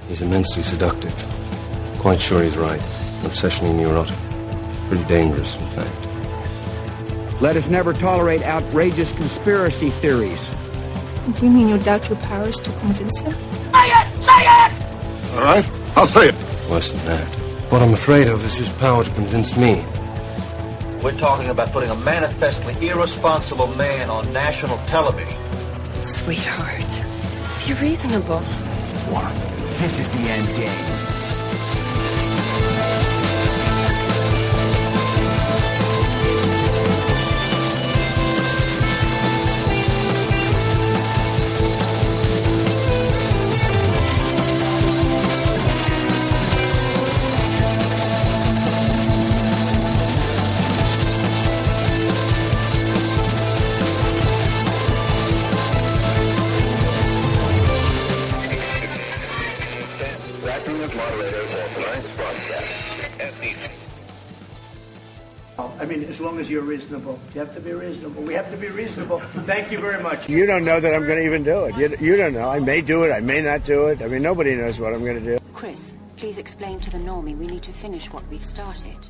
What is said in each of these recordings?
He's immensely seductive. Quite sure he's right. Obsessionally neurotic. Pretty dangerous, in fact. Let us never tolerate outrageous conspiracy theories. Do you mean you doubt your powers to convince him? Say it! Say it! All right, I'll say it. Worse than that. What I'm afraid of is his power to convince me. We're talking about putting a manifestly irresponsible man on national television. Sweetheart, be reasonable. What? This is the end game. I mean, as long as you're reasonable. You have to be reasonable. We have to be reasonable. Thank you very much. You don't know that I'm going to even do it. You don't know. I may do it. I may not do it. I mean, nobody knows what I'm going to do. Chris, please explain to the Normie we need to finish what we've started.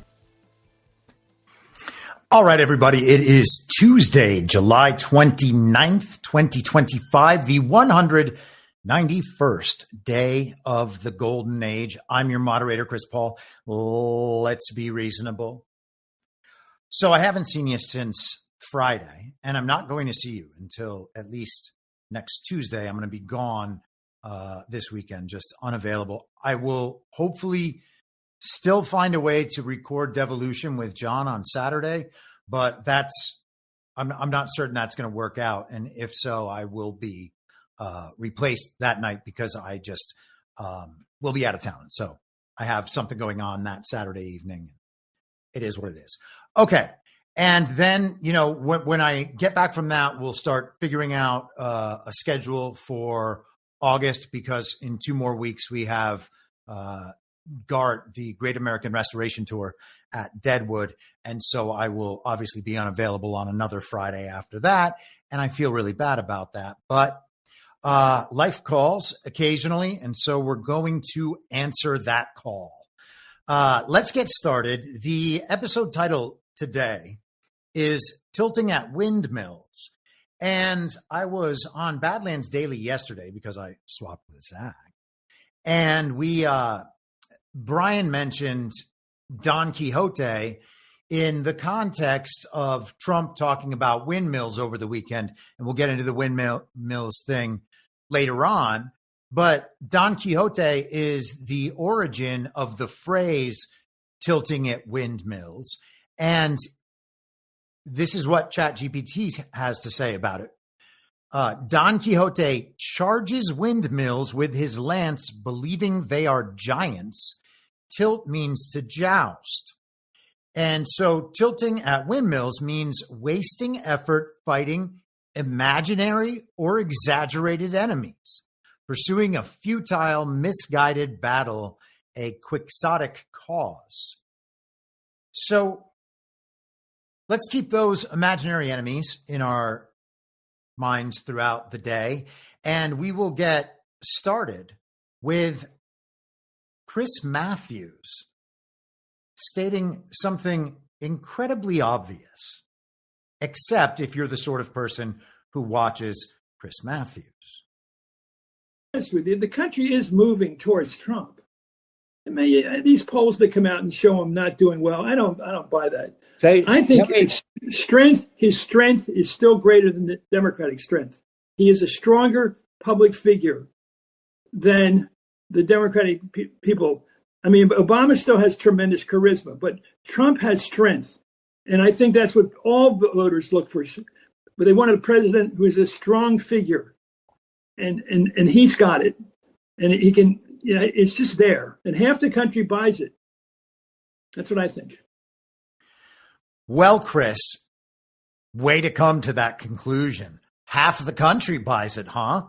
All right, everybody. It is Tuesday, July 29th, 2025, the 191st day of the Golden Age. I'm your moderator, Chris Paul. Let's be reasonable. So I haven't seen you since Friday, and I'm not going to see you until at least next Tuesday. I'm going to be gone this weekend, just unavailable. I will hopefully still find a way to record Devolution with John on Saturday, but I'm not certain that's going to work out. And if so, I will be replaced that night because I just will be out of town. So I have something going on that Saturday evening. It is what it is. Okay. And then, when I get back from that, we'll start figuring out a schedule for August, because in 2 more weeks we have GART, the Great American Restoration Tour at Deadwood. And so I will obviously be unavailable on another Friday after that. And I feel really bad about that. But life calls occasionally. And so we're going to answer that call. Let's get started. The episode title today is Tilting at Windmills. And I was on Badlands Daily yesterday because I swapped with Zach. And Brian mentioned Don Quixote in the context of Trump talking about windmills over the weekend. And we'll get into the windmills thing later on. But Don Quixote is the origin of the phrase tilting at windmills. And this is what ChatGPT has to say about it. Don Quixote charges windmills with his lance, believing they are giants. Tilt means to joust. And so tilting at windmills means wasting effort fighting imaginary or exaggerated enemies, pursuing a futile, misguided battle, a quixotic cause. So let's keep those imaginary enemies in our minds throughout the day. And we will get started with Chris Matthews stating something incredibly obvious, except if you're the sort of person who watches Chris Matthews. The country is moving towards Trump. I mean, these polls that come out and show him not doing well, I don't buy that. I think his strength is still greater than the Democratic strength. He is a stronger public figure than the Democratic people. I mean, Obama still has tremendous charisma, but Trump has strength. And I think that's what all voters look for. But they want a president who is a strong figure. And he's got it. And he can, it's just there. And half the country buys it. That's what I think. Well, Chris, way to come to that conclusion. Half of the country buys it, huh?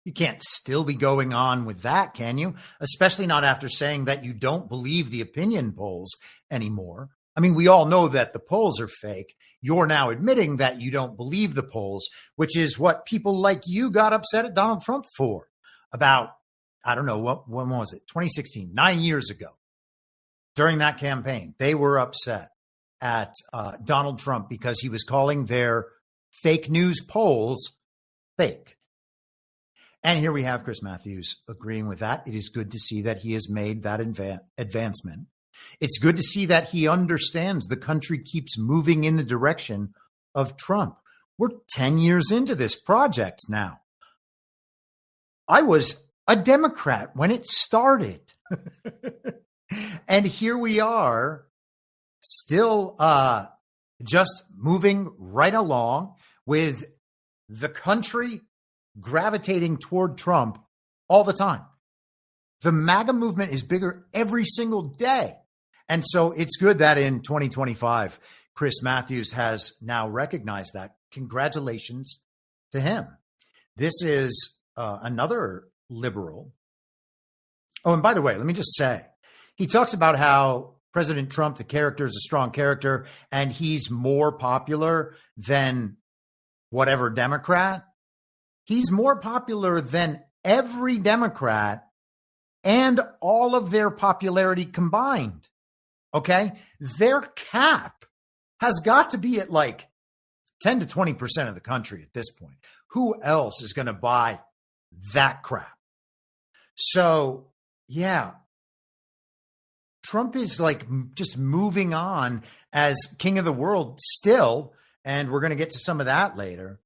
You can't still be going on with that, can you? Especially not after saying that you don't believe the opinion polls anymore. I mean, we all know that the polls are fake. You're now admitting that you don't believe the polls, which is what people like you got upset at Donald Trump for, about I don't know, when was it? 2016, 9 years ago. During that campaign, they were upset at Donald Trump because he was calling their fake news polls fake. And here we have Chris Matthews agreeing with that. It is good to see that he has made that advancement. It's good to see that he understands the country keeps moving in the direction of Trump. We're 10 years into this project now. I was a Democrat when it started. And here we are, still just moving right along with the country gravitating toward Trump all the time. The MAGA movement is bigger every single day. And so it's good that in 2025, Chris Matthews has now recognized that. Congratulations to him. This is another liberal. Oh, and by the way, let me just say, he talks about how President Trump, the character, is a strong character, and he's more popular than whatever Democrat. He's more popular than every Democrat and all of their popularity combined. Okay? Their cap has got to be at like 10 to 20% of the country at this point. Who else is going to buy that crap? So, yeah. Trump is like just moving on as king of the world still, and we're going to get to some of that later.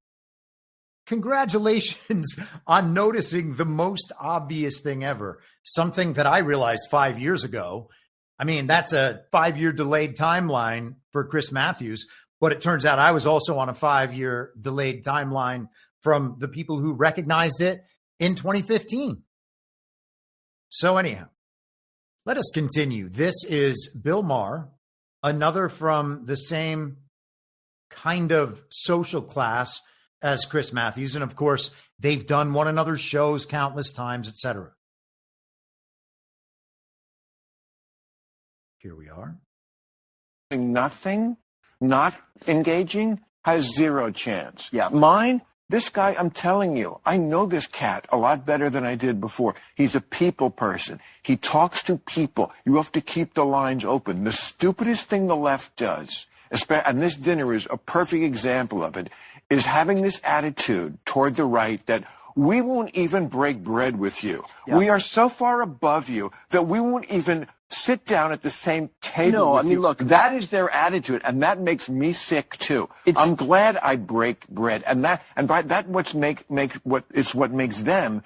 Congratulations on noticing the most obvious thing ever, something that I realized 5 years ago. I mean, that's a 5-year delayed timeline for Chris Matthews, but it turns out I was also on a 5-year delayed timeline from the people who recognized it in 2015. So anyhow, let us continue. This is Bill Maher, another from the same kind of social class as Chris Matthews. And of course, they've done one another's shows countless times, etc. Here we are. Nothing, not engaging, has zero chance. Yeah. Mine, this guy, I'm telling you, I know this cat a lot better than I did before. He's a people person. He talks to people. You have to keep the lines open. The stupidest thing the left does, and this dinner is a perfect example of it, is having this attitude toward the right that we won't even break bread with you. Yeah. We are so far above you that we won't even sit down at the same table. No, with I mean, you. look, that is their attitude, and that makes me sick too. I'm glad I break bread, and by that what makes them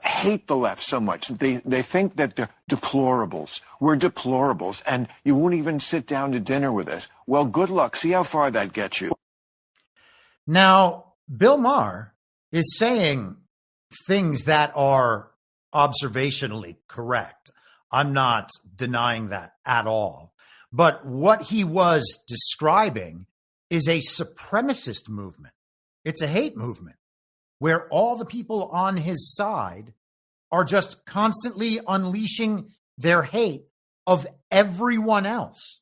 hate the left so much. They think that they're deplorables. We're deplorables, and you won't even sit down to dinner with us. Well, good luck. See how far that gets you. Now, Bill Maher is saying things that are observationally correct. I'm not denying that at all. But what he was describing is a supremacist movement. It's a hate movement where all the people on his side are just constantly unleashing their hate of everyone else.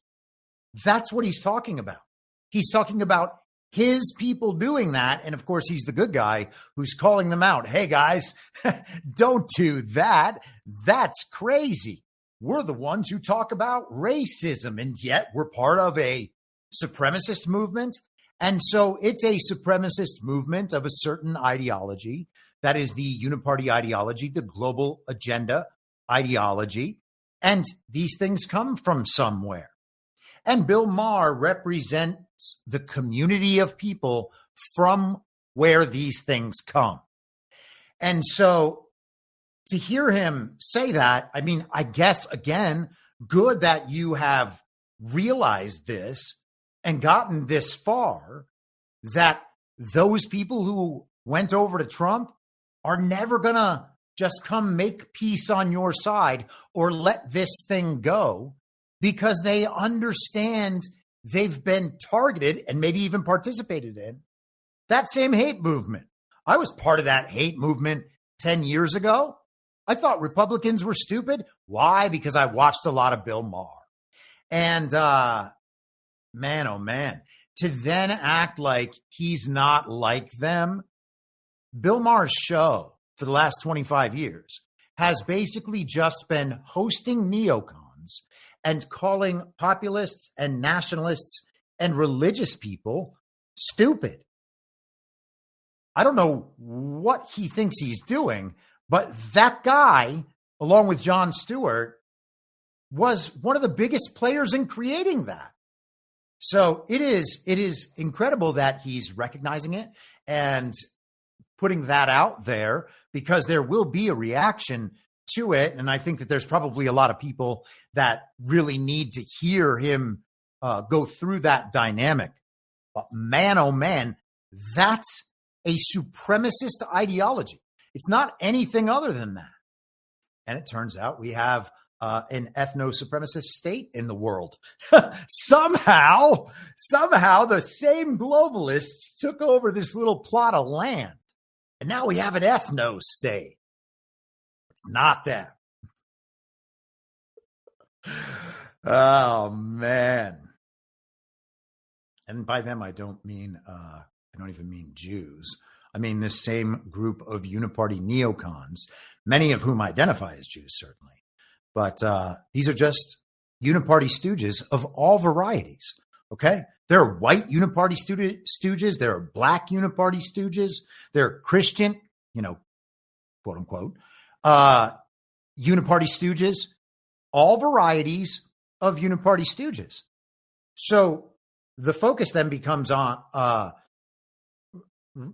That's what he's talking about. He's talking about his people doing that. And of course, he's the good guy who's calling them out. Hey, guys, don't do that. That's crazy. We're the ones who talk about racism, and yet we're part of a supremacist movement. And so it's a supremacist movement of a certain ideology. That is the uniparty ideology, the global agenda ideology. And these things come from somewhere. And Bill Maher represents the community of people from where these things come. And so to hear him say that, I mean, I guess, again, good that you have realized this and gotten this far, that those people who went over to Trump are never going to just come make peace on your side or let this thing go, because they understand they've been targeted and maybe even participated in that same hate movement. I was part of that hate movement 10 years ago. I thought Republicans were stupid. Why? Because I watched a lot of Bill Maher. And man, oh man, to then act like he's not like them. Bill Maher's show for the last 25 years has basically just been hosting neocons and calling populists and nationalists and religious people stupid. I don't know what he thinks he's doing, but that guy, along with Jon Stewart, was one of the biggest players in creating that. So it is incredible that he's recognizing it and putting that out there, because there will be a reaction to it. And I think that there's probably a lot of people that really need to hear him go through that dynamic. But man, oh man, that's a supremacist ideology. It's not anything other than that. And it turns out we have an ethno-supremacist state in the world. somehow the same globalists took over this little plot of land. And now we have an ethno state. It's not them. Oh, man. And by them, I don't even mean Jews. I mean this same group of uniparty neocons, many of whom identify as Jews, certainly. But these are just uniparty stooges of all varieties, okay? There are white uniparty stooges. There are black uniparty stooges. There are Christian, quote unquote, uniparty stooges, all varieties of uniparty stooges. So the focus then becomes on,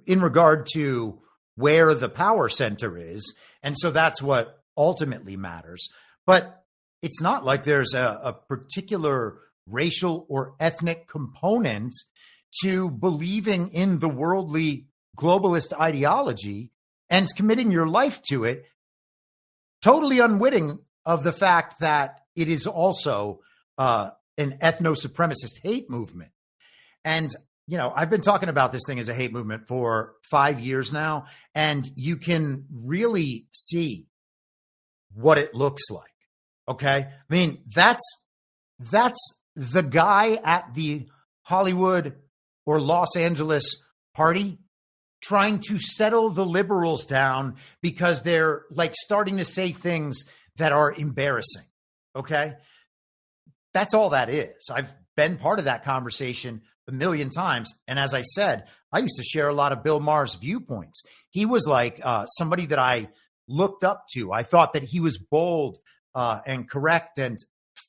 in regard to where the power center is. And so that's what ultimately matters. But it's not like there's a particular racial or ethnic component to believing in the worldly globalist ideology and committing your life to it, totally unwitting of the fact that it is also an ethno-supremacist hate movement. And, I've been talking about this thing as a hate movement for 5 years now, and you can really see what it looks like. Okay. I mean, that's the guy at the Hollywood or Los Angeles party trying to settle the liberals down because they're starting to say things that are embarrassing. Okay. That's all that is. I've been part of that conversation a million times. And as I said, I used to share a lot of Bill Maher's viewpoints. He was like somebody that I looked up to. I thought that he was bold and correct and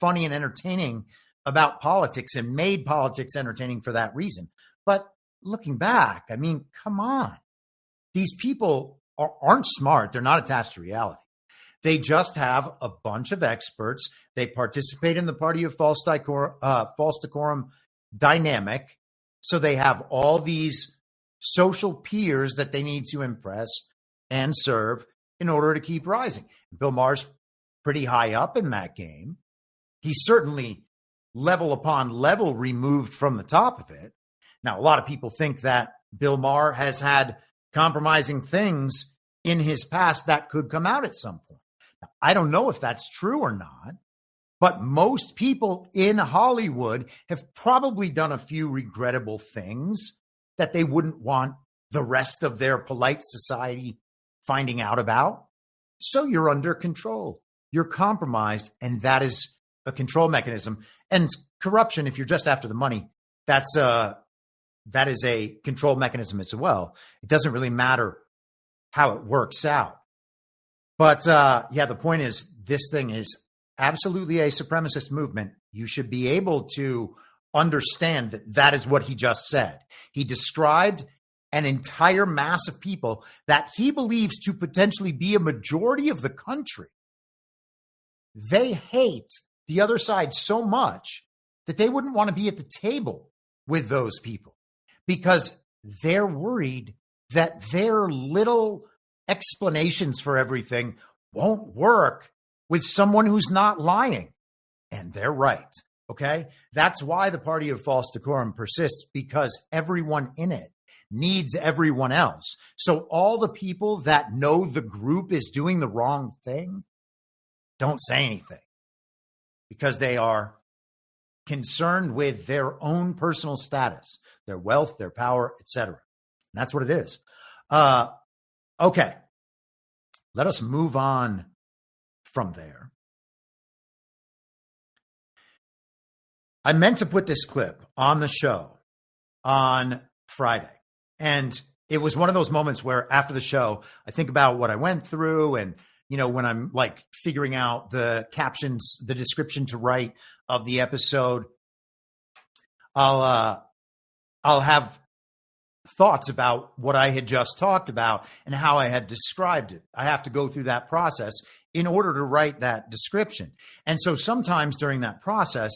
funny and entertaining about politics, and made politics entertaining for that reason. But looking back, I mean, come on. These people aren't smart. They're not attached to reality. They just have a bunch of experts. They participate in the party of false decorum dynamic. So they have all these social peers that they need to impress and serve in order to keep rising. Bill Maher's pretty high up in that game. He's certainly level upon level removed from the top of it. Now, a lot of people think that Bill Maher has had compromising things in his past that could come out at some point. Now, I don't know if that's true or not, but most people in Hollywood have probably done a few regrettable things that they wouldn't want the rest of their polite society finding out about. So you're under control. You're compromised, and that is a control mechanism. And corruption, if you're just after the money, that is a control mechanism as well. It doesn't really matter how it works out. But the point is, this thing is absolutely a supremacist movement. You should be able to understand that that is what he just said. He described an entire mass of people that he believes to potentially be a majority of the country. They hate the other side so much that they wouldn't want to be at the table with those people because they're worried that their little explanations for everything won't work with someone who's not lying. And they're right. Okay. That's why the party of false decorum persists, because everyone in it needs everyone else. So all the people that know the group is doing the wrong thing don't say anything because they are concerned with their own personal status, their wealth, their power, etc. That's what it is. Okay. Let us move on from there. I meant to put this clip on the show on Friday. And it was one of those moments where after the show, I think about what I went through. And, you know, when I'm like figuring out the captions, the description to write of the episode, I'll have thoughts about what I had just talked about and how I had described it. I have to go through that process in order to write that description. And so sometimes during that process,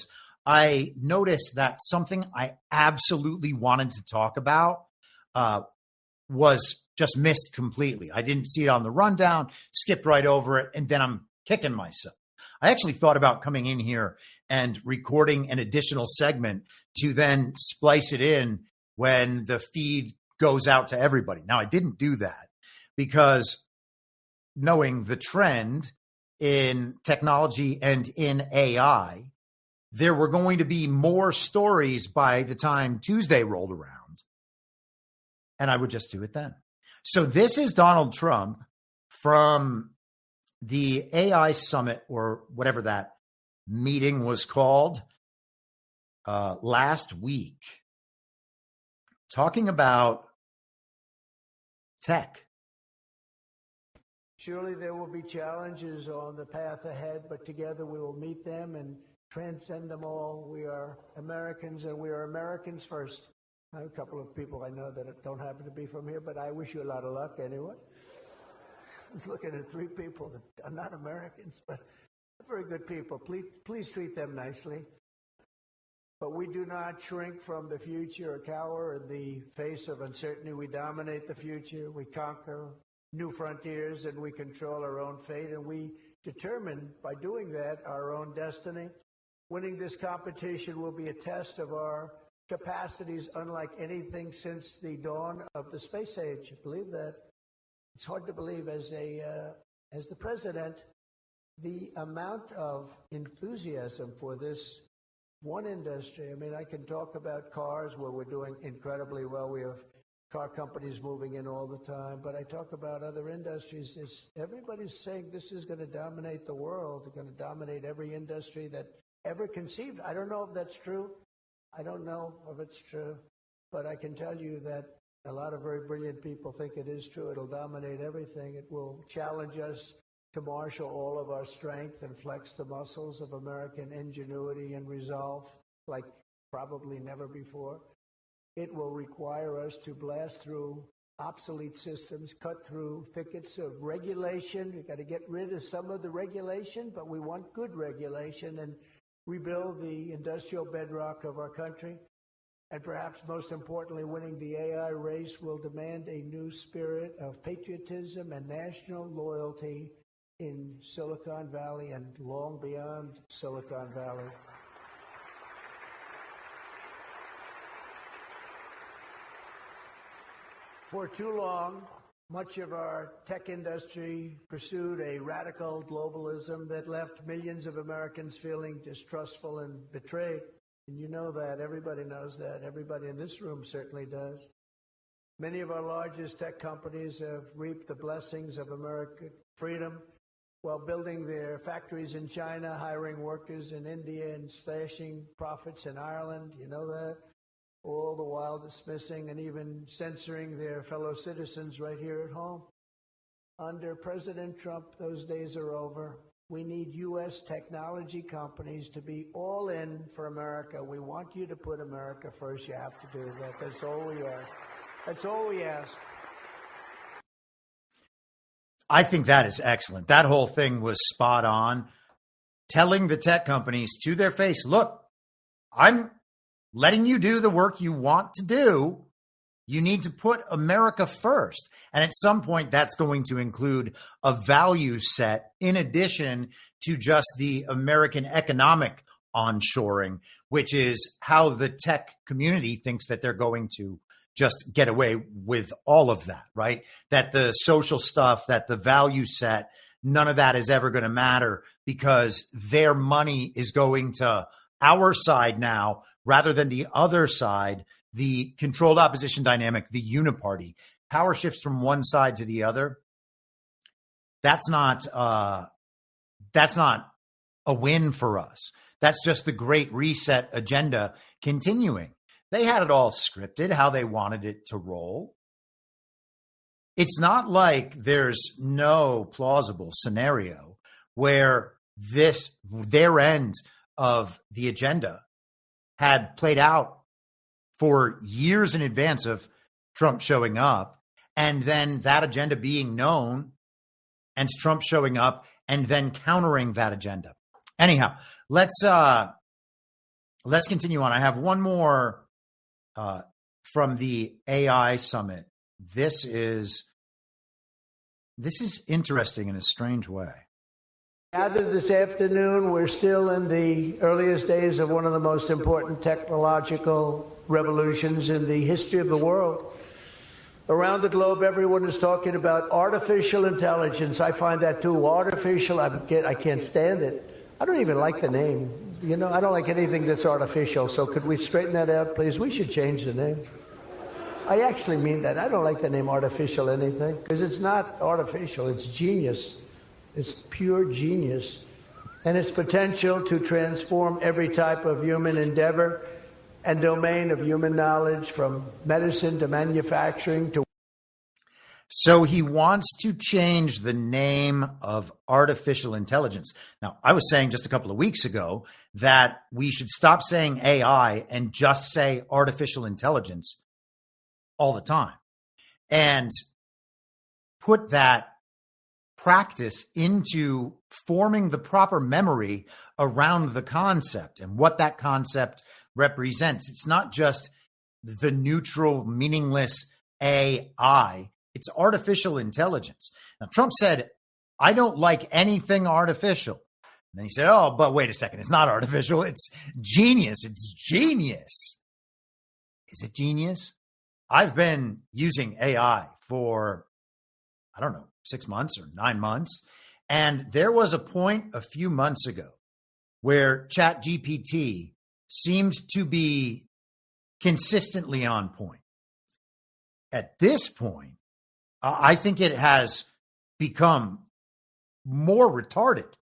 I noticed that something I absolutely wanted to talk about was just missed completely. I didn't see it on the rundown, skipped right over it, and then I'm kicking myself. I actually thought about coming in here and recording an additional segment to then splice it in when the feed goes out to everybody. Now, I didn't do that because knowing the trend in technology and in AI, there were going to be more stories by the time Tuesday rolled around, and I would just do it then. So this is Donald Trump from the AI summit, or whatever that meeting was called, last week, talking about tech. Surely there will be challenges on the path ahead, but together we will meet them and transcend them all. We are Americans, and we are Americans first. I have a couple of people I know that don't happen to be from here, but I wish you a lot of luck anyway. I was looking at 3 people that are not Americans, but very good people. Please treat them nicely. But we do not shrink from the future or cower in the face of uncertainty. We dominate the future. We conquer new frontiers, and we control our own fate, and we determine by doing that our own destiny. Winning this competition will be a test of our capacities unlike anything since the dawn of the space age. Believe that. It's hard to believe as the president, the amount of enthusiasm for this one industry. I mean, I can talk about cars where we're doing incredibly well. We have car companies moving in all the time, but I talk about other industries. Everybody's saying this is going to dominate the world. It's going to dominate every industry that ever conceived. I don't know if that's true. I don't know if it's true, but I can tell you that a lot of very brilliant people think it is true. It'll dominate everything. It will challenge us to marshal all of our strength and flex the muscles of American ingenuity and resolve like probably never before. It will require us to blast through obsolete systems, cut through thickets of regulation. We've got to get rid of some of the regulation, but we want good regulation and rebuild the industrial bedrock of our country. And perhaps most importantly, winning the AI race will demand a new spirit of patriotism and national loyalty in Silicon Valley and long beyond Silicon Valley. For too long, much of our tech industry pursued a radical globalism that left millions of Americans feeling distrustful and betrayed. And you know that. Everybody knows that. Everybody in this room certainly does. Many of our largest tech companies have reaped the blessings of American freedom while building their factories in China, hiring workers in India, and slashing profits in Ireland. You know that? All the while dismissing and even censoring their fellow citizens right here at home. Under President Trump, those days are over. We need U.S. technology companies to be all in for America. We want you to put America first. You have to do that. That's all we ask. That's all we ask. I think that is excellent. That whole thing was spot on. Telling the tech companies to their face, look, I'm letting you do the work you want to do. You need to put America first. And at some point, that's going to include a value set in addition to just the American economic onshoring, which is how the tech community thinks that they're going to just get away with all of that, right? That the social stuff, that the value set, none of that is ever going to matter because their money is going to our side now rather than the other side. The controlled opposition dynamic, the uniparty, power shifts from one side to the other. That's not that's not a win for us. That's just the Great Reset agenda continuing. They had it all scripted, how they wanted it to roll. It's not like there's no plausible scenario where their end of the agenda had played out for years in advance of Trump showing up, and then that agenda being known and Trump showing up and then countering that agenda. Anyhow, let's continue on. I have one more from the AI summit. This is interesting in a strange way. Gathered this afternoon, we're still in the earliest days of one of the most important technological revolutions in the history of the world. Around the globe, everyone is talking about artificial intelligence. I find that too. Artificial, I can't stand it. I don't even like the name. You know, I don't like anything that's artificial. So could we straighten that out, please? We should change the name. I actually mean that. I don't like the name artificial anything, because it's not artificial. It's genius. It's pure genius. And its potential to transform every type of human endeavor and domain of human knowledge, from medicine to manufacturing to... So he wants to change the name of artificial intelligence. Now, I was saying just a couple of weeks ago that we should stop saying AI and just say artificial intelligence all the time and put that practice into forming the proper memory around the concept and what that concept represents. It's not just the neutral, meaningless AI. It's artificial intelligence. Now, Trump said, I don't like anything artificial. And then he said, oh, but wait a second. It's not artificial. It's genius. It's genius. Is it genius? I've been using AI for, 6 months or 9 months. And there was a point a few months ago where ChatGPT seemed to be consistently on point. At this point, I think it has become more retarded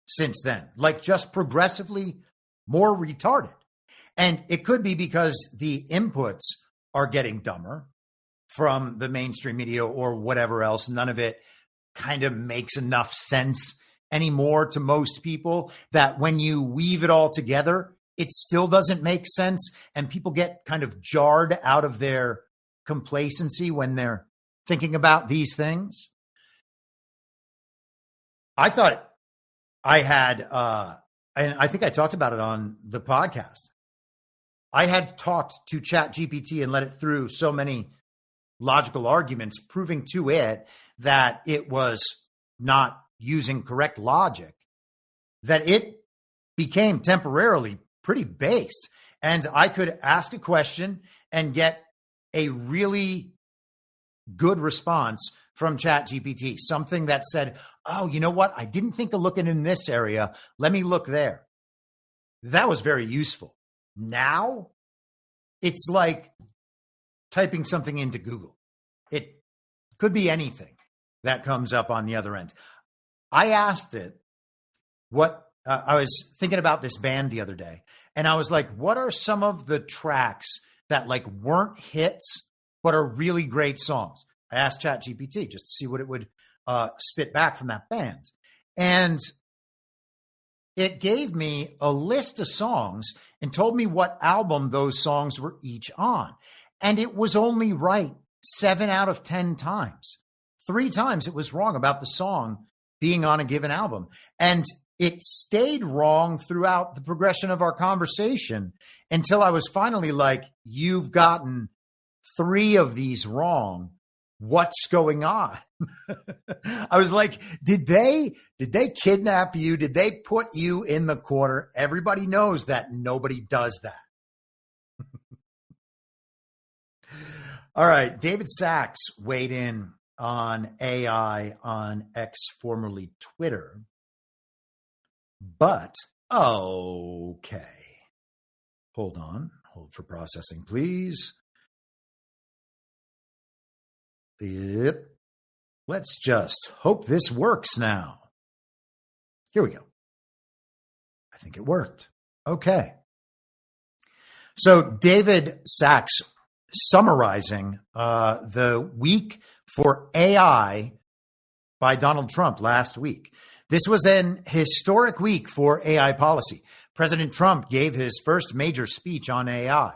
since then, like just progressively more retarded. And it could be because the inputs are getting dumber from the mainstream media or whatever else. None of it kind of makes enough sense anymore to most people, that when you weave it all together, it still doesn't make sense. And people get kind of jarred out of their complacency when they're thinking about these things. I thought I had, and I think I talked about it on the podcast, I had talked to ChatGPT and let it through so many logical arguments, proving to it that it was not using correct logic, that it became temporarily pretty based. And I could ask a question and get a really good response from ChatGPT, something that said, oh, you know what? I didn't think of looking in this area. Let me look there. That was very useful. Now it's like typing something into Google. It could be anything that comes up on the other end. I asked it what I was thinking about this band the other day, and I was like, what are some of the tracks that like weren't hits but are really great songs? I asked ChatGPT just to see what it would spit back from that band. And it gave me a list of songs and told me what album those songs were each on. And it was only right 7 out of 10 times. 3 times it was wrong about the song being on a given album. And it stayed wrong throughout the progression of our conversation until I was finally like, you've gotten 3 of these wrong. What's going on? I was like, did they kidnap you? Did they put you in the corner? Everybody knows that nobody does that. All right. David Sachs weighed in on AI on X, formerly Twitter. But, okay. Hold on. Hold for processing, please. Yep. Let's just hope this works now. Here we go. I think it worked. Okay. So David Sachs summarizing the week for AI by Donald Trump last week. This was an historic week for AI policy. President Trump gave his first major speech on AI.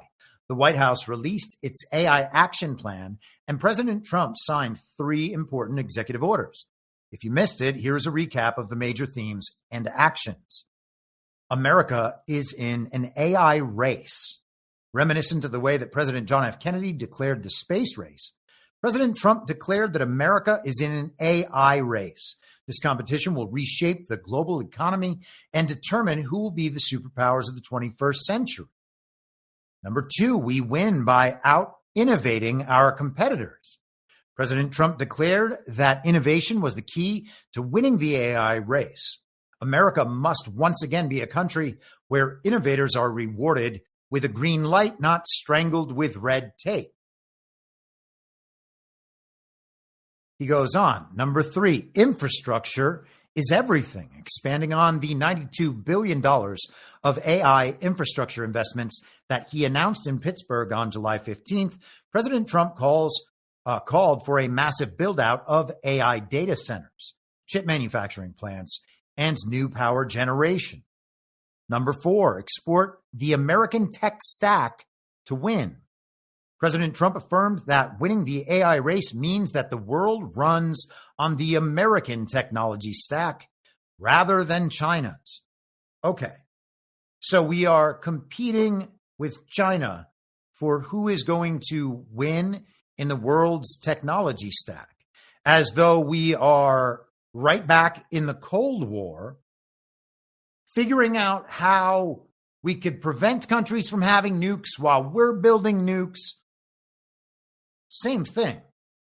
The White House released its AI action plan, and President Trump signed 3 important executive orders. If you missed it, here's a recap of the major themes and actions. America is in an AI race. Reminiscent of the way that President John F. Kennedy declared the space race, President Trump declared that America is in an AI race. This competition will reshape the global economy and determine who will be the superpowers of the 21st century. Number 2, we win by out-innovating our competitors. President Trump declared that innovation was the key to winning the AI race. America must once again be a country where innovators are rewarded with a green light, not strangled with red tape. He goes on. Number 3, infrastructure is everything. Expanding on the $92 billion of AI infrastructure investments that he announced in Pittsburgh on July 15th, President Trump called for a massive build-out of AI data centers, chip manufacturing plants, and new power generation. Number 4, export the American tech stack to win. President Trump affirmed that winning the AI race means that the world runs on the American technology stack rather than China's. Okay, so we are competing with China for who is going to win in the world's technology stack, as though we are right back in the Cold War, figuring out how we could prevent countries from having nukes while we're building nukes. Same thing,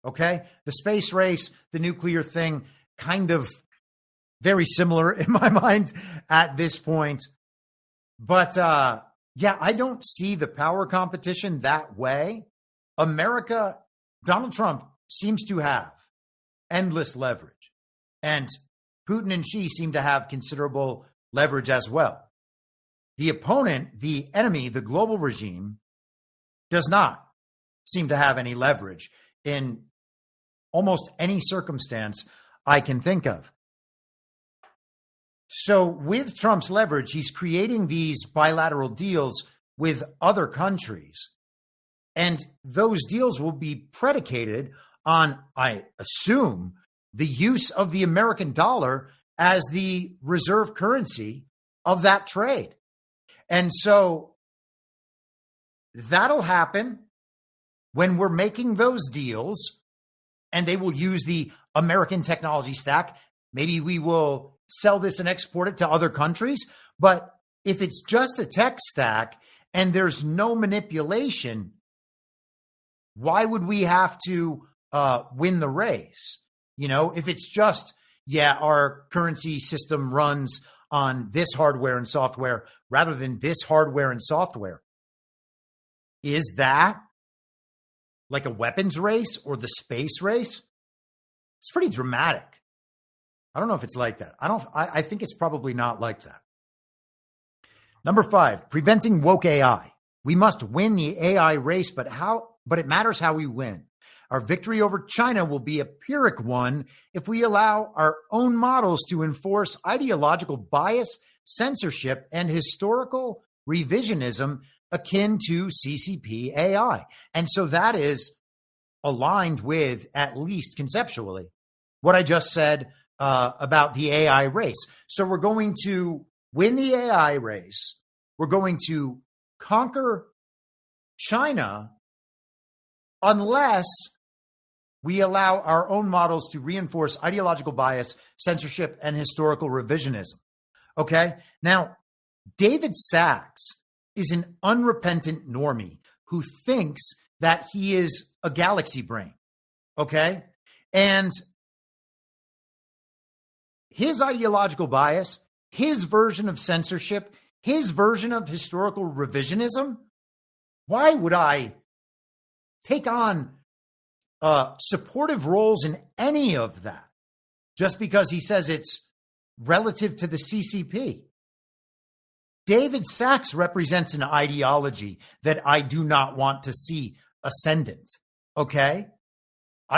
okay? The space race, the nuclear thing, kind of very similar in my mind at this point. But yeah, I don't see the power competition that way. America, Donald Trump seems to have endless leverage. And Putin and Xi seem to have considerable leverage as well. The opponent, the enemy, the global regime, does not seem to have any leverage in almost any circumstance I can think of. So with Trump's leverage, he's creating these bilateral deals with other countries. And those deals will be predicated on, I assume, the use of the American dollar as the reserve currency of that trade. And so that'll happen when we're making those deals, and they will use the American technology stack. Maybe we will sell this and export it to other countries. But if it's just a tech stack and there's no manipulation, why would we have to win the race? You know, if it's just, yeah, our currency system runs on this hardware and software rather than this hardware and software. Is that like a weapons race or the space race? It's pretty dramatic. I don't know if it's like that. I think it's probably not like that. Number 5, preventing woke AI. We must win the AI race, but it matters how we win. Our victory over China will be a Pyrrhic one if we allow our own models to enforce ideological bias, censorship, and historical revisionism akin to CCP AI. And so that is aligned with, at least conceptually, what I just said about the AI race. So we're going to win the AI race. We're going to conquer China unless we allow our own models to reinforce ideological bias, censorship, and historical revisionism. Okay? Now, David Sachs is an unrepentant normie who thinks that he is a galaxy brain. Okay? And his ideological bias, his version of censorship, his version of historical revisionism, why would I take on supportive roles in any of that just because he says it's relative to the CCP. David Sachs represents an ideology that I do not want to see ascendant. Okay? I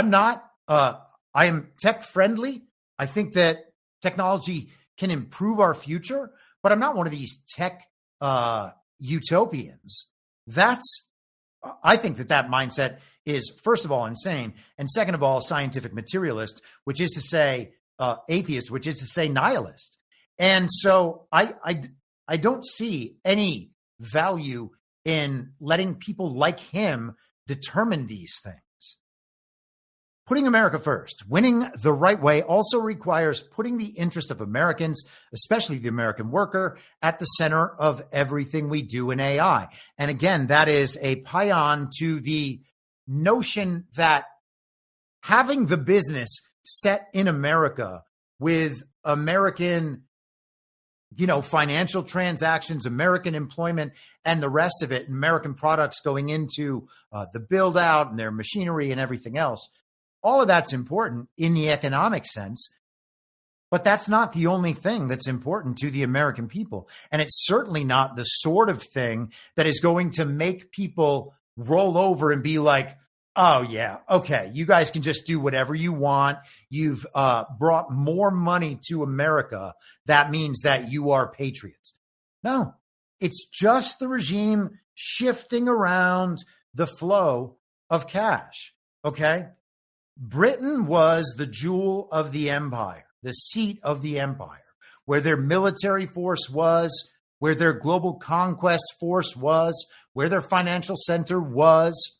am tech friendly. I think that technology can improve our future, but I'm not one of these tech utopians. I think that mindset is, first of all, insane, and second of all, scientific materialist, which is to say atheist, which is to say nihilist. And so I don't see any value in letting people like him determine these things. Putting America first, winning the right way, also requires putting the interest of Americans, especially the American worker, at the center of everything we do in AI. And again, that is a paean to the notion that having the business set in America with American, financial transactions, American employment, and the rest of it, American products going into the build out and their machinery and everything else. All of that's important in the economic sense, but that's not the only thing that's important to the American people. And it's certainly not the sort of thing that is going to make people roll over and be like, oh, yeah, okay, you guys can just do whatever you want. You've brought more money to America. That means that you are patriots. No, it's just the regime shifting around the flow of cash, okay? Britain was the jewel of the empire, the seat of the empire, where their military force was, where their global conquest force was, where their financial center was.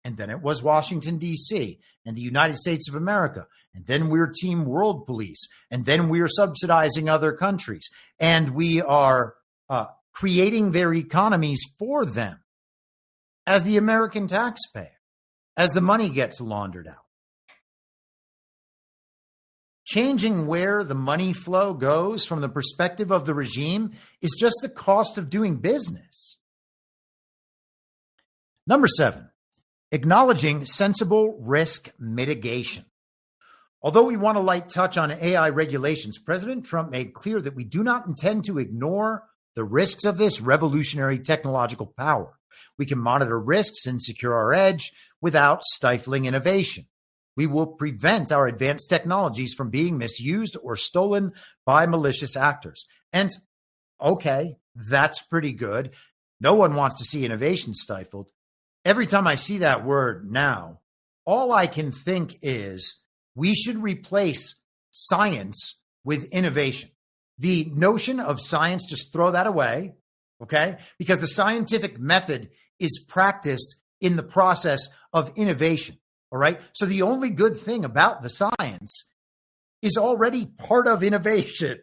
And then it was Washington, D.C. and the United States of America. And then we're Team World Police. And then we're subsidizing other countries. And we are creating their economies for them as the American taxpayer, as the money gets laundered out. Changing where the money flow goes from the perspective of the regime is just the cost of doing business. Number 7, acknowledging sensible risk mitigation. Although we want a light touch on AI regulations, President Trump made clear that we do not intend to ignore the risks of this revolutionary technological power. We can monitor risks and secure our edge without stifling innovation. We will prevent our advanced technologies from being misused or stolen by malicious actors. And okay, that's pretty good. No one wants to see innovation stifled. Every time I see that word now, all I can think is we should replace science with innovation. The notion of science, just throw that away, okay? Because the scientific method is practiced in the process of innovation. All right. So the only good thing about the science is already part of innovation.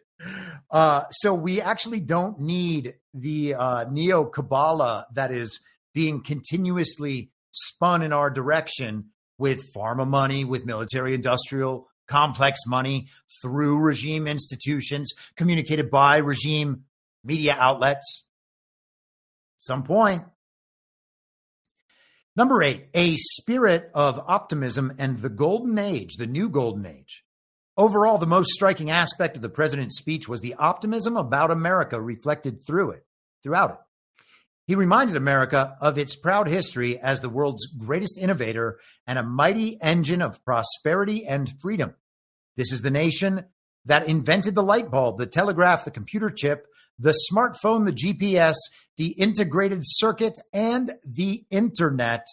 So we actually don't need the neo-Kamabla that is being continuously spun in our direction with pharma money, with military industrial complex money through regime institutions, communicated by regime media outlets. At some point. Number 8, a spirit of optimism and the golden age, the new golden age. Overall, the most striking aspect of the president's speech was the optimism about America reflected throughout it. He reminded America of its proud history as the world's greatest innovator and a mighty engine of prosperity and freedom. This is the nation that invented the light bulb, the telegraph, the computer chip, the smartphone, the GPS, the integrated circuit, and the internet.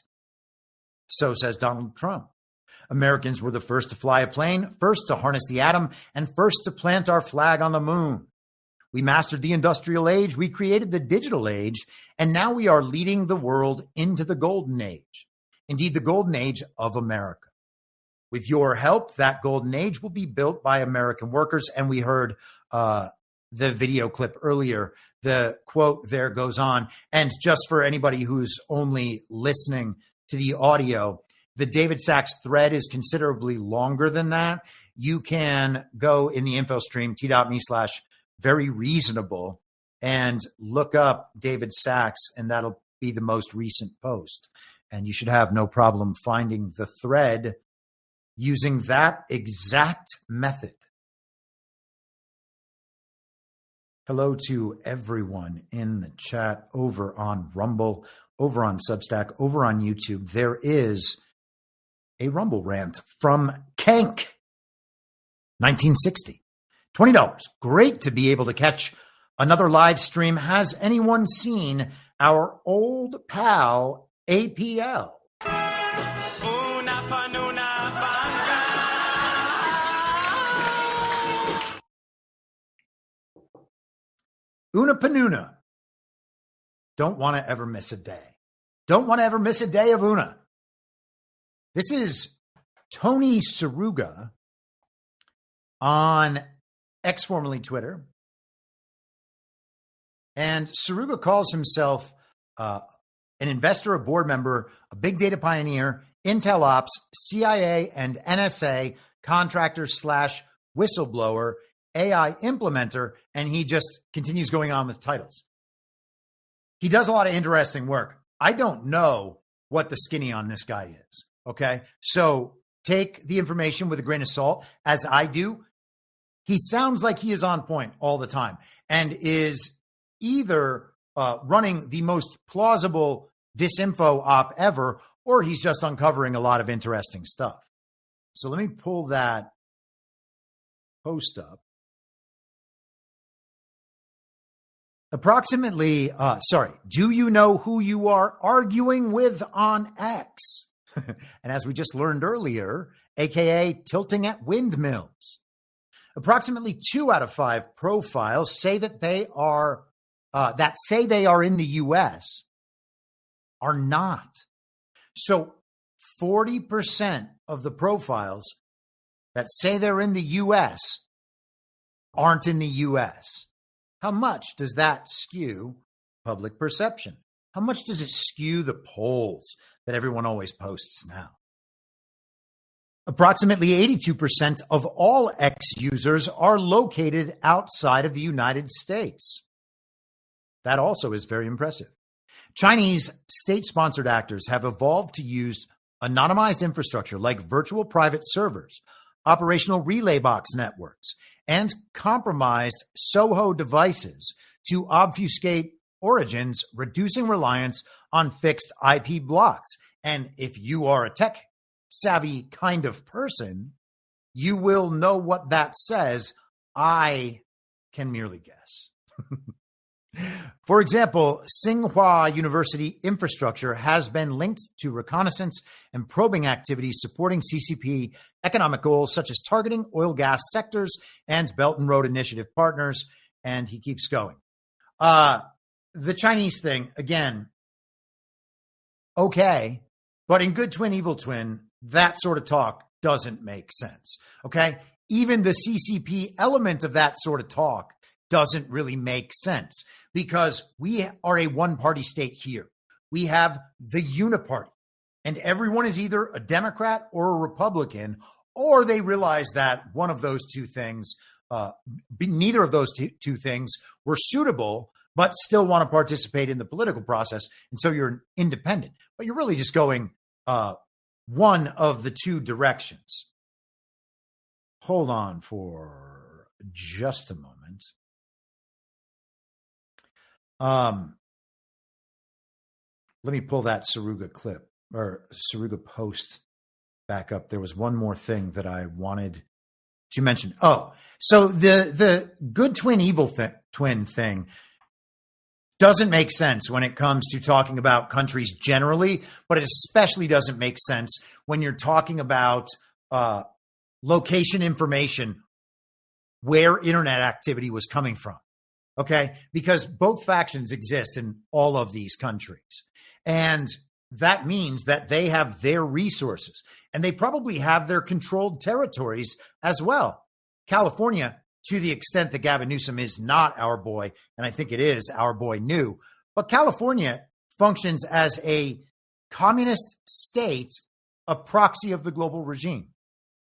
So says Donald Trump. Americans were the first to fly a plane, first to harness the atom, and first to plant our flag on the moon. We mastered the industrial age, we created the digital age, and now we are leading the world into the golden age. Indeed, the golden age of America. With your help, that golden age will be built by American workers. And we heard the video clip earlier. The quote there goes on. And just for anybody who's only listening to the audio, the David Sachs thread is considerably longer than that. You can go in the info stream, t.me/very reasonable, and look up David Sachs, and that'll be the most recent post. And you should have no problem finding the thread using that exact method. Hello to everyone in the chat over on Rumble, over on Substack, over on YouTube. There is a Rumble rant from Kank, 1960. $20. Great to be able to catch another live stream. Has anyone seen our old pal APL? Una Panuna. Don't want to ever miss a day. Don't want to ever miss a day of Una. This is Tony Saruga on X, formerly Twitter. And Saruga calls himself an investor, a board member, a big data pioneer, Intel Ops, CIA and NSA contractor / whistleblower, AI implementer, and he just continues going on with titles. He does a lot of interesting work. I don't know what the skinny on this guy is, okay? So take the information with a grain of salt, as I do. He sounds like he is on point all the time and is either running the most plausible disinfo op ever, or he's just uncovering a lot of interesting stuff. So let me pull that post up. Approximately, do you know who you are arguing with on X? And as we just learned earlier, AKA tilting at windmills. Approximately 2 out of 5 profiles say that they are in the U.S. are not. So 40% of the profiles that say they're in the U.S. aren't in the U.S. How much does that skew public perception? How much does it skew the polls that everyone always posts now? Approximately 82% of all X users are located outside of the United States. That also is very impressive. Chinese state-sponsored actors have evolved to use anonymized infrastructure like virtual private servers, operational relay box networks, and compromised SOHO devices to obfuscate origins, reducing reliance on fixed IP blocks. And if you are a tech-savvy kind of person, you will know what that says. I can merely guess. For example, Tsinghua University infrastructure has been linked to reconnaissance and probing activities supporting CCP economic goals such as targeting oil gas sectors and Belt and Road Initiative partners. And he keeps going. The Chinese thing, again, okay, but in Good Twin, Evil Twin, that sort of talk doesn't make sense, okay? Even the CCP element of that sort of talk doesn't really make sense because we are a one-party state here. We have the uniparty, and everyone is either a Democrat or a Republican, or they realize that one of those two things, neither of those two things were suitable, but still want to participate in the political process, and so you're independent. But you're really just going one of the two directions. Hold on for just a moment. Let me pull that Saruga clip or Saruga post back up. There was one more thing that I wanted to mention. Oh, so the Good Twin, Evil Twin thing doesn't make sense when it comes to talking about countries generally, but it especially doesn't make sense when you're talking about location information where internet activity was coming from. Okay, because both factions exist in all of these countries. And that means that they have their resources and they probably have their controlled territories as well. California, to the extent that Gavin Newsom is not our boy, and I think it is our boy New, but California functions as a communist state, a proxy of the global regime.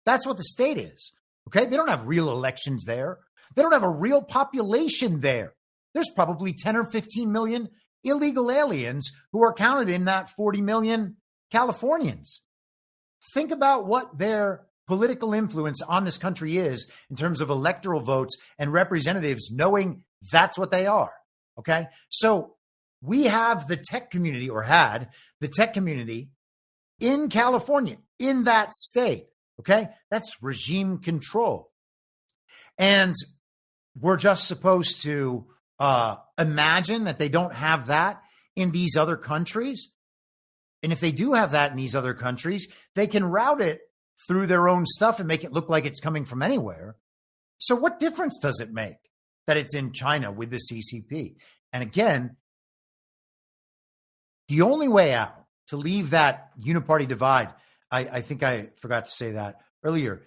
That's what the state is. Okay, they don't have real elections there. They don't have a real population there. There's probably 10 or 15 million illegal aliens who are counted in that 40 million Californians. Think about what their political influence on this country is in terms of electoral votes and representatives knowing That's what they are. Okay. So we have the tech community, or had the tech community in California, in that state. Okay. That's regime control. And we're just supposed to imagine that they don't have that in these other countries. And if they do have that in these other countries, they can route it through their own stuff and make it look like it's coming from anywhere. So what difference does it make that it's in China with the CCP? And again, the only way out to leave that uniparty divide, I think I forgot to say that earlier,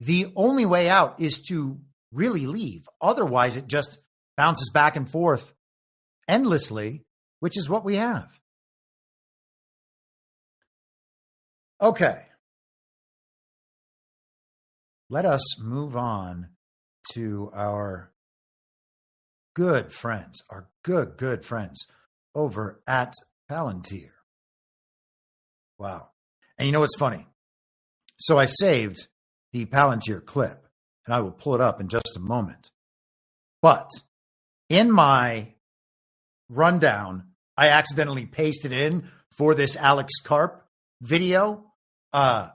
the only way out is to really leave. Otherwise, it just bounces back and forth endlessly, which is what we have. Okay. Let us move on to our good friends, our good friends over at Palantir. Wow. And you know what's funny? So I saved the Palantir clip, and I will pull it up in just a moment. But in my rundown, I accidentally pasted in for this Alex Karp video a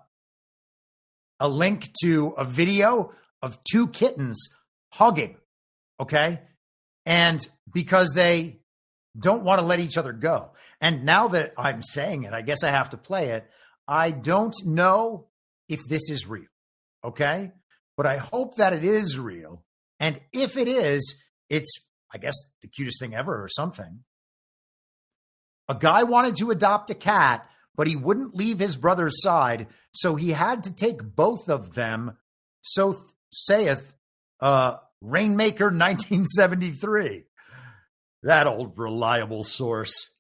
link to a video of two kittens hugging, okay? And because they don't want to let each other go. And now that I'm saying it, I guess I have to play it. I don't know if this is real, okay? But I hope that it is real. And if it is, it's, I guess, the cutest thing ever or something. A guy wanted to adopt a cat, but he wouldn't leave his brother's side, so he had to take both of them, so saith Rainmaker 1973. That old reliable source.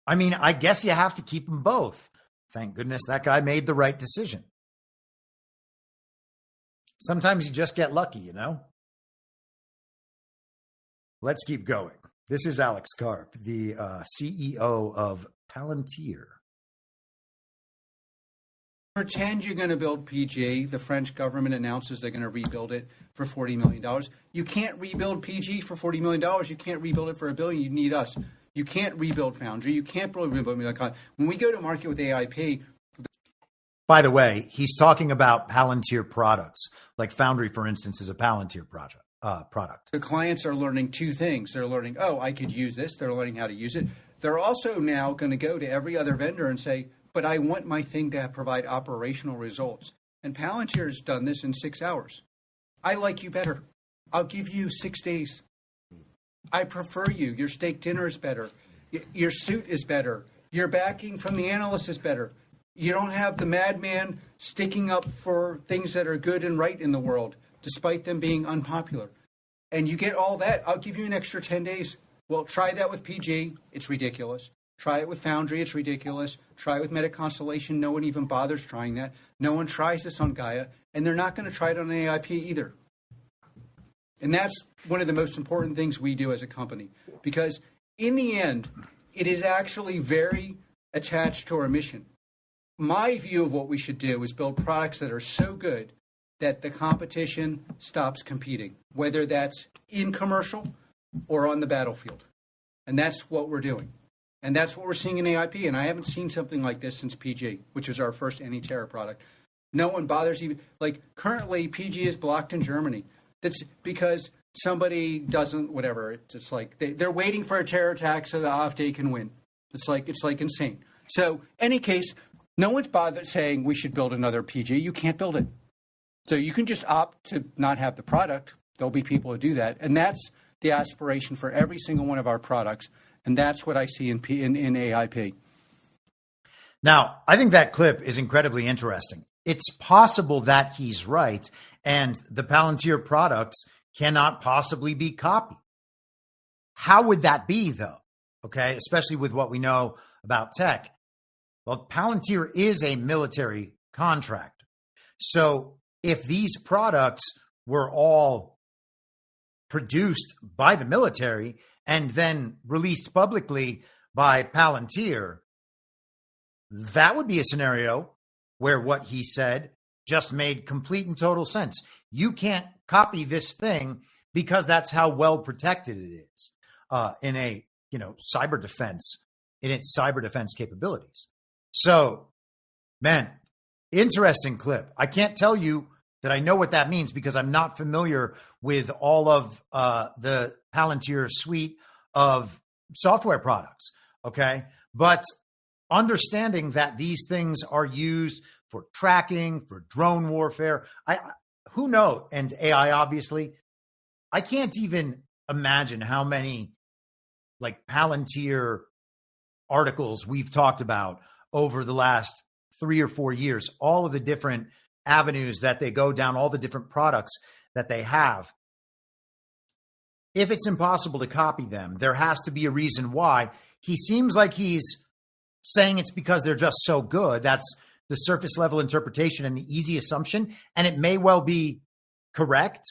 I mean, I guess you have to keep them both. Thank goodness that guy made the right decision. Sometimes you just get lucky, you know? Let's keep going. This is Alex Karp, the CEO of Palantir. Pretend you're going to build PG. The French government announces they're going to rebuild it for $40 million. You can't rebuild PG for $40 million. You can't rebuild it for $1 billion. You need us. You can't rebuild Foundry. You can't rebuild. When we go to market with AIP. By the way, he's talking about Palantir products. Like Foundry, for instance, is a Palantir product. The clients are learning two things. They're learning, oh, I could use this. They're learning how to use it. They're also now going to go to every other vendor and say, but I want my thing to provide operational results. And Palantir has done this in 6 hours. I like you better. I'll give you 6 days. I prefer you. Your steak dinner is better. Your suit is better. Your backing from the analyst is better. You don't have the madman sticking up for things that are good and right in the world, despite them being unpopular. And you get all that. I'll give you an extra 10 days. Well, try that with PG. It's ridiculous. Try it with Foundry. It's ridiculous. Try it with Meta Constellation. No one even bothers trying that. No one tries this on Gaia. And they're not going to try it on AIP either. And that's one of the most important things we do as a company. Because in the end, it is actually very attached to our mission. My view of what we should do is build products that are so good that the competition stops competing, whether that's in commercial or on the battlefield. And that's what we're doing. And that's what we're seeing in AIP. And I haven't seen something like this since PG, which is our first anti-terror product. No one bothers even, like currently PG is blocked in Germany. That's because somebody doesn't, whatever. It's like they're waiting for a terror attack so the AfD can win. It's like insane. So any case, no one's bothered saying we should build another PG. You can't build it. So you can just opt to not have the product. There'll be people who do that. And that's the aspiration for every single one of our products. And that's what I see in AIP. Now, I think that clip is incredibly interesting. It's possible that he's right, and the Palantir products cannot possibly be copied. How would that be, though? Okay, especially with what we know about tech. Well, Palantir is a military contractor. So if these products were all produced by the military and then released publicly by Palantir, that would be a scenario where what he said just made complete and total sense. You can't copy this thing because that's how well protected it is in a, cyber defense, in its cyber defense capabilities. So, man, interesting clip. I can't tell you that I know what that means because I'm not familiar with all of the Palantir suite of software products. Okay. But understanding that these things are used for tracking, for drone warfare, who knows? And AI, obviously, I can't even imagine how many like Palantir articles we've talked about over the last 3 or 4 years, all of the different avenues that they go down, all the different products that they have. If it's impossible to copy them, there has to be a reason why. He seems like he's saying it's because they're just so good. That's the surface level interpretation and the easy assumption. And it may well be correct.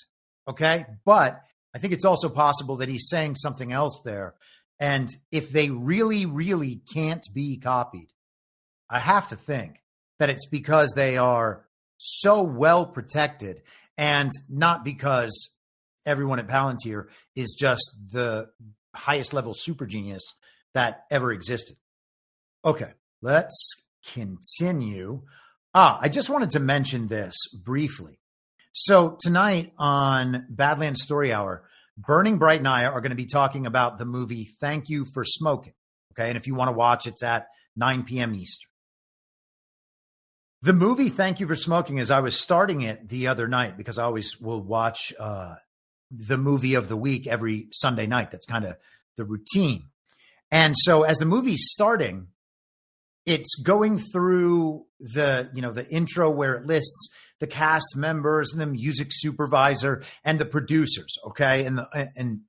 Okay. But I think it's also possible that he's saying something else there. And if they really, really can't be copied, I have to think that it's because they are so well protected and not because everyone at Palantir is just the highest level super genius that ever existed. Okay, let's continue. I just wanted to mention this briefly. So tonight on Badlands Story Hour, Burning Bright and I are going to be talking about the movie Thank You for Smoking. Okay, and if you want to watch, it's at 9 p.m. Eastern. The movie Thank You for Smoking, as I was starting it the other night, because I always will watch the movie of the week every Sunday night. That's kind of the routine. And so as the movie's starting, it's going through the intro where it lists the cast members and the music supervisor and the producers, okay, and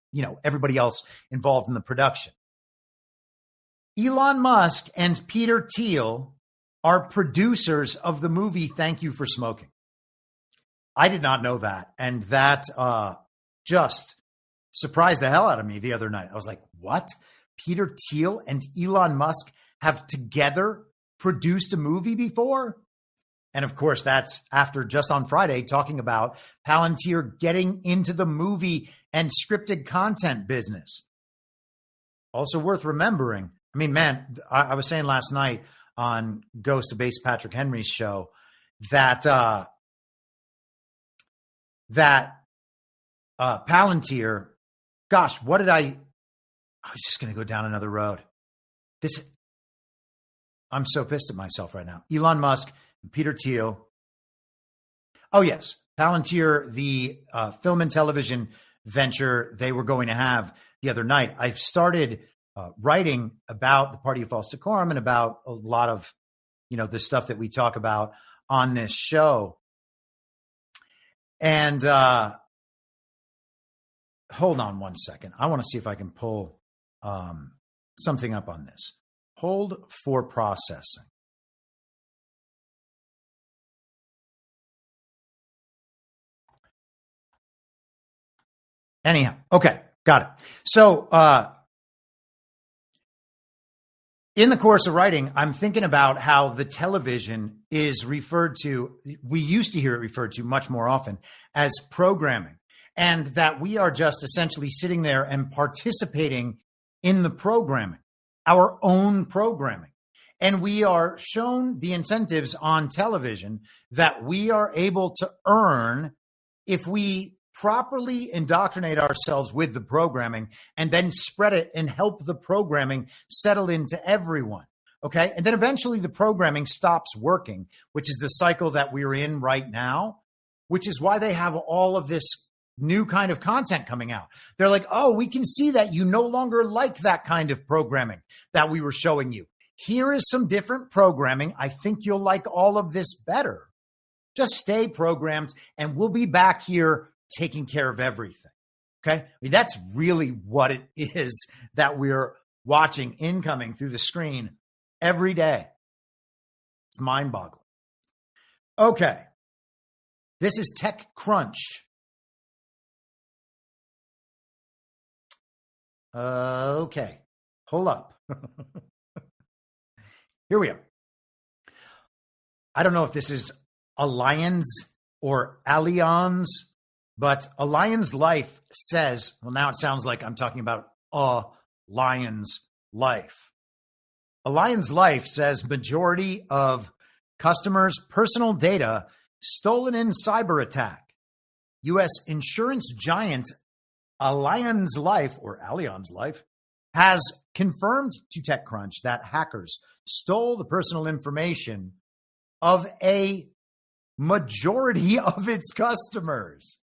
everybody else involved in the production. Elon Musk and Peter Thiel are producers of the movie Thank You for Smoking. I did not know that, and that just surprised the hell out of me the other night. I was like, what? Peter Thiel and Elon Musk have together produced a movie before? And of course, that's after just on Friday talking about Palantir getting into the movie and scripted content business. Also worth remembering. I mean, man, I was saying last night on Ghost to Base Patrick Henry's show that Palantir, gosh, what did I was just going to go down another road. I'm so pissed at myself right now. Elon Musk, Peter Thiel. Oh, yes. Palantir, the film and television venture they were going to have the other night. I've started writing about the Party of False Decorum and about a lot of, the stuff that we talk about on this show. And hold on one second. I want to see if I can pull something up on this. Hold for processing. Anyhow, okay, got it. So in the course of writing, I'm thinking about how the television is referred to, we used to hear it referred to much more often as programming, and that we are just essentially sitting there and participating in the programming, our own programming. And we are shown the incentives on television that we are able to earn if we properly indoctrinate ourselves with the programming and then spread it and help the programming settle into everyone. Okay. And then eventually the programming stops working, which is the cycle that we're in right now, which is why they have all of this new kind of content coming out. They're like, oh, we can see that you no longer like that kind of programming that we were showing you. Here is some different programming. I think you'll like all of this better. Just stay programmed and we'll be back here taking care of everything. Okay. I mean, that's really what it is that we're watching incoming through the screen every day. It's mind boggling. Okay. This is TechCrunch. Okay, hold up. Here we are. I don't know if this is Allianz or Allianz, but Allianz Life says, well, now it sounds like I'm talking about a Lion's Life. Allianz Life says majority of customers' personal data stolen in cyber attack. U.S. insurance giant Allianz Life has confirmed to TechCrunch that hackers stole the personal information of a majority of its customers,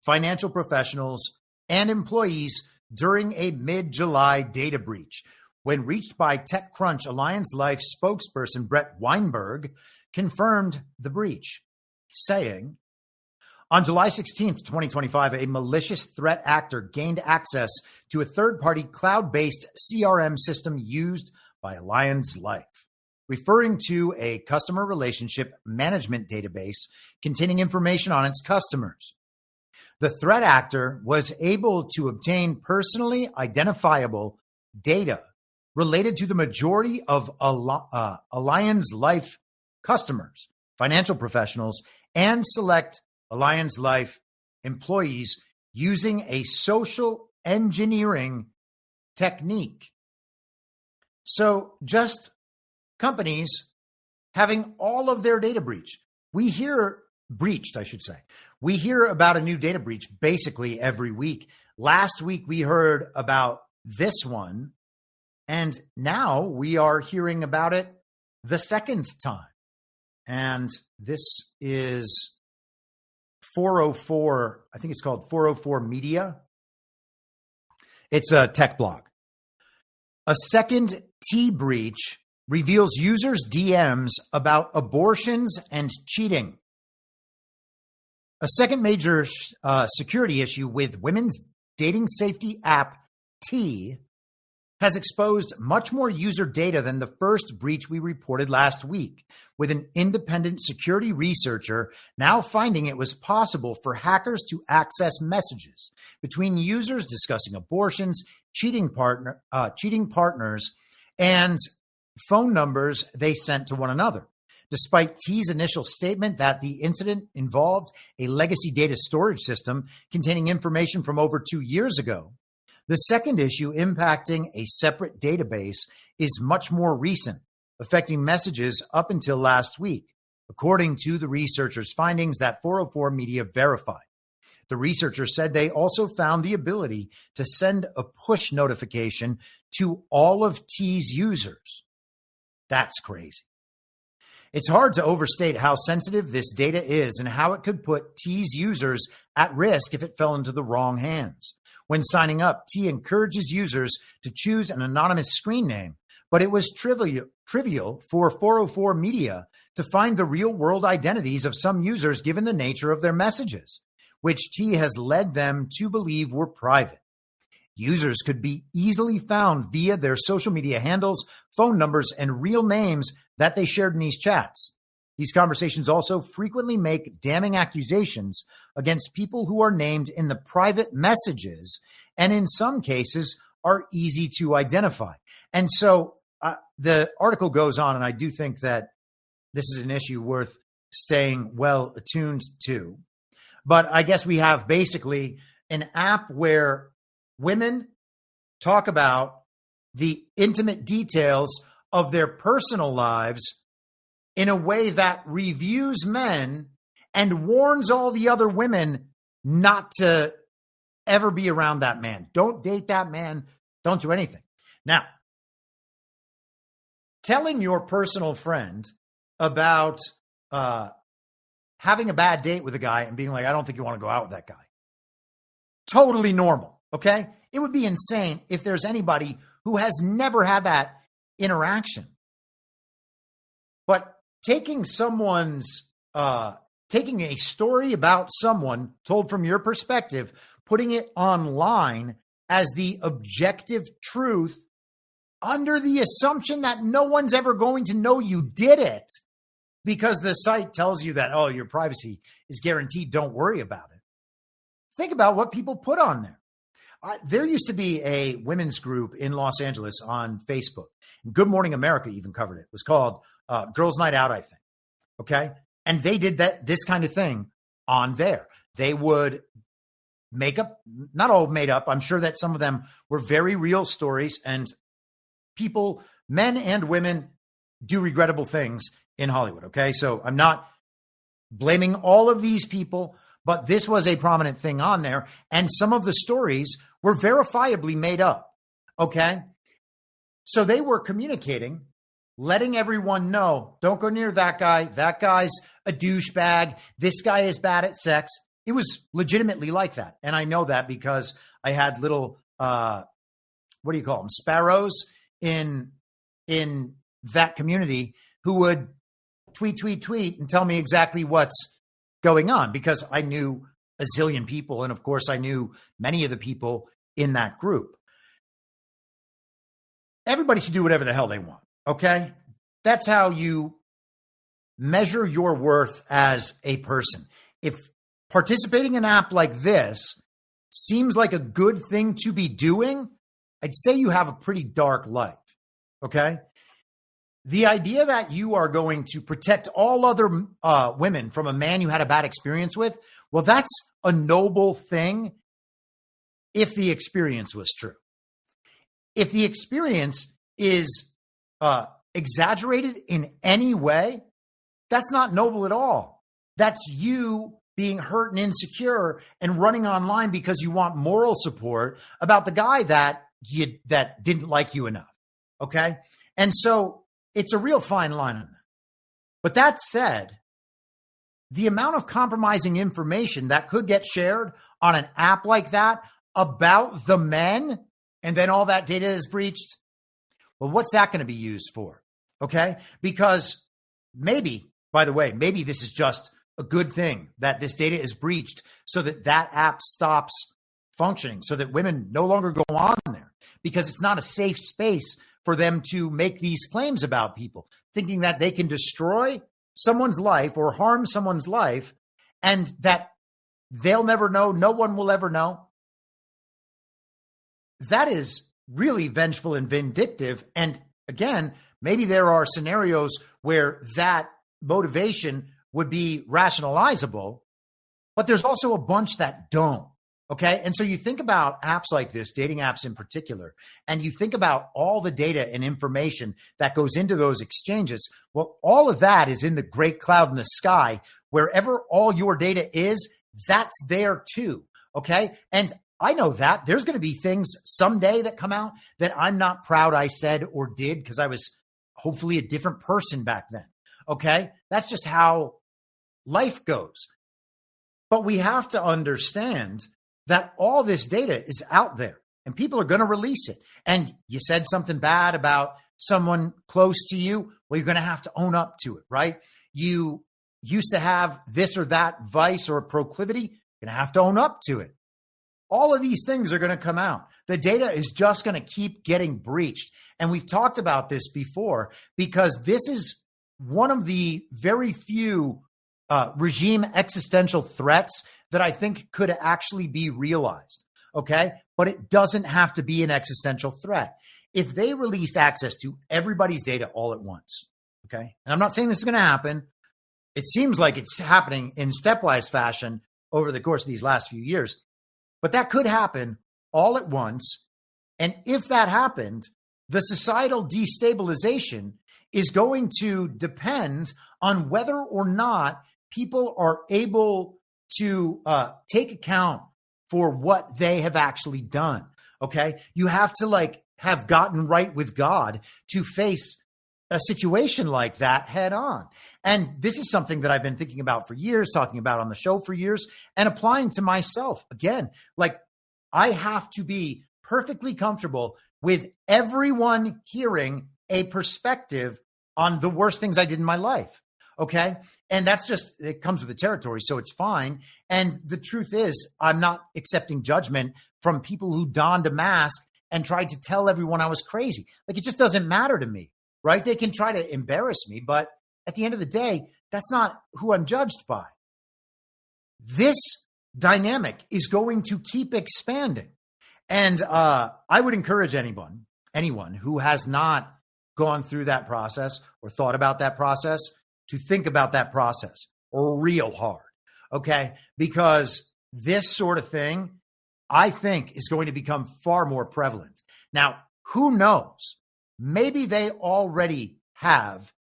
financial professionals, and employees during a mid-July data breach. When reached by TechCrunch, Allianz Life spokesperson Brett Weinberg confirmed the breach, saying, on July 16th, 2025, a malicious threat actor gained access to a third-party cloud-based CRM system used by Allianz Life, referring to a customer relationship management database containing information on its customers. The threat actor was able to obtain personally identifiable data related to the majority of Allianz Life customers, financial professionals, and select Allianz Life employees using a social engineering technique. So just companies having all of their data breached. We hear about a new data breach basically every week. Last week we heard about this one, and now we are hearing about it the second time. And this is 404, I think it's called 404 Media. It's a tech blog. A second T breach reveals users' DMs about abortions and cheating. A second major security issue with women's dating safety app T has exposed much more user data than the first breach we reported last week, with an independent security researcher now finding it was possible for hackers to access messages between users discussing abortions, cheating partners, and phone numbers they sent to one another. Despite T's initial statement that the incident involved a legacy data storage system containing information from over 2 years ago, the second issue impacting a separate database is much more recent, affecting messages up until last week, according to the researchers' findings that 404 Media verified. The researchers said they also found the ability to send a push notification to all of T's users. That's crazy. It's hard to overstate how sensitive this data is and how it could put T's users at risk if it fell into the wrong hands. When signing up, T encourages users to choose an anonymous screen name, but it was trivial for 404 Media to find the real-world identities of some users given the nature of their messages, which T has led them to believe were private. Users could be easily found via their social media handles, phone numbers, and real names that they shared in these chats. These conversations also frequently make damning accusations against people who are named in the private messages, and in some cases are easy to identify. And so the article goes on, and I do think that this is an issue worth staying well attuned to. But I guess we have basically an app where women talk about the intimate details of their personal lives in a way that reviews men and warns all the other women not to ever be around that man. Don't date that man. Don't do anything. Now, telling your personal friend about having a bad date with a guy and being like, I don't think you want to go out with that guy. Totally normal, okay? It would be insane if there's anybody who has never had that interaction. But taking a story about someone told from your perspective, putting it online as the objective truth under the assumption that no one's ever going to know you did it because the site tells you that, oh, your privacy is guaranteed. Don't worry about it. Think about what people put on there. There used to be a women's group in Los Angeles on Facebook. Good Morning America even covered it. It was called Girls Night Out, I think. Okay. And they did this kind of thing on there. They would make up, not all made up. I'm sure that some of them were very real stories, and people, men and women, do regrettable things in Hollywood. Okay. So I'm not blaming all of these people, but this was a prominent thing on there. And some of the stories were verifiably made up. Okay. So they were communicating, letting everyone know, don't go near that guy. That guy's a douchebag. This guy is bad at sex. It was legitimately like that. And I know that because I had little, what do you call them? Sparrows in that community who would tweet and tell me exactly what's going on, because I knew a zillion people. And of course I knew many of the people in that group. Everybody should do whatever the hell they want. Okay. That's how you measure your worth as a person. If participating in an app like this seems like a good thing to be doing, I'd say you have a pretty dark life. Okay. The idea that you are going to protect all other women from a man you had a bad experience with, well, that's a noble thing if the experience was true. If the experience is exaggerated in any way, that's not noble at all. That's you being hurt and insecure and running online because you want moral support about the guy that didn't like you enough. Okay. And so it's a real fine line on that. But that said, the amount of compromising information that could get shared on an app like that about the men, and then all that data is breached, well, what's that going to be used for? Okay. Because maybe, by the way, maybe this is just a good thing that this data is breached so that app stops functioning, so that women no longer go on there, because it's not a safe space for them to make these claims about people, thinking that they can destroy someone's life or harm someone's life and that they'll never know, no one will ever know. That is really vengeful and vindictive. And again, maybe there are scenarios where that motivation would be rationalizable, but there's also a bunch that don't. Okay. And so you think about apps like this, dating apps in particular, and you think about all the data and information that goes into those exchanges. Well, all of that is in the great cloud in the sky. Wherever all your data is, that's there too. Okay. And I know that there's going to be things someday that come out that I'm not proud I said or did, because I was hopefully a different person back then. Okay. That's just how life goes. But we have to understand that all this data is out there and people are going to release it. And you said something bad about someone close to you, well, you're going to have to own up to it, right? You used to have this or that vice or proclivity, you're going to have to own up to it. All of these things are going to come out. The data is just going to keep getting breached. And we've talked about this before, because this is one of the very few regime existential threats that I think could actually be realized. Okay. But it doesn't have to be an existential threat. If they released access to everybody's data all at once. Okay. And I'm not saying this is going to happen. It seems like it's happening in stepwise fashion over the course of these last few years, but that could happen all at once. And if that happened, the societal destabilization is going to depend on whether or not people are able to take account for what they have actually done. Okay. You have to have gotten right with God to face a situation like that head on. And this is something that I've been thinking about for years, talking about on the show for years, and applying to myself. Again, I have to be perfectly comfortable with everyone hearing a perspective on the worst things I did in my life. Okay. And that's just, it comes with the territory. So it's fine. And the truth is, I'm not accepting judgment from people who donned a mask and tried to tell everyone I was crazy. It just doesn't matter to me, right? They can try to embarrass me, but at the end of the day, that's not who I'm judged by. This dynamic is going to keep expanding. And I would encourage anyone who has not gone through that process or thought about that process to think about that process real hard, okay? Because this sort of thing, I think, is going to become far more prevalent. Now, who knows? Maybe they already have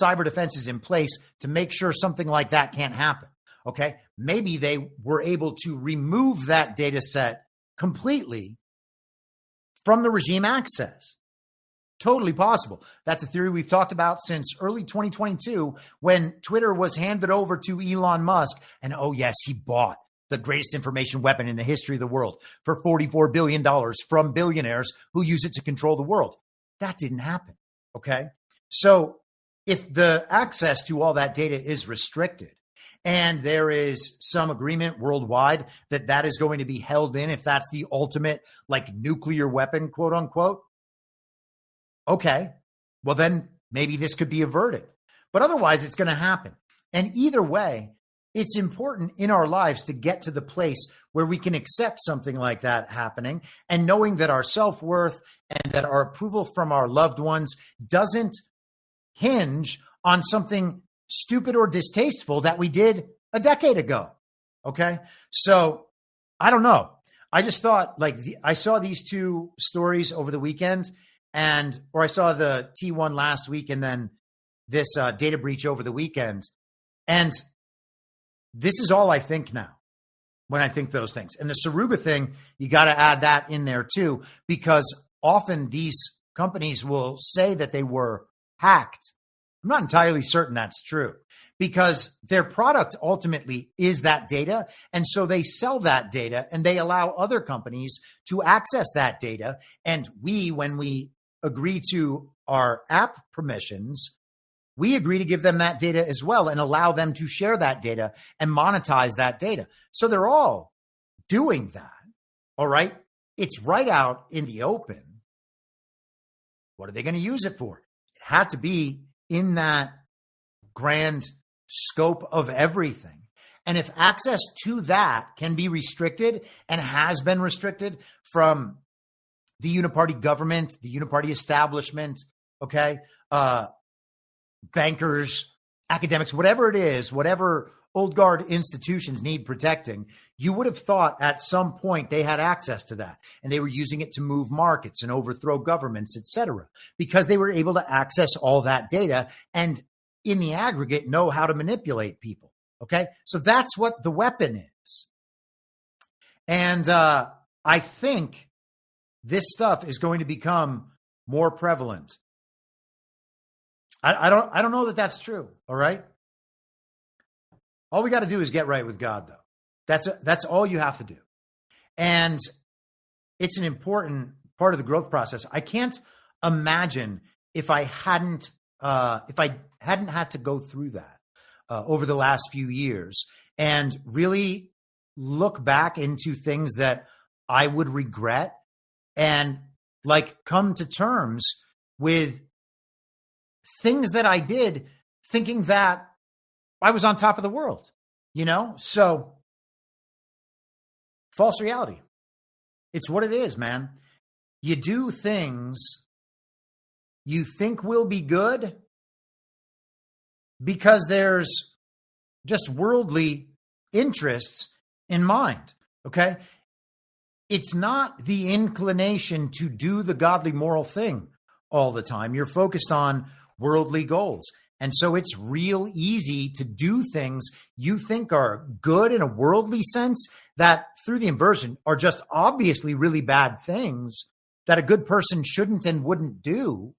cyber defenses in place to make sure something like that can't happen, okay? Maybe they were able to remove that data set completely from the regime access. Totally possible. That's a theory we've talked about since early 2022 when Twitter was handed over to Elon Musk. And oh, yes, he bought the greatest information weapon in the history of the world for $44 billion from billionaires who use it to control the world. That didn't happen. Okay. So if the access to all that data is restricted and there is some agreement worldwide that that is going to be held in, if that's the ultimate like nuclear weapon, quote unquote, okay, well then maybe this could be averted. But otherwise it's going to happen. And either way, it's important in our lives to get to the place where we can accept something like that happening and knowing that our self-worth and that our approval from our loved ones doesn't hinge on something stupid or distasteful that we did a decade ago. Okay. So I don't know. I just thought I saw these two stories over the weekend or I saw the T1 last week and then this data breach over the weekend. And this is all I think now when I think those things. And the Saruba thing, you got to add that in there too, because often these companies will say that they were hacked. I'm not entirely certain that's true because their product ultimately is that data. And so they sell that data and they allow other companies to access that data. And when we agree to our app permissions, we agree to give them that data as well and allow them to share that data and monetize that data. So they're all doing that. All right. It's right out in the open. What are they going to use it for? It had to be in that grand scope of everything. And if access to that can be restricted and has been restricted from the uniparty government, the uniparty establishment, okay, bankers, academics, whatever it is, whatever old guard institutions need protecting, you would have thought at some point they had access to that and they were using it to move markets and overthrow governments, etc., because they were able to access all that data and in the aggregate know how to manipulate people. Okay. So that's what the weapon is. And I think this stuff is going to become more prevalent. I don't know that that's true. All right. All we got to do is get right with God, though. That's all you have to do. And it's an important part of the growth process. I can't imagine if I hadn't had to go through that over the last few years and really look back into things that I would regret and come to terms with things that I did thinking that I was on top of the world, So false reality. It's what it is, man. You do things you think will be good because there's just worldly interests in mind, okay? It's not the inclination to do the godly moral thing all the time. You're focused on worldly goals. And so it's real easy to do things you think are good in a worldly sense that through the inversion are just obviously really bad things that a good person shouldn't and wouldn't do.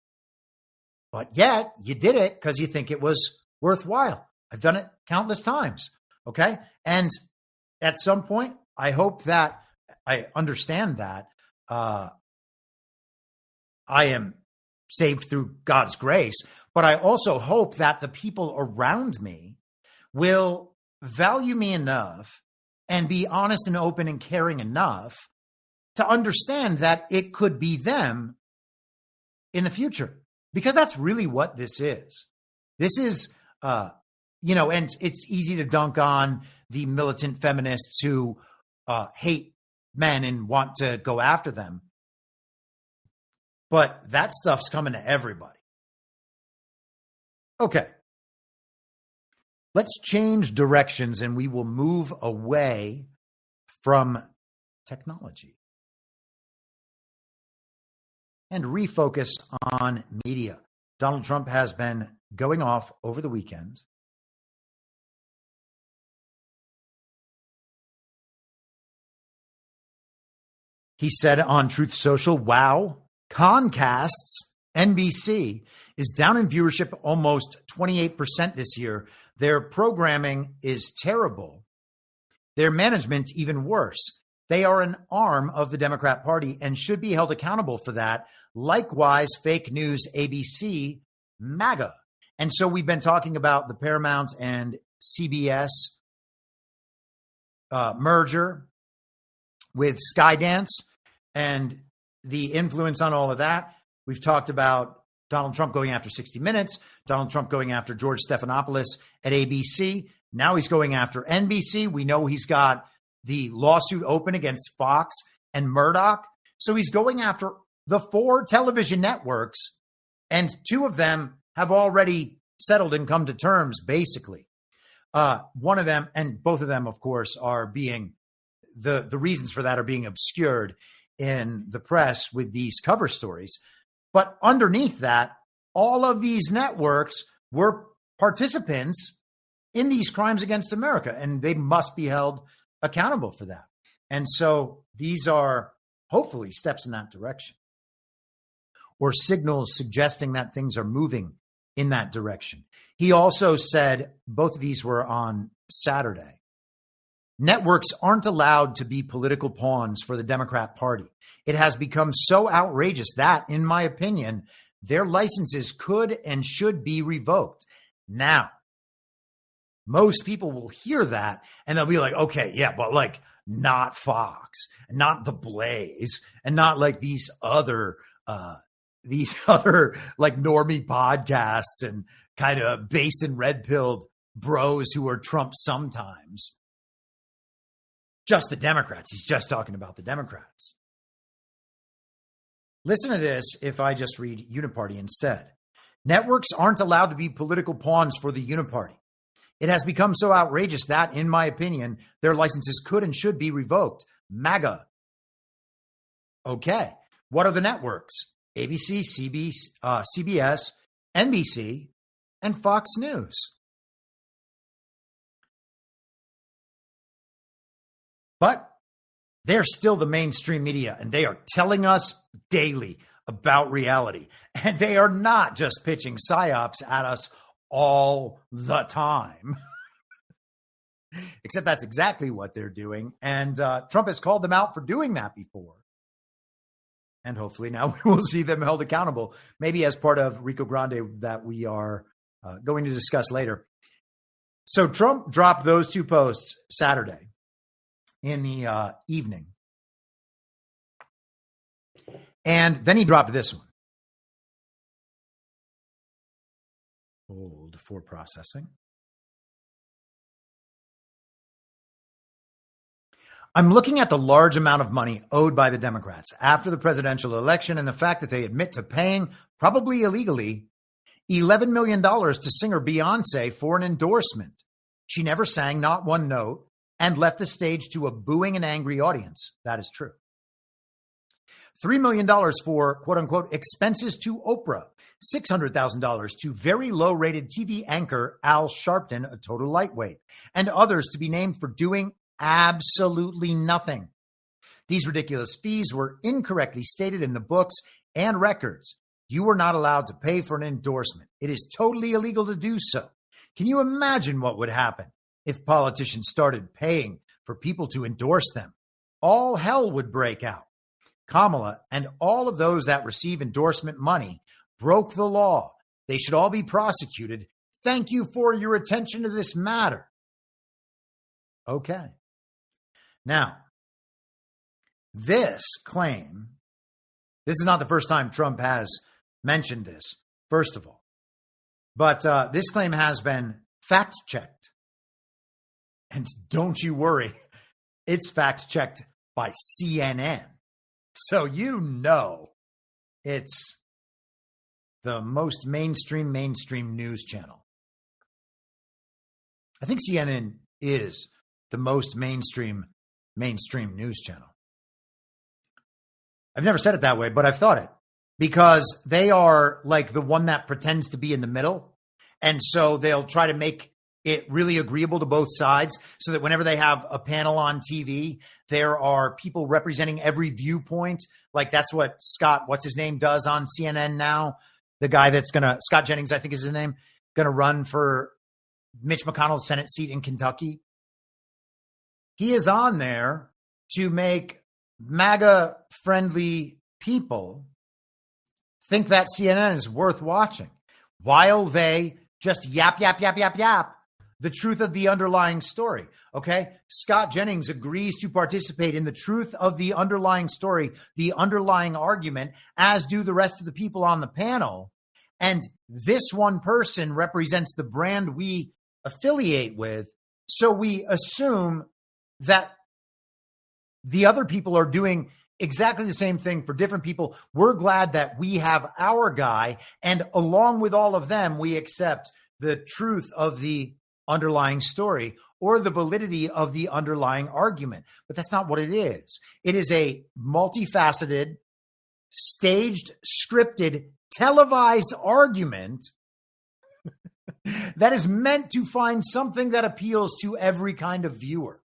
But yet you did it because you think it was worthwhile. I've done it countless times. Okay. And at some point, I hope that I understand that I am saved through God's grace, but I also hope that the people around me will value me enough and be honest and open and caring enough to understand that it could be them in the future, because that's really what this is. This is, and it's easy to dunk on the militant feminists who hate men and want to go after them. But that stuff's coming to everybody. Okay. Let's change directions and we will move away from technology and refocus on media. Donald Trump has been going off over the weekend. He said on Truth Social, wow, Comcast's NBC is down in viewership almost 28% this year. Their programming is terrible. Their management even worse. They are an arm of the Democrat Party and should be held accountable for that. Likewise, fake news ABC, MAGA. And so we've been talking about the Paramount and CBS merger with Skydance and the influence on all of that. We've talked about Donald Trump going after 60 Minutes, Donald Trump going after George Stephanopoulos at ABC. Now he's going after NBC. We know he's got the lawsuit open against Fox and Murdoch. So he's going after the 4 television networks, and 2 of them have already settled and come to terms, basically. One of them, and both of them, of course, are being, the reasons for that are being obscured in the press with these cover stories. But underneath that, all of these networks were participants in these crimes against America, and they must be held accountable for that. And so these are hopefully steps in that direction, or signals suggesting that things are moving in that direction. He also said, both of these were on Saturday, networks aren't allowed to be political pawns for the Democrat Party. It has become so outrageous that, in my opinion, their licenses could and should be revoked. Now, most people will hear that and they'll be like, okay, yeah, but like not Fox, not The Blaze, and not like these other like normie podcasts and kind of based in red-pilled bros who are Trump sometimes. Just the Democrats. He's just talking about the Democrats. Listen to this if I just read Uniparty instead. Networks aren't allowed to be political pawns for the Uniparty. It has become so outrageous that, in my opinion, their licenses could and should be revoked. MAGA. Okay. What are the networks? ABC, CBS, NBC, and Fox News. But they're still the mainstream media, and they are telling us daily about reality. And they are not just pitching psyops at us all the time. Except that's exactly what they're doing. And Trump has called them out for doing that before. And hopefully now we will see them held accountable, maybe as part of Rico Grande that we are going to discuss later. So Trump dropped those 2 posts Saturday in the evening. And then he dropped this one. Hold for processing. I'm looking at the large amount of money owed by the Democrats after the presidential election and the fact that they admit to paying, probably illegally, $11 million to singer Beyonce for an endorsement. She never sang, not one note, and left the stage to a booing and angry audience. That is true. $3 million for, quote unquote, expenses to Oprah. $600,000 to very low-rated TV anchor Al Sharpton, a total lightweight, and others to be named for doing absolutely nothing. These ridiculous fees were incorrectly stated in the books and records. You were not allowed to pay for an endorsement. It is totally illegal to do so. Can you imagine what would happen if politicians started paying for people to endorse them? All hell would break out. Kamala and all of those that receive endorsement money broke the law. They should all be prosecuted. Thank you for your attention to this matter. Okay. Now, this claim, this is not the first time Trump has mentioned this, first of all. But this claim has been fact-checked. And don't you worry, it's fact-checked by CNN. So it's the most mainstream news channel. I think CNN is the most mainstream news channel. I've never said it that way, but I've thought it, because they are like the one that pretends to be in the middle. And so they'll try to make it really agreeable to both sides, so that whenever they have a panel on TV, there are people representing every viewpoint. Like that's what Scott, what's his name, does on CNN now. The guy that's Scott Jennings, I think is his name, going to run for Mitch McConnell's Senate seat in Kentucky. He is on there to make MAGA-friendly people think that CNN is worth watching, while they just yap the truth of the underlying story. Okay. Scott Jennings agrees to participate in the truth of the underlying story, the underlying argument, as do the rest of the people on the panel. And this one person represents the brand we affiliate with. So we assume that the other people are doing exactly the same thing for different people. We're glad that we have our guy. And along with all of them, we accept the truth of the underlying story or the validity of the underlying argument. But that's not what it is. It is a multifaceted, staged, scripted, televised argument that is meant to find something that appeals to every kind of viewer.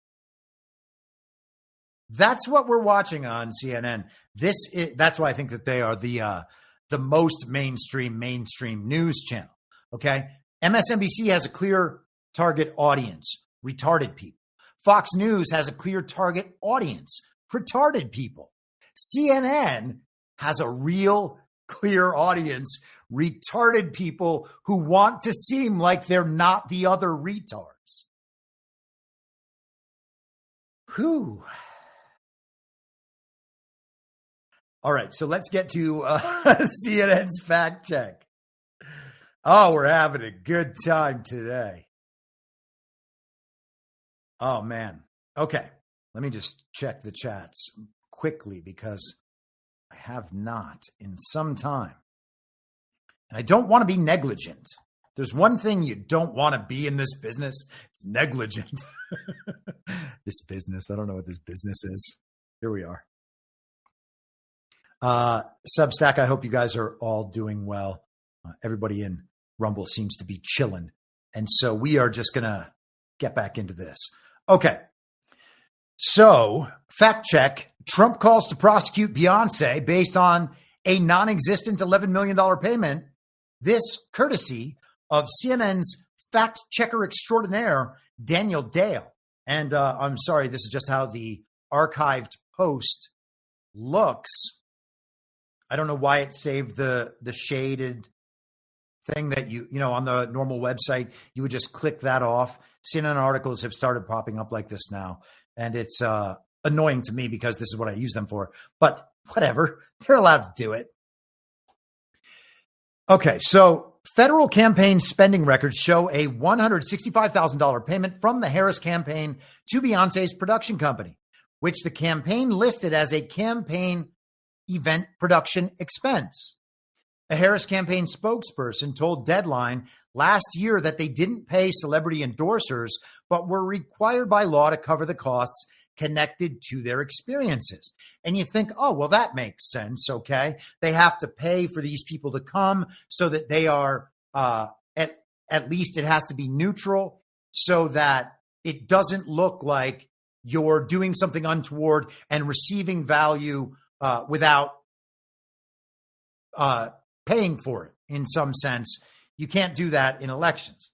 That's what we're watching on CNN. That's why I think that they are the most mainstream news channel. Okay. MSNBC has a clear target audience, retarded people. Fox News has a clear target audience, retarded people. CNN has a real clear audience, retarded people who want to seem like they're not the other retards. Whew. All right, so let's get to CNN's fact check. Oh, we're having a good time today. Oh, man. Okay, let me just check the chats quickly, because I have not in some time. And I don't want to be negligent. There's one thing you don't want to be in this business. It's negligent. This business, I don't know what this business is. Here we are. Substack, I hope you guys are all doing well. Everybody in Rumble seems to be chilling. And so we are just going to get back into this. Okay. So, fact check. Trump calls to prosecute Beyonce based on a non-existent $11 million payment. This courtesy of CNN's fact checker extraordinaire, Daniel Dale. And I'm sorry, this is just how the archived post looks. I don't know why it saved the shaded thing that you on the normal website, you would just click that off. CNN articles have started popping up like this now. And it's annoying to me because this is what I use them for. But whatever, they're allowed to do it. Okay, so federal campaign spending records show a $165,000 payment from the Harris campaign to Beyonce's production company, which the campaign listed as a campaign event production expense. A Harris campaign spokesperson told Deadline last year that they didn't pay celebrity endorsers, but were required by law to cover the costs connected to their experiences. And you think, oh, well, that makes sense. Okay. They have to pay for these people to come so that they are, at least it has to be neutral so that it doesn't look like you're doing something untoward and receiving value without paying for it in some sense. You can't do that in elections.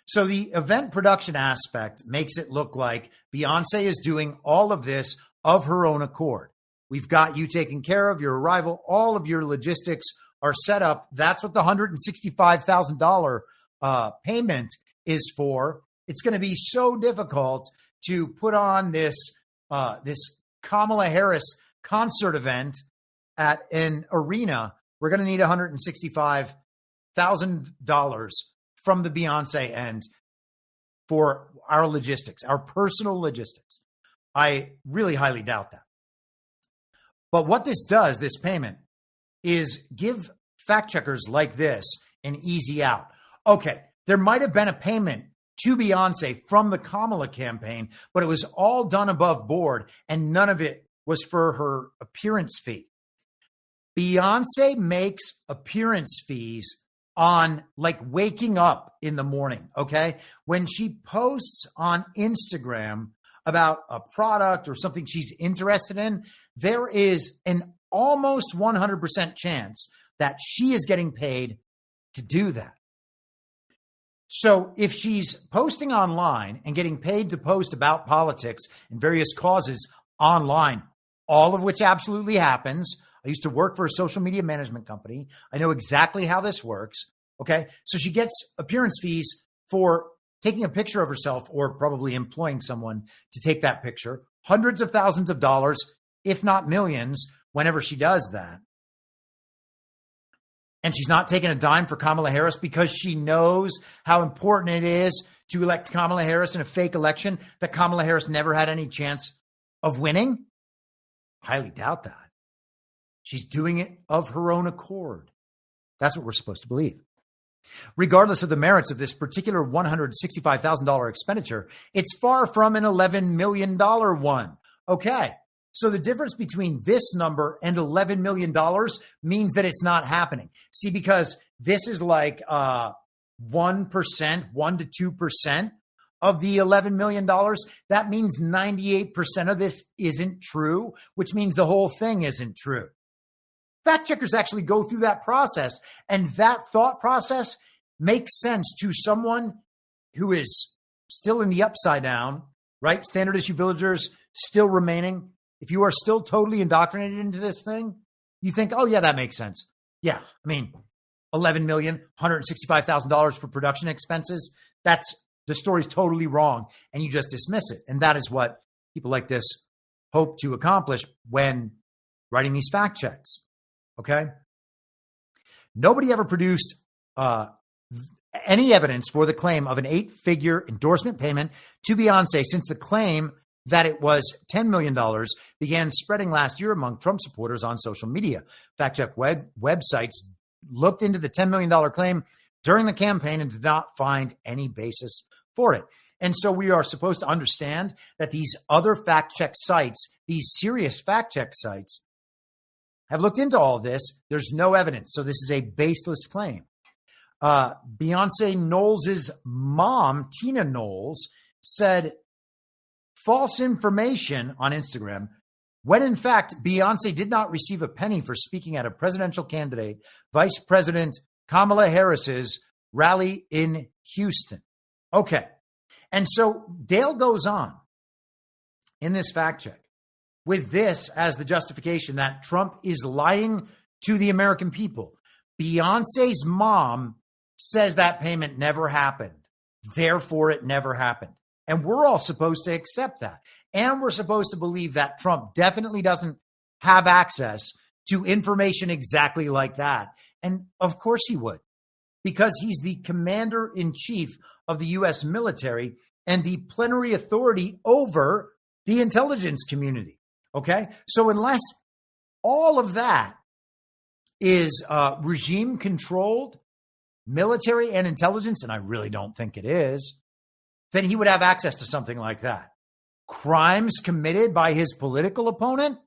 So the event production aspect makes it look like Beyonce is doing all of this of her own accord. We've got you taken care of, your arrival, all of your logistics are set up. That's what the $165,000 payment is for. It's going to be so difficult to put on this Kamala Harris concert event at an arena. We're going to need $165,000 from the Beyonce end for our logistics, our personal logistics. I really highly doubt that. But what this does, this payment, is give fact checkers like this an easy out. Okay, there might have been a payment to Beyonce from the Kamala campaign, but it was all done above board and none of it was for her appearance fee. Beyonce makes appearance fees on like waking up in the morning, okay? When she posts on Instagram about a product or something she's interested in, there is an almost 100% chance that she is getting paid to do that. So if she's posting online and getting paid to post about politics and various causes online, all of which absolutely happens. I used to work for a social media management company. I know exactly how this works. Okay. So she gets appearance fees for taking a picture of herself or probably employing someone to take that picture, hundreds of thousands of dollars, if not millions, whenever she does that. And she's not taking a dime for Kamala Harris because she knows how important it is to elect Kamala Harris in a fake election that Kamala Harris never had any chance of winning. Highly doubt that. She's doing it of her own accord. That's what we're supposed to believe. Regardless of the merits of this particular $165,000 expenditure, it's far from an $11 million one. Okay. So the difference between this number and $11 million means that it's not happening. See, because this is like 1%, 1 to 2% of the $11 million. That means 98% of this isn't true, which means the whole thing isn't true. Fact checkers actually go through that process, and that thought process makes sense to someone who is still in the upside down, right? Standard issue villagers still remaining. If you are still totally indoctrinated into this thing, you think, oh, yeah, that makes sense. Yeah, I mean, $11 million, $165,000 for production expenses. The story's totally wrong, and you just dismiss it. And that is what people like this hope to accomplish when writing these fact checks, okay? Nobody ever produced any evidence for the claim of an 8-figure endorsement payment to Beyonce since the claim that it was $10 million began spreading last year among Trump supporters on social media. Fact check websites looked into the $10 million claim during the campaign and did not find any basis for it. And so we are supposed to understand that these other fact check sites, these serious fact check sites, have looked into all of this. There's no evidence. So this is a baseless claim. Beyonce Knowles' mom, Tina Knowles, said false information on Instagram when in fact Beyonce did not receive a penny for speaking at a presidential candidate, Vice President Kamala Harris's rally in Houston. Okay. And so Dale goes on in this fact check with this as the justification that Trump is lying to the American people. Beyonce's mom says that payment never happened. Therefore, it never happened. And we're all supposed to accept that. And we're supposed to believe that Trump definitely doesn't have access to information exactly like that. And of course he would, because he's the commander-in-chief of the U.S. military and the plenary authority over the intelligence community. Okay? So unless all of that is regime-controlled, military and intelligence, and I really don't think it is, then he would have access to something like that. Crimes committed by his political opponent,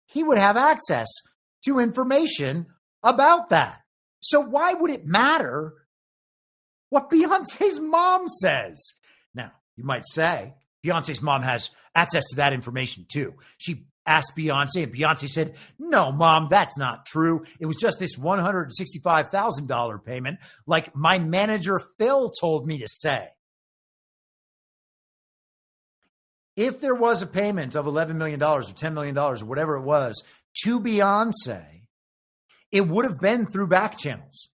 he would have access to information about that. So why would it matter what Beyonce's mom says? Now, you might say Beyonce's mom has access to that information too. She asked Beyonce, and Beyonce said, no, Mom, that's not true. It was just this $165,000 payment, like my manager Phil told me to say. If there was a payment of $11 million or $10 million or whatever it was to Beyonce, it would have been through back channels.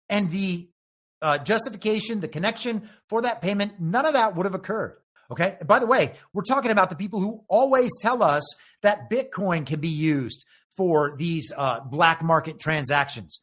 And the justification, the connection for that payment, none of that would have occurred. Okay. And by the way, we're talking about the people who always tell us that Bitcoin can be used for these black market transactions.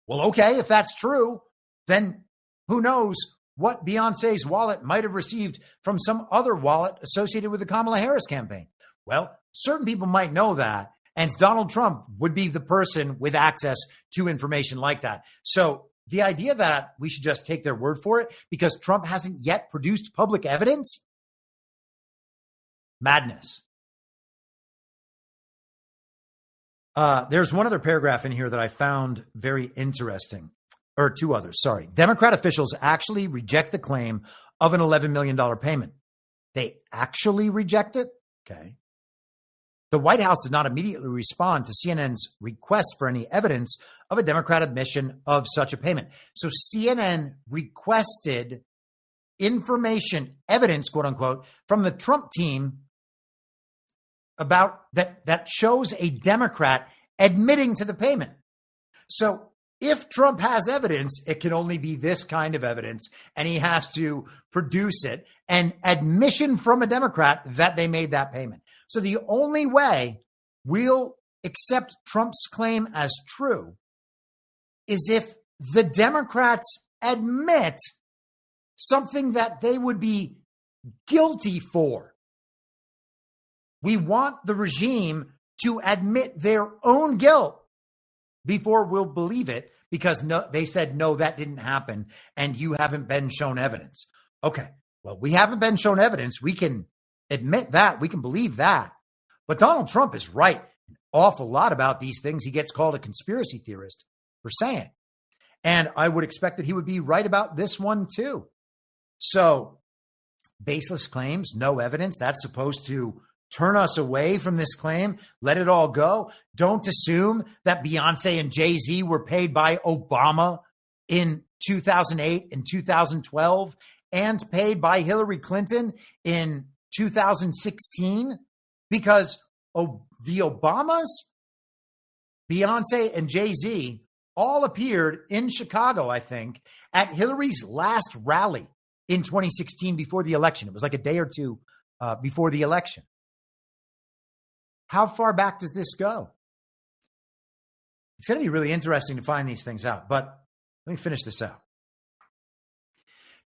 Well, okay, if that's true, then who knows what Beyonce's wallet might have received from some other wallet associated with the Kamala Harris campaign. Well, certain people might know that, And Donald Trump would be the person with access to information like that. So the idea that we should just take their word for it because Trump hasn't yet produced public evidence, madness. There's one other paragraph in here that I found very interesting, or two others, sorry. Democrat officials actually reject the claim of an $11 million payment. They actually reject it? Okay. The White House did not immediately respond to CNN's request for any evidence of a Democrat admission of such a payment. So CNN requested information, evidence, quote unquote, from the Trump team about that shows a Democrat admitting to the payment. So if Trump has evidence, it can only be this kind of evidence, and he has to produce it, an admission from a Democrat that they made that payment. So the only way we'll accept Trump's claim as true is if the Democrats admit something that they would be guilty for. We want the regime to admit their own guilt before we'll believe it, because they said, no, that didn't happen, and you haven't been shown evidence. Okay, well, we haven't been shown evidence. We can admit that. We can believe that. But Donald Trump is right an awful lot about these things. He gets called a conspiracy theorist for saying. And I would expect that he would be right about this one too. So baseless claims, no evidence, that's supposed to turn us away from this claim. Let it all go. Don't assume that Beyonce and Jay-Z were paid by Obama in 2008 and 2012 and paid by Hillary Clinton in 2016, because the Obamas, Beyonce and Jay-Z all appeared in Chicago, I think, at Hillary's last rally in 2016 before the election. It was like a day or two before the election. How far back does this go? It's going to be really interesting to find these things out, but let me finish this out.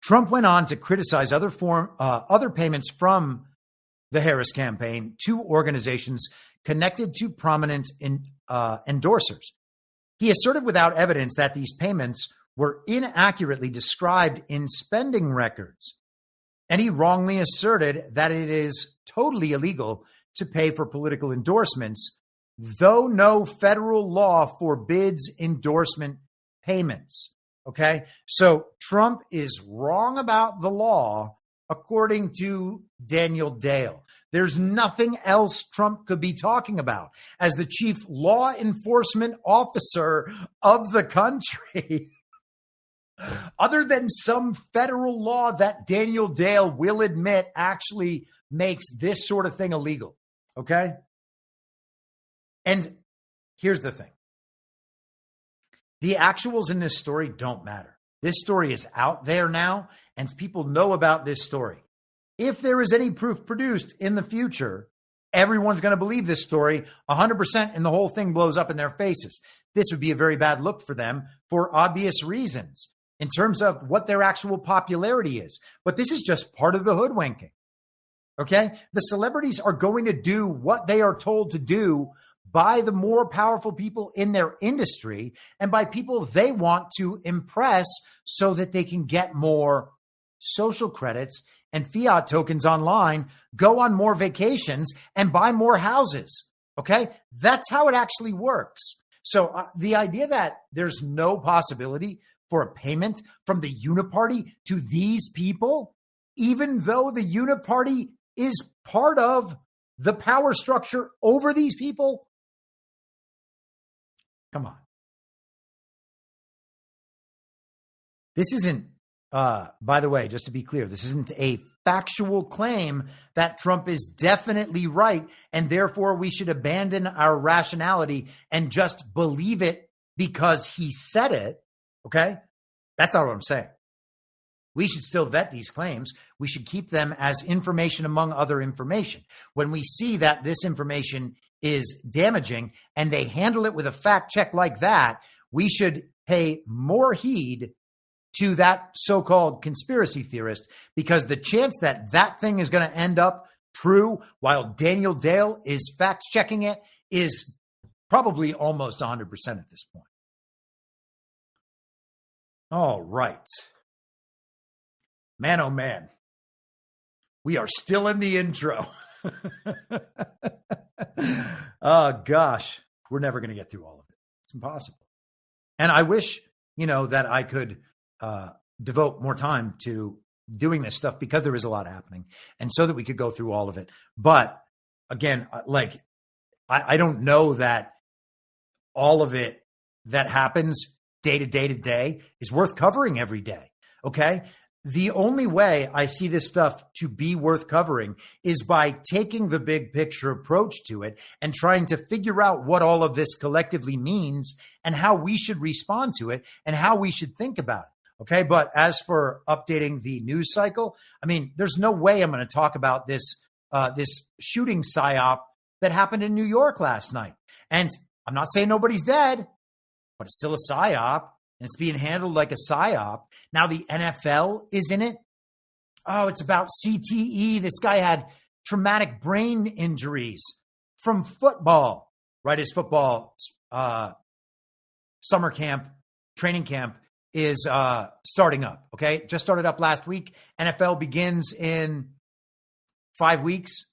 Trump went on to criticize other payments from the Harris campaign to organizations connected to prominent endorsers. He asserted without evidence that these payments were inaccurately described in spending records, and he wrongly asserted that it is totally illegal to pay for political endorsements, though no federal law forbids endorsement payments. Okay, so Trump is wrong about the law, according to Daniel Dale. There's nothing else Trump could be talking about as the chief law enforcement officer of the country, other than some federal law that Daniel Dale will admit actually makes this sort of thing illegal. Okay? And here's the thing. The actuals in this story don't matter. This story is out there now, and people know about this story. If there is any proof produced in the future, everyone's going to believe this story 100%, and the whole thing blows up in their faces. This would be a very bad look for them for obvious reasons in terms of what their actual popularity is. But this is just part of the hoodwinking. Okay? The celebrities are going to do what they are told to do by the more powerful people in their industry and by people they want to impress so that they can get more social credits and fiat tokens online, go on more vacations, and buy more houses. Okay? That's how it actually works. So the idea that there's no possibility for a payment from the Uniparty to these people, even though the Uniparty is part of the power structure over these people, come on. This isn't, by the way, just to be clear, this isn't a factual claim that Trump is definitely right, and therefore we should abandon our rationality and just believe it because he said it, okay? That's not what I'm saying. We should still vet these claims. We should keep them as information among other information. When we see that this information is damaging and they handle it with a fact check like that, we should pay more heed to that so-called conspiracy theorist, because the chance that that thing is going to end up true while Daniel Dale is fact checking it is Probably almost 100% at this point. All right. Man, oh man. We are still in the intro. Oh, gosh. We're never going to get through all of it. It's impossible. And I wish, that I could devote more time to doing this stuff because there is a lot happening and so that we could go through all of it. But again, I don't know that all of it that happens day to day to day is worth covering every day. Okay. The only way I see this stuff to be worth covering is by taking the big picture approach to it and trying to figure out what all of this collectively means and how we should respond to it and how we should think about it. Okay. But as for updating the news cycle, I mean, there's no way I'm going to talk about this shooting psyop that happened in New York last night. And I'm not saying nobody's dead, but it's still a psyop. And it's being handled like a psyop. Now the NFL is in it. Oh, it's about CTE. This guy had traumatic brain injuries from football, right? His football summer camp, training camp is starting up, okay? Just started up last week. NFL begins in 5 weeks.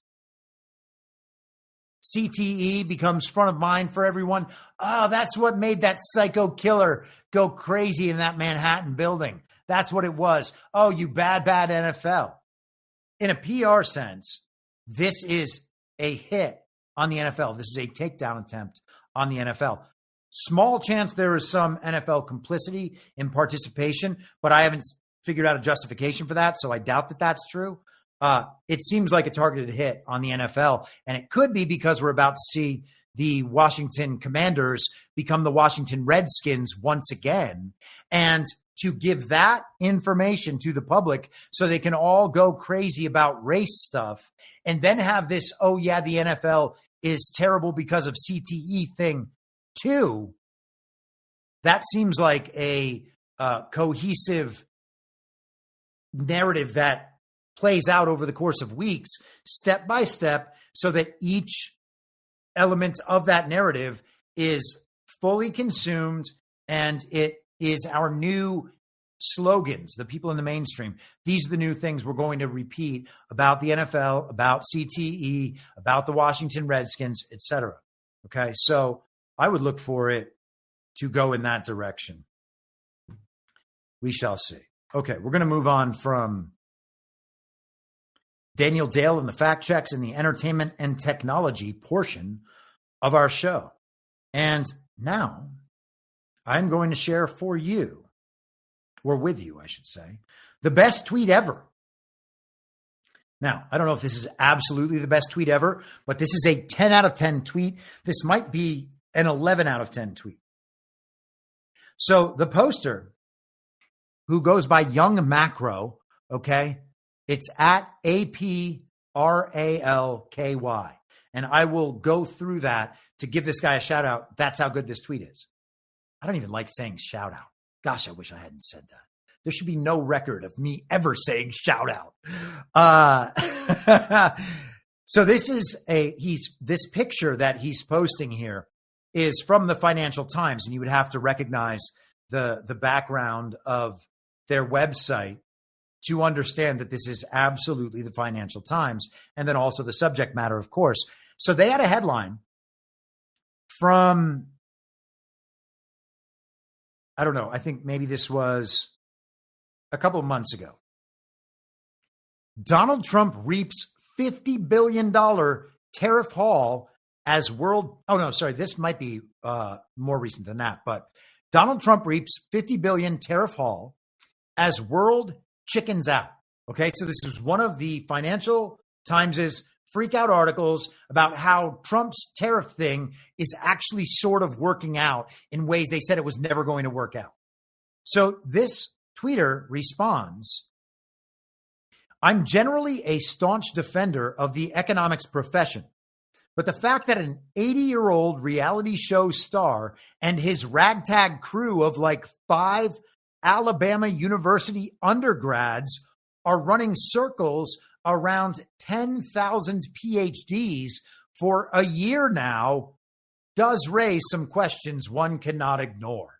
CTE becomes front of mind for everyone. Oh, that's what made that psycho killer go crazy in that Manhattan building. That's what it was. Oh, you bad NFL. In a PR sense, this is a hit on the NFL. This is a takedown attempt on the NFL. Small chance there is some NFL complicity in participation, but I haven't figured out a justification for that, so I doubt that that's true. It seems like a targeted hit on the NFL, and it could be because we're about to see the Washington Commanders become the Washington Redskins once again, and to give that information to the public so they can all go crazy about race stuff and then have this, oh yeah, the NFL is terrible because of CTE thing too. That seems like a cohesive narrative that plays out over the course of weeks, step by step, so that each element of that narrative is fully consumed, and it is our new slogans, the people in the mainstream. These are the new things we're going to repeat about the NFL, about CTE, about the Washington Redskins, etc. Okay, so I would look for it to go in that direction. We shall see. Okay, we're going to move on from Daniel Dale and the fact checks in the entertainment and technology portion of our show. And now I'm going to share for you, or with you, I should say, the best tweet ever. Now, I don't know if this is absolutely the best tweet ever, but this is a 10 out of 10 tweet. This might be an 11 out of 10 tweet. So the poster, who goes by Young Macro, okay, it's at APRALKY. And I will go through that to give this guy a shout out. That's how good this tweet is. I don't even like saying shout out. Gosh, I wish I hadn't said that. There should be no record of me ever saying shout out. So this is this picture that he's posting here is from the Financial Times, and you would have to recognize the background of their website to understand that this is absolutely the Financial Times, and then also the subject matter, of course. So they had a headline from, I don't know, I think maybe this was a couple of months ago. Donald Trump reaps $50 billion tariff haul as world. Oh, no, sorry. This might be more recent than that. But Donald Trump reaps $50 billion tariff haul as world chickens out. Okay, so this is one of the Financial Times' freak out articles about how Trump's tariff thing is actually sort of working out in ways they said it was never going to work out. So this tweeter responds, I'm generally a staunch defender of the economics profession, but the fact that an 80-year-old reality show star and his ragtag crew of like 5 Alabama University undergrads are running circles around 10,000 PhDs for a year now does raise some questions one cannot ignore.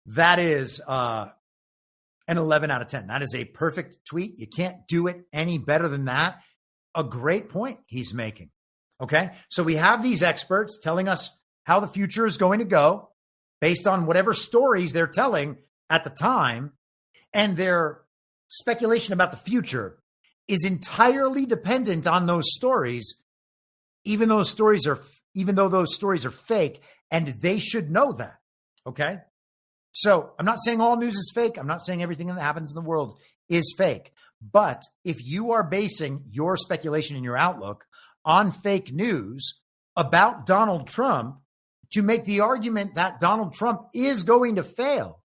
That is an 11 out of 10. That is a perfect tweet. You can't do it any better than that. A great point he's making. Okay, so we have these experts telling us how the future is going to go based on whatever stories they're telling at the time, and their speculation about the future is entirely dependent on those stories, even though those stories are fake, and they should know that. Okay, so I'm not saying all news is fake. I'm not saying everything that happens in the world is fake. But if you are basing your speculation and your outlook on fake news about Donald Trump to make the argument that Donald Trump is going to fail,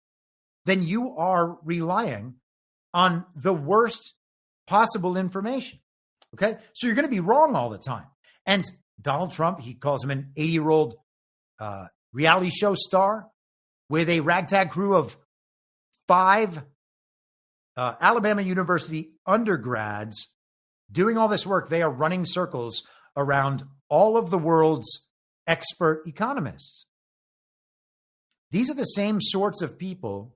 then you are relying on the worst possible information. Okay? So you're going to be wrong all the time. And Donald Trump, he calls him an 80-year-old reality show star with a ragtag crew of 5 Alabama University undergrads doing all this work. They are running circles around all of the world's expert economists. These are the same sorts of people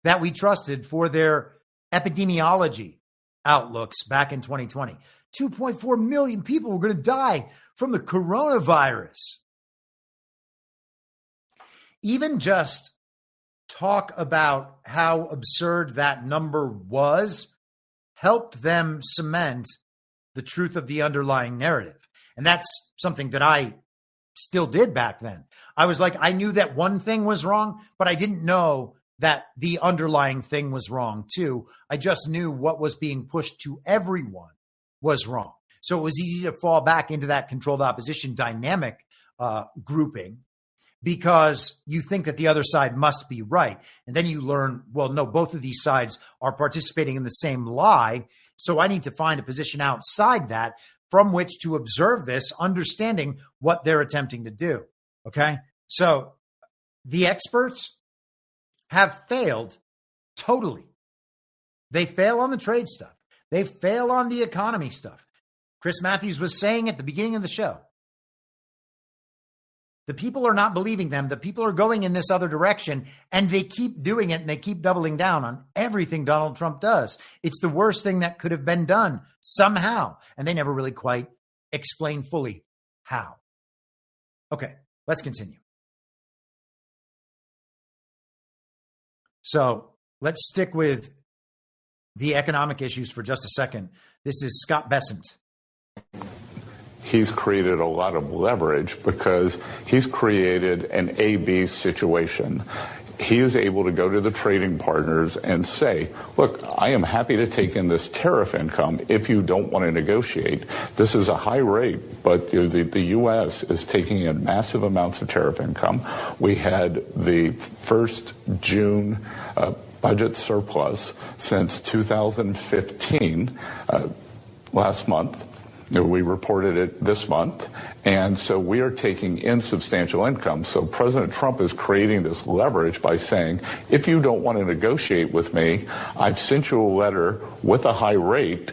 that we trusted for their epidemiology outlooks back in 2020. 2.4 million people were going to die from the coronavirus. Even just talk about how absurd that number was helped them cement the truth of the underlying narrative. And that's something that I still did back then. I was like, I knew that one thing was wrong, but I didn't know that the underlying thing was wrong too. I just knew what was being pushed to everyone was wrong. So it was easy to fall back into that controlled opposition dynamic grouping, because you think that the other side must be right. And then you learn, well, no, both of these sides are participating in the same lie. So I need to find a position outside that from which to observe this, understanding what they're attempting to do. Okay? So the experts have failed totally. They fail on the trade stuff. They fail on the economy stuff. Chris Matthews was saying at the beginning of the show, the people are not believing them. The people are going in this other direction, and they keep doing it, and they keep doubling down on everything Donald Trump does. It's the worst thing that could have been done somehow, and they never really quite explain fully how. Okay, let's continue. So let's stick with the economic issues for just a second. This is Scott Bessent. He's created a lot of leverage because he's created an A-B situation. He is able to go to the trading partners and say, look, I am happy to take in this tariff income if you don't want to negotiate. This is a high rate, but the U.S. is taking in massive amounts of tariff income. We had the first June budget surplus since 2015, last month. We reported it this month, and so we are taking in substantial income. So President Trump is creating this leverage by saying, if you don't want to negotiate with me, I've sent you a letter with a high rate.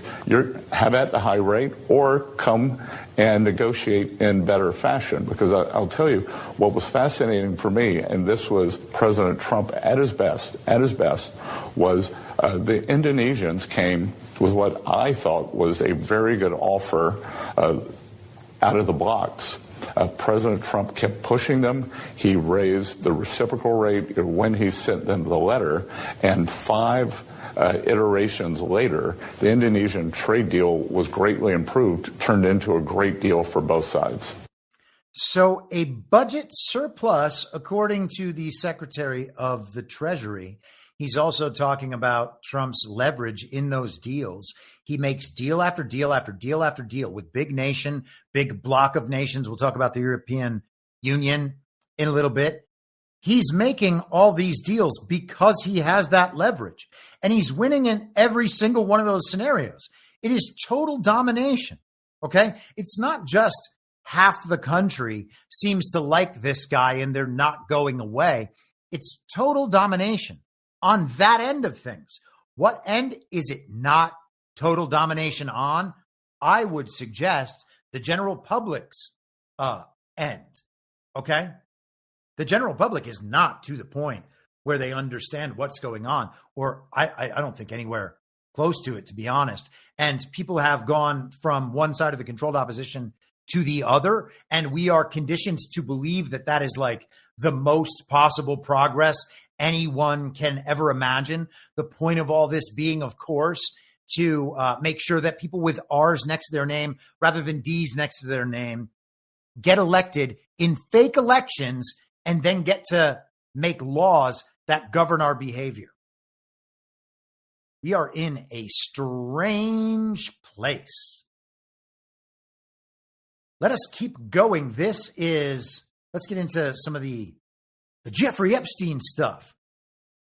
Have at the high rate, or come and negotiate in better fashion. Because I'll tell you, what was fascinating for me, and this was President Trump at his best, was the Indonesians came with what I thought was a very good offer out of the blocks. President Trump kept pushing them. He raised the reciprocal rate when he sent them the letter, and 5 iterations later, the Indonesian trade deal was greatly improved, turned into a great deal for both sides. So a budget surplus, according to the Secretary of the Treasury. He's also talking about Trump's leverage in those deals. He makes deal after deal after deal after deal with big nation, big block of nations. We'll talk about the European Union in a little bit. He's making all these deals because he has that leverage, and he's winning in every single one of those scenarios. It is total domination. Okay. It's not just half the country seems to like this guy and they're not going away. It's total domination. On that end of things, what end is it not total domination on? I would suggest the general public's end. Okay? The general public is not to the point where they understand what's going on, or I don't think anywhere close to it, to be honest. And people have gone from one side of the controlled opposition to the other, and we are conditioned to believe that that is like the most possible progress anyone can ever imagine. The point of all this being, of course, to make sure that people with R's next to their name rather than D's next to their name get elected in fake elections and then get to make laws that govern our behavior. We are in a strange place. Let us keep going. Let's get into some of the Jeffrey Epstein stuff.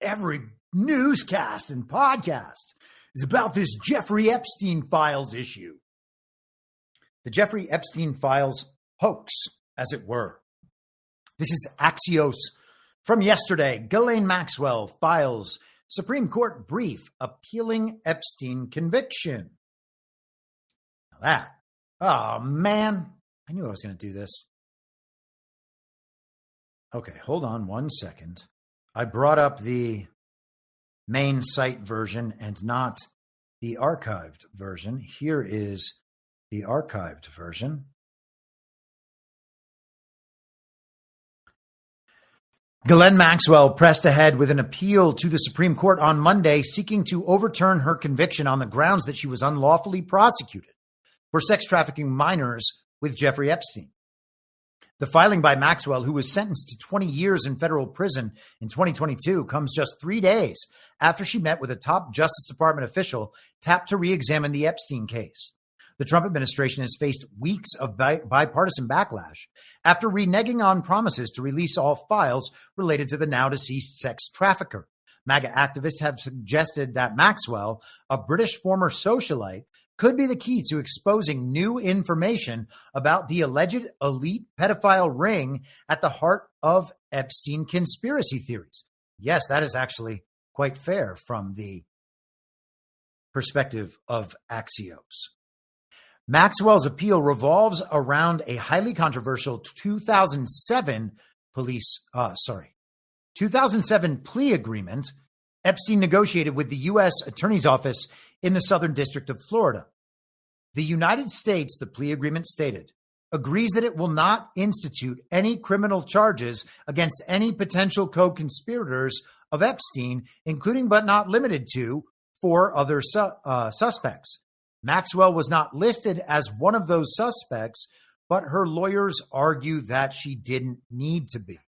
Every newscast and podcast is about this Jeffrey Epstein Files issue. The Jeffrey Epstein Files hoax, as it were. This is Axios from yesterday. Ghislaine Maxwell files Supreme Court brief appealing Epstein conviction. Now oh man, I knew I was going to do this. Okay, hold on 1 second. I brought up the main site version and not the archived version. Here is the archived version. Ghislaine Maxwell pressed ahead with an appeal to the Supreme Court on Monday, seeking to overturn her conviction on the grounds that she was unlawfully prosecuted for sex trafficking minors with Jeffrey Epstein. The filing by Maxwell, who was sentenced to 20 years in federal prison in 2022, comes just 3 days after she met with a top Justice Department official tapped to re-examine the Epstein case. The Trump administration has faced weeks of bipartisan backlash after reneging on promises to release all files related to the now-deceased sex trafficker. MAGA activists have suggested that Maxwell, a British former socialite, could be the key to exposing new information about the alleged elite pedophile ring at the heart of Epstein conspiracy theories. Yes, that is actually quite fair from the perspective of Axios. Maxwell's appeal revolves around a highly controversial 2007 plea agreement Epstein negotiated with the U.S. Attorney's Office in the Southern District of Florida. The United States, the plea agreement stated, agrees that it will not institute any criminal charges against any potential co-conspirators of Epstein, including but not limited to 4 other suspects. Maxwell was not listed as one of those suspects, but her lawyers argue that she didn't need to be.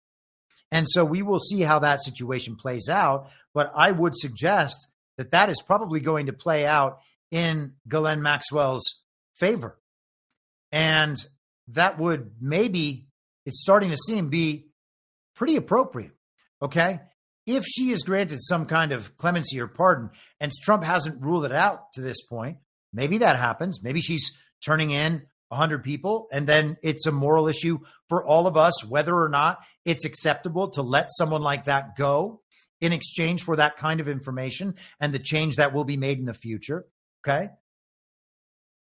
And so we will see how that situation plays out, but I would suggest that that is probably going to play out in Ghislaine Maxwell's favor. And that would maybe, it's starting to seem, be pretty appropriate, okay? If she is granted some kind of clemency or pardon, and Trump hasn't ruled it out to this point, maybe that happens. Maybe she's turning in 100 people, and then it's a moral issue for all of us whether or not it's acceptable to let someone like that go in exchange for that kind of information and the change that will be made in the future, okay?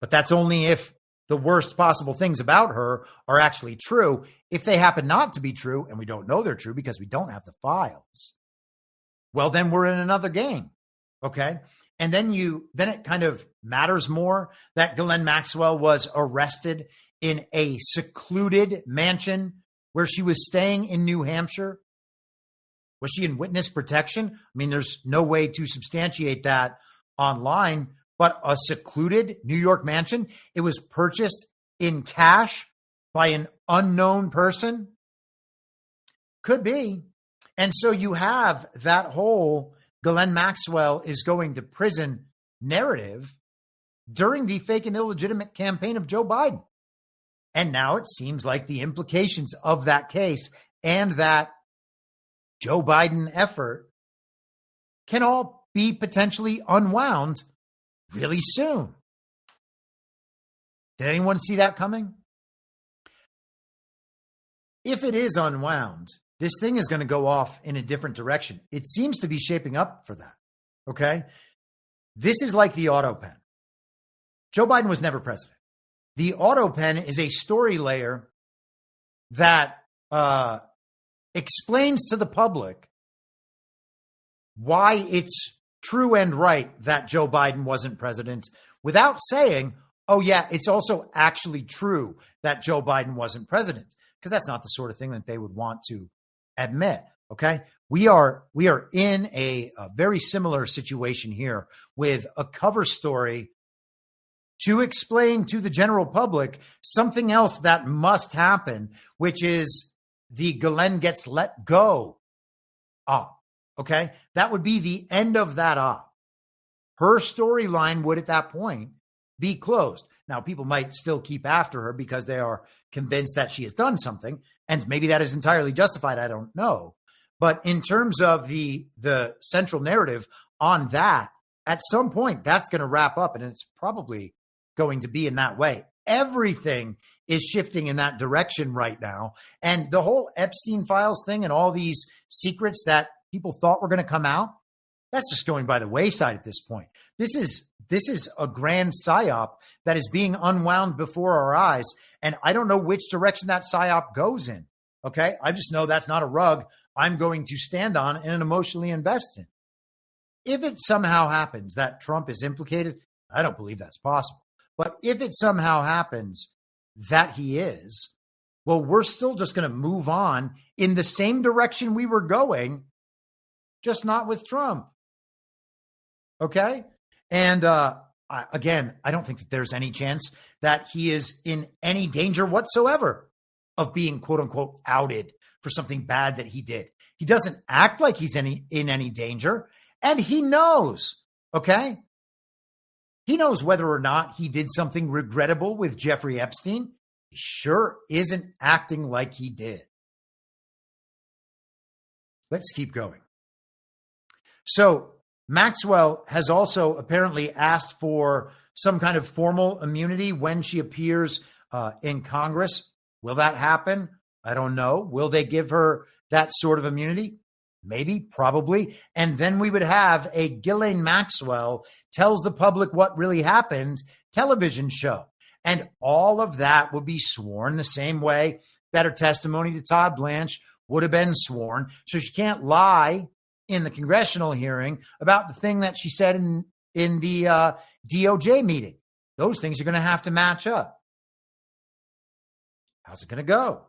But that's only if the worst possible things about her are actually true. If they happen not to be true, and we don't know they're true because we don't have the files, well, then we're in another game, okay? And then it kind of matters more that Ghislaine Maxwell was arrested in a secluded mansion where she was staying in New Hampshire. Was she in witness protection? I mean, there's no way to substantiate that online, but a secluded New York mansion, it was purchased in cash by an unknown person? Could be. And so you have that whole Ghislaine Maxwell is going to prison narrative during the fake and illegitimate campaign of Joe Biden. And now it seems like the implications of that case and that Joe Biden effort can all be potentially unwound really soon. Did anyone see that coming? If it is unwound, this thing is going to go off in a different direction. It seems to be shaping up for that, okay? This is like the auto pen. Joe Biden was never president. The auto pen is a story layer that explains to the public why it's true and right that Joe Biden wasn't president without saying, oh, yeah, it's also actually true that Joe Biden wasn't president, because that's not the sort of thing that they would want to admit. OK, we are in a very similar situation here with a cover story to explain to the general public something else that must happen, which is the Ghislaine gets let go op. OK, that would be the end of that op. Her storyline would at that point be closed. Now, people might still keep after her because they are convinced that she has done something, and maybe that is entirely justified. I don't know. But in terms of the central narrative on that, at some point, that's going to wrap up, and it's probably going to be in that way. Everything is shifting in that direction right now. And the whole Epstein Files thing and all these secrets that people thought were going to come out, that's just going by the wayside at this point. This is a grand psyop that is being unwound before our eyes. And I don't know which direction that psyop goes in. Okay. I just know that's not a rug I'm going to stand on and emotionally invest in. If it somehow happens that Trump is implicated, I don't believe that's possible. But if it somehow happens that he is, well, we're still just going to move on in the same direction we were going, just not with Trump. Okay? And again, I don't think that there's any chance that he is in any danger whatsoever of being, quote unquote, outed for something bad that he did. He doesn't act like he's in any danger, and he knows, okay? He knows whether or not he did something regrettable with Jeffrey Epstein. He sure isn't acting like he did. Let's keep going. So Maxwell has also apparently asked for some kind of formal immunity when she appears in Congress. Will that happen? I don't know. Will they give her that sort of immunity? Maybe, probably. And then we would have a Ghislaine Maxwell tells the public what really happened television show. And all of that would be sworn the same way that her testimony to Todd Blanche would have been sworn. So she can't lie in the congressional hearing about the thing that she said in the DOJ meeting. Those things are going to have to match up. How's it going to go?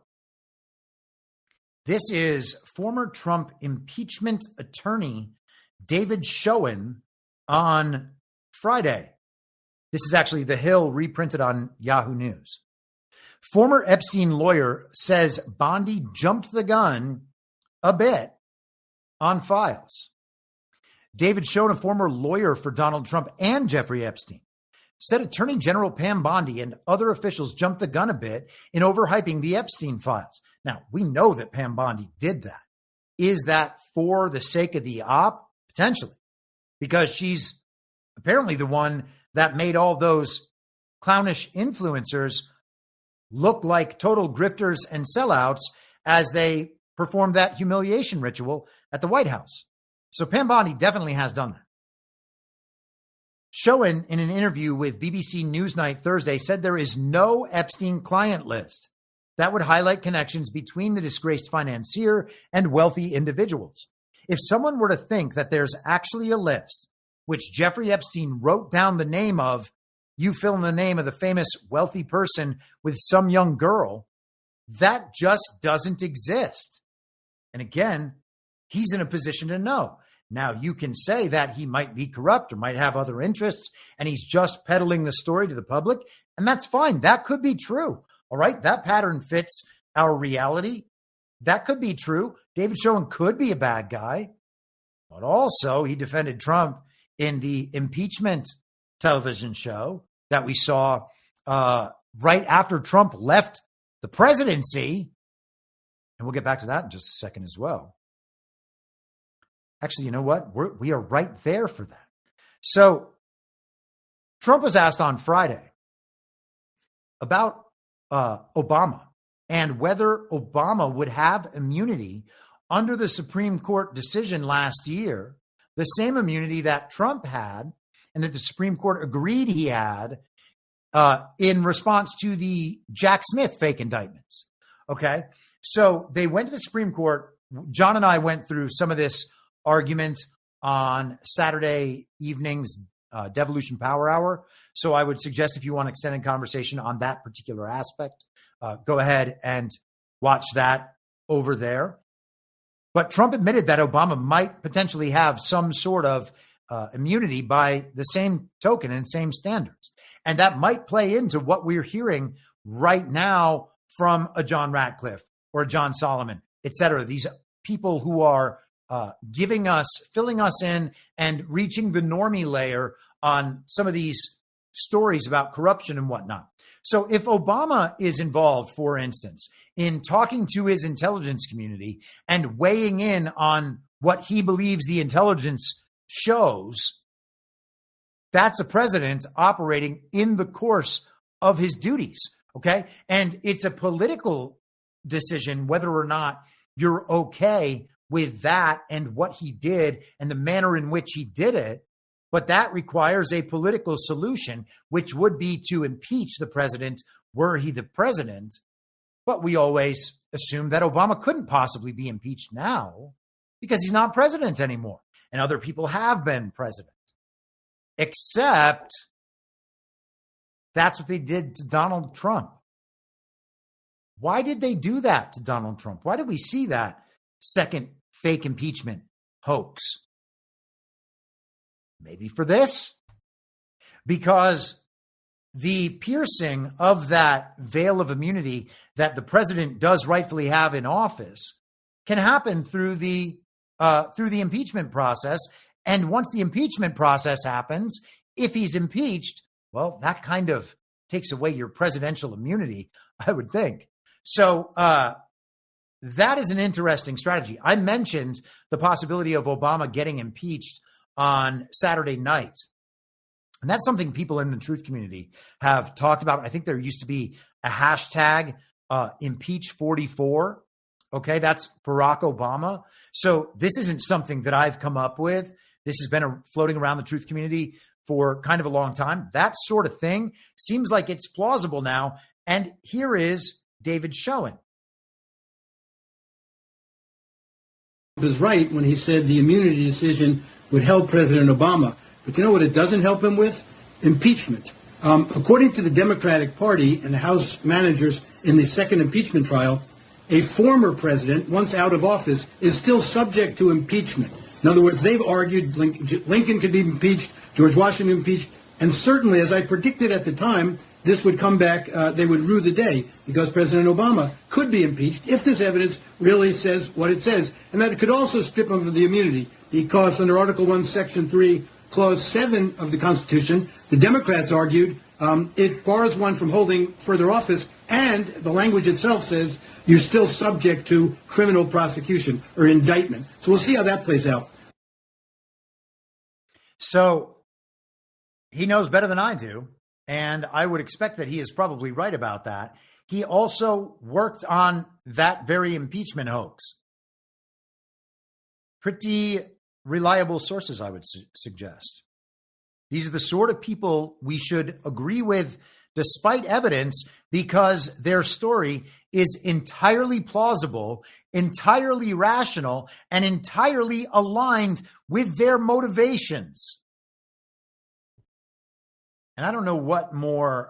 This is former Trump impeachment attorney David Schoen on Friday. This is actually The Hill reprinted on Yahoo News. Former Epstein lawyer says Bondi jumped the gun a bit on Files. David Schoen, a former lawyer for Donald Trump and Jeffrey Epstein, said Attorney General Pam Bondi and other officials jumped the gun a bit in overhyping the Epstein files. Now, we know that Pam Bondi did that. Is that for the sake of the op? Potentially. Because she's apparently the one that made all those clownish influencers look like total grifters and sellouts as they performed that humiliation ritual at the White House. So Pam Bondi definitely has done that. Schoen, in an interview with BBC Newsnight Thursday, said there is no Epstein client list that would highlight connections between the disgraced financier and wealthy individuals. If someone were to think that there's actually a list which Jeffrey Epstein wrote down the name of, you fill in the name of the famous wealthy person with some young girl, that just doesn't exist. And again, he's in a position to know. Now, you can say that he might be corrupt or might have other interests, and he's just peddling the story to the public, and that's fine. That could be true. All right, that pattern fits our reality. That could be true. David Schoen could be a bad guy, but also he defended Trump in the impeachment television show that we saw right after Trump left the presidency. And we'll get back to that in just a second as well. Actually, you know what? We are right there for that. So Trump was asked on Friday about Obama and whether Obama would have immunity under the Supreme Court decision last year, the same immunity that Trump had and that the Supreme Court agreed he had in response to the Jack Smith fake indictments. Okay. So they went to the Supreme Court. John and I went through some of this argument on Saturday evening's Devolution Power Hour. So I would suggest if you want extended conversation on that particular aspect, go ahead and watch that over there. But Trump admitted that Obama might potentially have some sort of immunity by the same token and same standards. And that might play into what we're hearing right now from a John Ratcliffe or a John Solomon, et cetera. These people who are giving us, filling us in and reaching the normie layer on some of these stories about corruption and whatnot. So if Obama is involved, for instance, in talking to his intelligence community and weighing in on what he believes the intelligence shows, that's a president operating in the course of his duties. Okay. And it's a political decision whether or not you're okay with that and what he did and the manner in which he did it. But that requires a political solution, which would be to impeach the president were he the president. But we always assume that Obama couldn't possibly be impeached now because he's not president anymore. And other people have been president. Except that's what they did to Donald Trump. Why did they do that to Donald Trump? Why did we see that second fake impeachment hoax? Maybe for this, because the piercing of that veil of immunity that the president does rightfully have in office can happen through the impeachment process. And once the impeachment process happens, if he's impeached, well, that kind of takes away your presidential immunity, I would think. So that is an interesting strategy. I mentioned the possibility of Obama getting impeached on Saturday night. And that's something people in the truth community have talked about. I think there used to be a hashtag impeach44. Okay, that's Barack Obama. So this isn't something that I've come up with. This has been floating around the truth community for kind of a long time. That sort of thing seems like it's plausible now. And here is David Schoen. Was right when he said the immunity decision would help President Obama. But you know what it doesn't help him with? Impeachment. According to the Democratic Party and the House managers in the second impeachment trial, a former president, once out of office, is still subject to impeachment. In other words, they've argued Lincoln could be impeached, George Washington impeached, and certainly, as I predicted at the time, this would come back, they would rue the day, because President Obama could be impeached if this evidence really says what it says. And that it could also strip him of the immunity, because under Article 1, Section 3, Clause 7 of the Constitution, the Democrats argued it bars one from holding further office, and the language itself says you're still subject to criminal prosecution or indictment. So we'll see how that plays out. So he knows better than I do, and I would expect that he is probably right about that. He also worked on that very impeachment hoax. Pretty reliable sources, I would suggest. These are the sort of people we should agree with despite evidence, because their story is entirely plausible, entirely rational, and entirely aligned with their motivations. And I don't know what more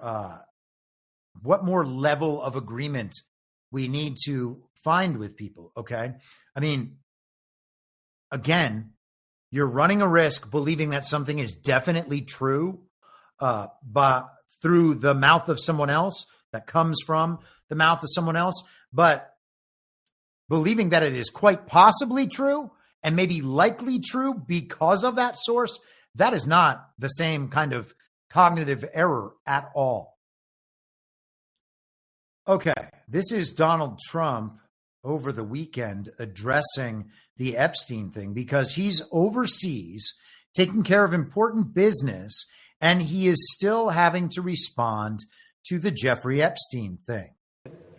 level of agreement we need to find with people, okay? I mean, again, you're running a risk believing that something is definitely true, but through the mouth of someone else, that comes from the mouth of someone else, but believing that it is quite possibly true and maybe likely true because of that source, that is not the same kind of cognitive error at all. Okay, this is Donald Trump over the weekend addressing the Epstein thing, because he's overseas taking care of important business, and he is still having to respond to the Jeffrey Epstein thing.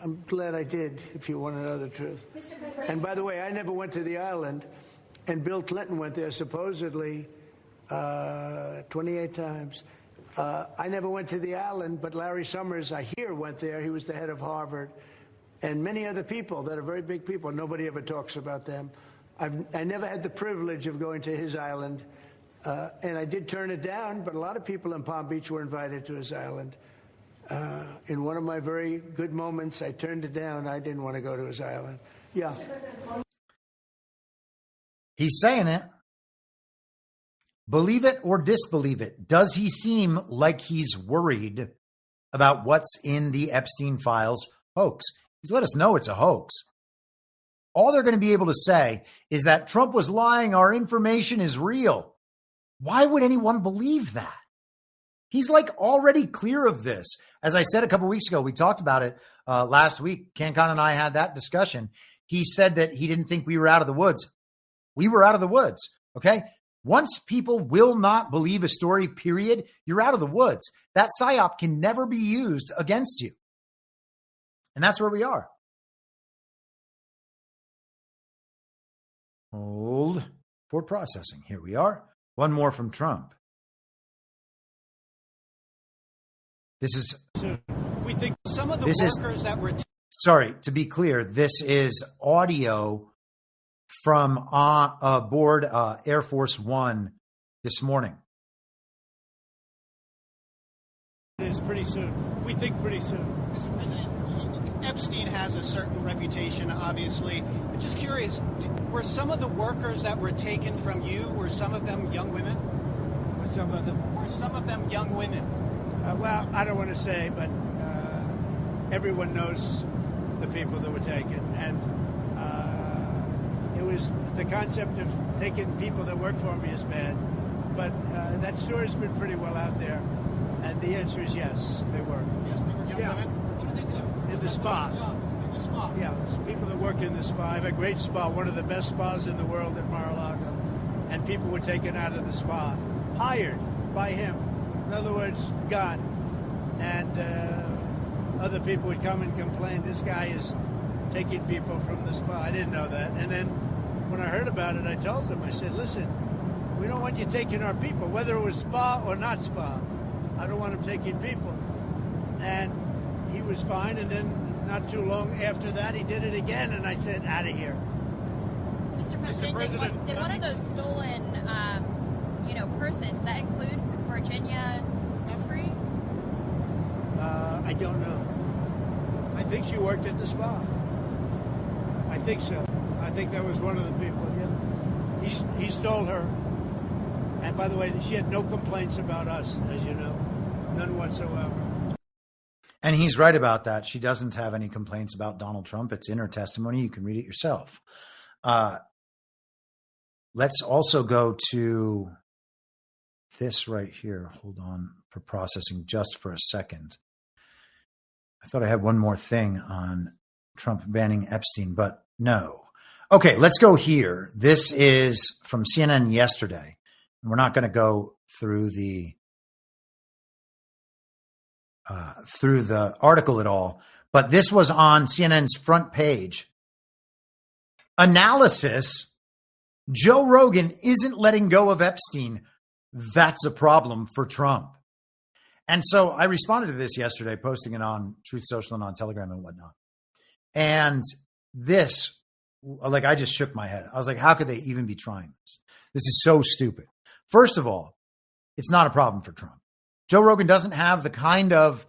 I'm glad I did, if you want to know the truth. And by the way, I never went to the island, and Bill Clinton went there supposedly 28 times. I never went to the island, but Larry Summers, I hear, went there. He was the head of Harvard. and many other people that are very big people. Nobody ever talks about them. I never had the privilege of going to his island, and I did turn it down, but a lot of people in Palm Beach were invited to his island. In one of my very good moments, I turned it down. I didn't want to go to his island. Yeah. He's saying it. Believe it or disbelieve it. Does he seem like he's worried about what's in the Epstein Files hoax? He's let us know it's a hoax. All they're going to be able to say is that Trump was lying. Our information is real. Why would anyone believe that? He's like already clear of this. As I said a couple of weeks ago, we talked about it last week. CanCon and I had that discussion. He said that he didn't think we were out of the woods. We were out of the woods. Okay. Once people will not believe a story, period, you're out of the woods. That psyop can never be used against you. And that's where we are. Hold for processing. Here we are. One more from Trump. This is. We think some of the workers that were. Sorry, to be clear, this is audio from aboard Air Force One this morning. It is pretty soon. We think pretty soon. Mr. President, Epstein has a certain reputation, obviously. I'm just curious, were some of the workers that were taken from you, were some of them young women? Were some of them young women? Well, I don't want to say, but everyone knows the people that were taken. And it was the concept of taking people that work for me is bad. But that story's been pretty well out there. And the answer is yes, they were. Yes, they were young women? What did they do? In the spa. In the spa? Yeah, people that work in the spa. I have a great spa, one of the best spas in the world at Mar-a-Lago. And people were taken out of the spa, hired by him. In other words, gone. And other people would come and complain, this guy is taking people from the spa. I didn't know that. And then when I heard about it, I told them, I said, listen, we don't want you taking our people, whether it was spa or not spa. I don't want him taking people. And he was fine. And then not too long after that, he did it again. And I said, out of here. Mr. President, did one of those stolen, persons, that include Virginia Jeffrey? I don't know. I think she worked at the spa. I think so. I think that was one of the people. Yeah. He stole her. And by the way, she had no complaints about us, as you know. None whatsoever. And he's right about that. She doesn't have any complaints about Donald Trump. It's in her testimony. You can read it yourself. Let's also go to this right here. Hold on for processing just for a second. I thought I had one more thing on Trump banning Epstein, but no. Okay, let's go here. This is from CNN yesterday. And we're not going to go through the article at all, but this was on CNN's front page. Analysis: Joe Rogan isn't letting go of Epstein. That's a problem for Trump. And so I responded to this yesterday, posting it on Truth Social and on Telegram and whatnot. And this, I just shook my head. I was like, how could they even be trying this? This is so stupid. First of all, it's not a problem for Trump. Joe Rogan doesn't have the kind of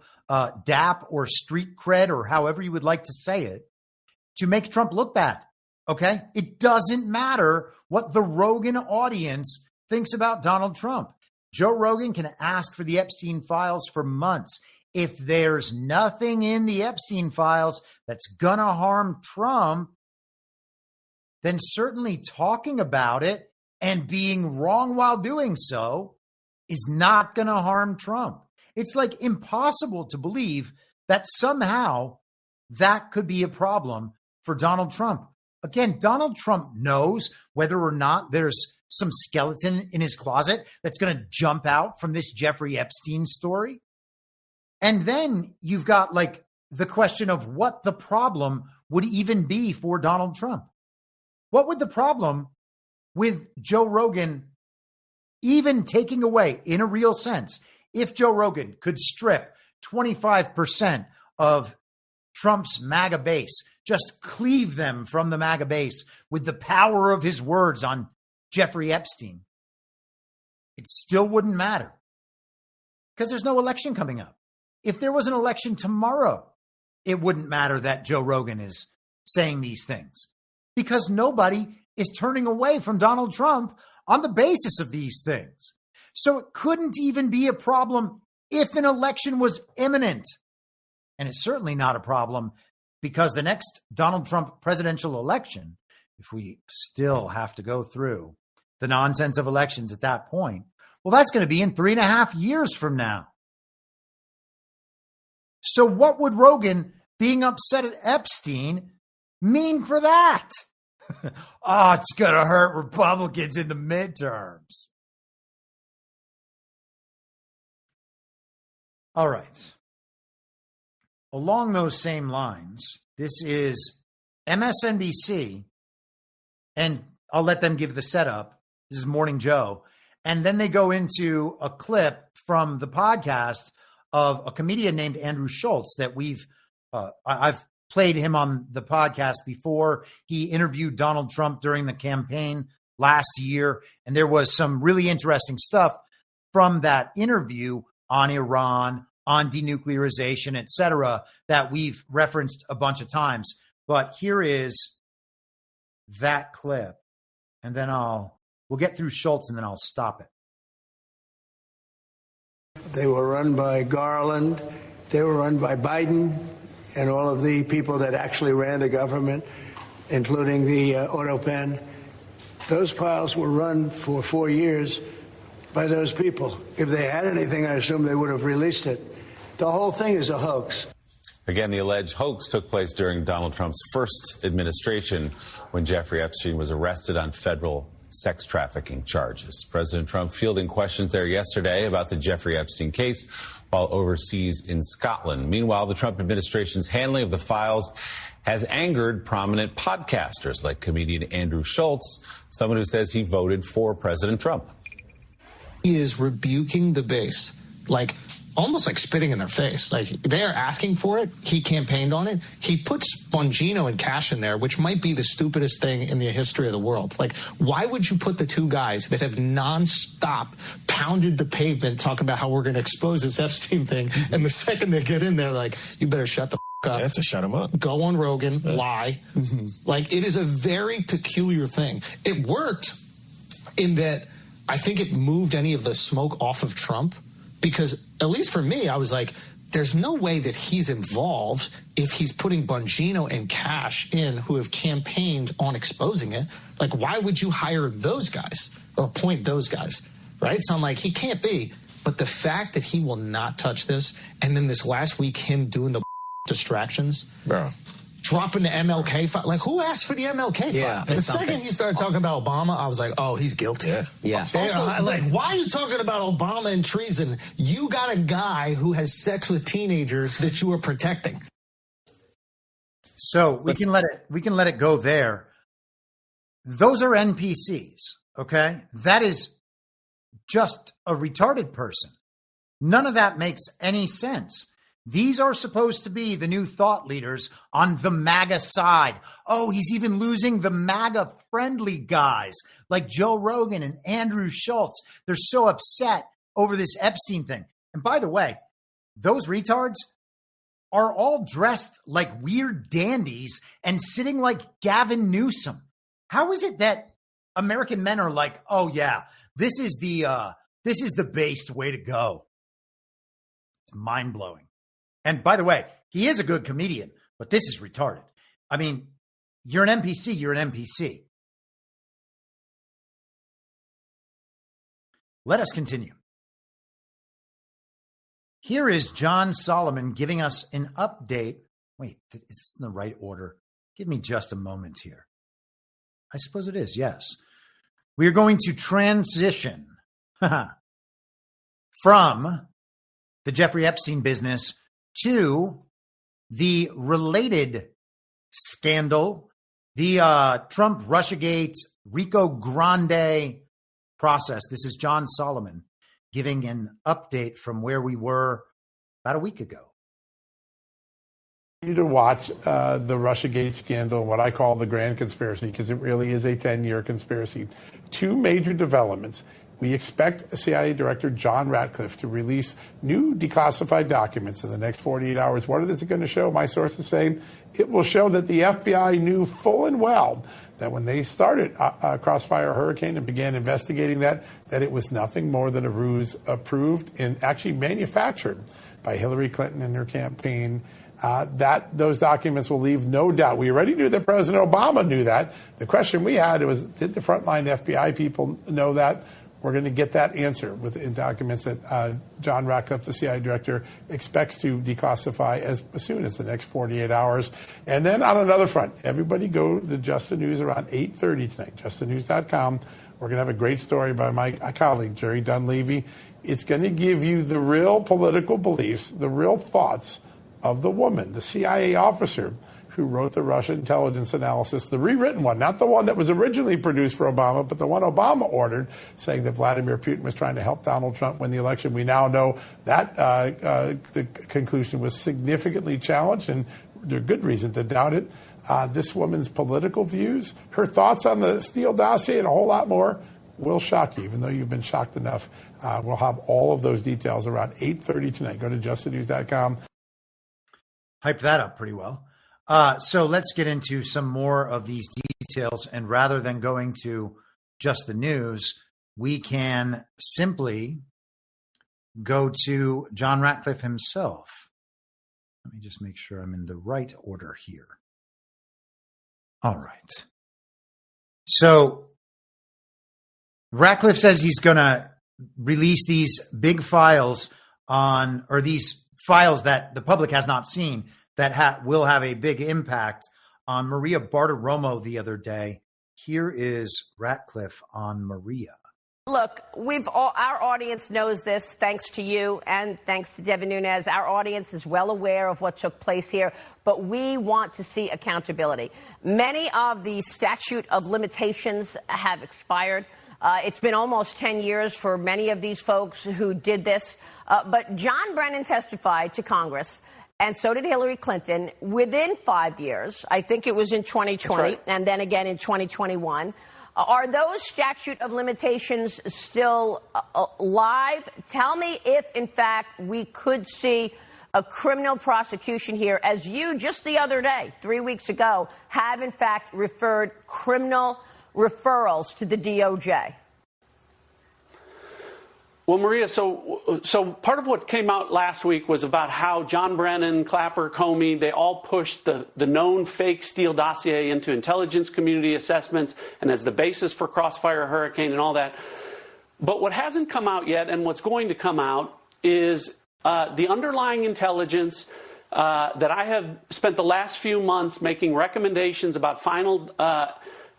dap or street cred, or however you would like to say it, to make Trump look bad. Okay? It doesn't matter what the Rogan audience thinks about Donald Trump. Joe Rogan can ask for the Epstein files for months. If there's nothing in the Epstein files that's going to harm Trump, then certainly talking about it and being wrong while doing so is not going to harm Trump. It's like impossible to believe that somehow that could be a problem for Donald Trump. Again, Donald Trump knows whether or not there's some skeleton in his closet that's going to jump out from this Jeffrey Epstein story. And then you've got the question of what the problem would even be for Donald Trump. What would the problem with Joe Rogan even taking away, in a real sense, if Joe Rogan could strip 25% of Trump's MAGA base, just cleave them from the MAGA base with the power of his words on Jeffrey Epstein, it still wouldn't matter because there's no election coming up. If there was an election tomorrow, it wouldn't matter that Joe Rogan is saying these things because nobody is turning away from Donald Trump on the basis of these things. So it couldn't even be a problem if an election was imminent. And it's certainly not a problem because the next Donald Trump presidential election, if we still have to go through the nonsense of elections at that point, well, that's going to be in 3.5 years from now. So what would Rogan being upset at Epstein mean for that? Oh, it's going to hurt Republicans in the midterms. All right. Along those same lines, this is MSNBC, and I'll let them give the setup. This is Morning Joe. And then they go into a clip from the podcast of a comedian named Andrew Schultz that I've played him on the podcast before. He interviewed Donald Trump during the campaign last year, and there was some really interesting stuff from that interview on Iran, on denuclearization, et cetera, that we've referenced a bunch of times. But here is that clip, and then we'll get through Schultz, and then I'll stop it. They were run by Garland. They were run by Biden and all of the people that actually ran the government, including the auto pen. Those files were run for 4 years by those people. If they had anything, I assume they would have released it. The whole thing is a hoax. Again, the alleged hoax took place during Donald Trump's first administration when Jeffrey Epstein was arrested on federal sex trafficking charges. President Trump fielding questions there yesterday about the Jeffrey Epstein case while overseas in Scotland. Meanwhile, the Trump administration's handling of the files has angered prominent podcasters like comedian Andrew Schultz, someone who says he voted for President Trump. He is rebuking the base, almost like spitting in their face. They are asking for it. He campaigned on it. He puts Bongino and Cash in there, which might be the stupidest thing in the history of the world. Why would you put the two guys that have nonstop pounded the pavement talking about how we're going to expose this Epstein thing, and the second they get in there, you better shut the up. Yeah, to shut him up. Go on Rogan, lie. It is a very peculiar thing. It worked in that I think it moved any of the smoke off of Trump. Because, at least for me, I was like, there's no way that he's involved if he's putting Bongino and Cash in who have campaigned on exposing it. Why would you hire those guys or appoint those guys, right? So I'm like, he can't be. But the fact that he will not touch this, and then this last week, him doing the distractions. Bro. Dropping the MLK file. Who asked for the MLK file? The second he started talking about Obama, I was like, oh, he's guilty. Yeah. Also, why are you talking about Obama and treason? You got a guy who has sex with teenagers that you are protecting. So we can let it go there. Those are NPCs, okay? That is just a retarded person. None of that makes any sense. These are supposed to be the new thought leaders on the MAGA side. Oh, he's even losing the MAGA-friendly guys like Joe Rogan and Andrew Schultz. They're so upset over this Epstein thing. And by the way, those retards are all dressed like weird dandies and sitting like Gavin Newsom. How is it that American men are like, oh yeah, this is the based way to go? It's mind-blowing. And by the way, he is a good comedian, but this is retarded. I mean, you're an NPC, you're an NPC. Let us continue. Here is John Solomon giving us an update. Wait, is this in the right order? Give me just a moment here. I suppose it is, yes. We are going to transition from the Jeffrey Epstein business to the related scandal, the Trump Russiagate Rico Grande process. This is John Solomon giving an update from where we were about a week ago. to watch the Russiagate scandal, what I call the grand conspiracy, because it really is a 10-year conspiracy. Two major developments. We expect CIA Director John Ratcliffe to release new declassified documents in the next 48 hours. What is it going to show? My sources say it will show that the FBI knew full and well that when they started Crossfire Hurricane and began investigating that it was nothing more than a ruse approved and actually manufactured by Hillary Clinton and her campaign. That those documents will leave no doubt. We already knew that President Obama knew that. The question we had was, did the frontline FBI people know that? We're going to get that answer in documents that John Ratcliffe, the CIA director, expects to declassify as soon as the next 48 hours. And then on another front, everybody go to Just the News around 8:30 tonight, justthenews.com. We're going to have a great story by my colleague, Jerry Dunleavy. It's going to give you the real political beliefs, the real thoughts of the woman, the CIA officer who wrote the Russia intelligence analysis, the rewritten one, not the one that was originally produced for Obama, but the one Obama ordered, saying that Vladimir Putin was trying to help Donald Trump win the election. We now know that the conclusion was significantly challenged, and there's good reason to doubt it. This woman's political views, her thoughts on the Steele dossier, and a whole lot more will shock you, even though you've been shocked enough. We'll have all of those details around 8:30 tonight. Go to justthenews.com. Hype that up pretty well. So let's get into some more of these details. And rather than going to just the news, we can simply go to John Ratcliffe himself. Let me just make sure I'm in the right order here. All right. So Ratcliffe says he's going to release these big files or these files that the public has not seen that will have a big impact on Maria Bartiromo the other day. Here is Ratcliffe on Maria. Look, our audience knows this, thanks to you and thanks to Devin Nunes. Our audience is well aware of what took place here, but we want to see accountability. Many of the statute of limitations have expired. It's been almost 10 years for many of these folks who did this. But John Brennan testified to Congress, and so did Hillary Clinton, within 5 years. I think it was in 2020, right, and then again in 2021. Are those statute of limitations still live? Tell me if, in fact, we could see a criminal prosecution here, as you just the other day, 3 weeks ago, have, in fact, referred criminal referrals to the DOJ. Well, Maria, so part of what came out last week was about how John Brennan, Clapper, Comey, they all pushed the known fake Steele dossier into intelligence community assessments and as the basis for Crossfire Hurricane and all that. But what hasn't come out yet, and what's going to come out, is the underlying intelligence that I have spent the last few months making recommendations about final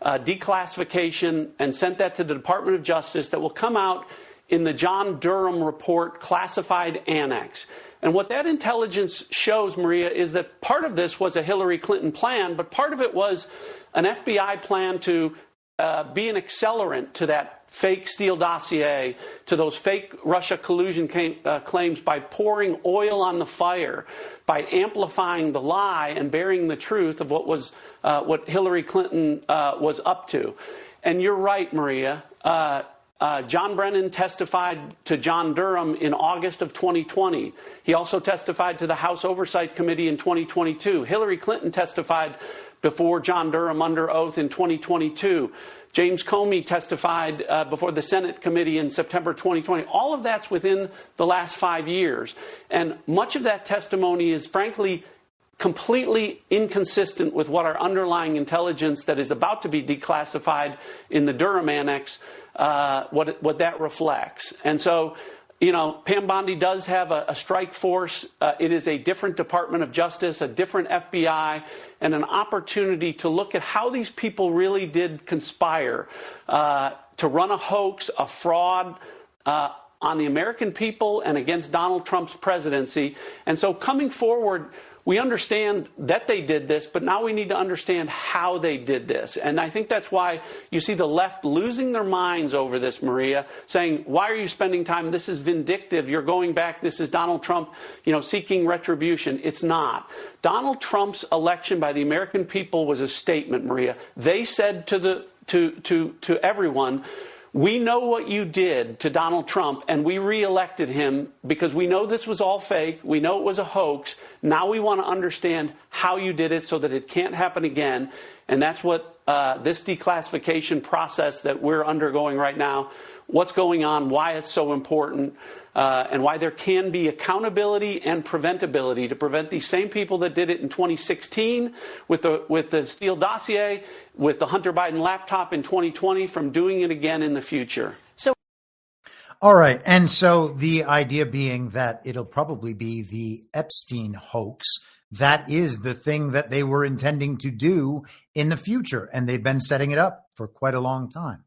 declassification and sent that to the Department of Justice that will come out in the John Durham report classified annex. And what that intelligence shows, Maria, is that part of this was a Hillary Clinton plan, but part of it was an FBI plan to be an accelerant to that fake Steele dossier, to those fake Russia collusion claims by pouring oil on the fire, by amplifying the lie and burying the truth of what Hillary Clinton was up to. And you're right, Maria. John Brennan testified to John Durham in August of 2020. He also testified to the House Oversight Committee in 2022. Hillary Clinton testified before John Durham under oath in 2022. James Comey testified before the Senate committee in September 2020. All of that's within the last 5 years. And much of that testimony is, frankly, completely inconsistent with what our underlying intelligence that is about to be declassified in the Durham Annex, what that reflects. And so, Pam Bondi does have a strike force. It is a different Department of Justice, a different FBI, and an opportunity to look at how these people really did conspire to run a hoax, a fraud on the American people and against Donald Trump's presidency. And so coming forward, we understand that they did this, but now we need to understand how they did this. And I think that's why you see the left losing their minds over this, Maria, saying, why are you spending time? This is vindictive. You're going back. This is Donald Trump, seeking retribution. It's not. Donald Trump's election by the American people was a statement, Maria. They said to everyone, we know what you did to Donald Trump, and we reelected him because we know this was all fake. We know it was a hoax. Now we want to understand how you did it so that it can't happen again. And that's what this declassification process that we're undergoing right now, what's going on, why it's so important, and why there can be accountability and preventability to prevent these same people that did it in 2016 with the Steele dossier, with the Hunter Biden laptop in 2020 from doing it again in the future. All right. And so the idea being that it'll probably be the Epstein hoax. That is the thing that they were intending to do in the future. And they've been setting it up for quite a long time.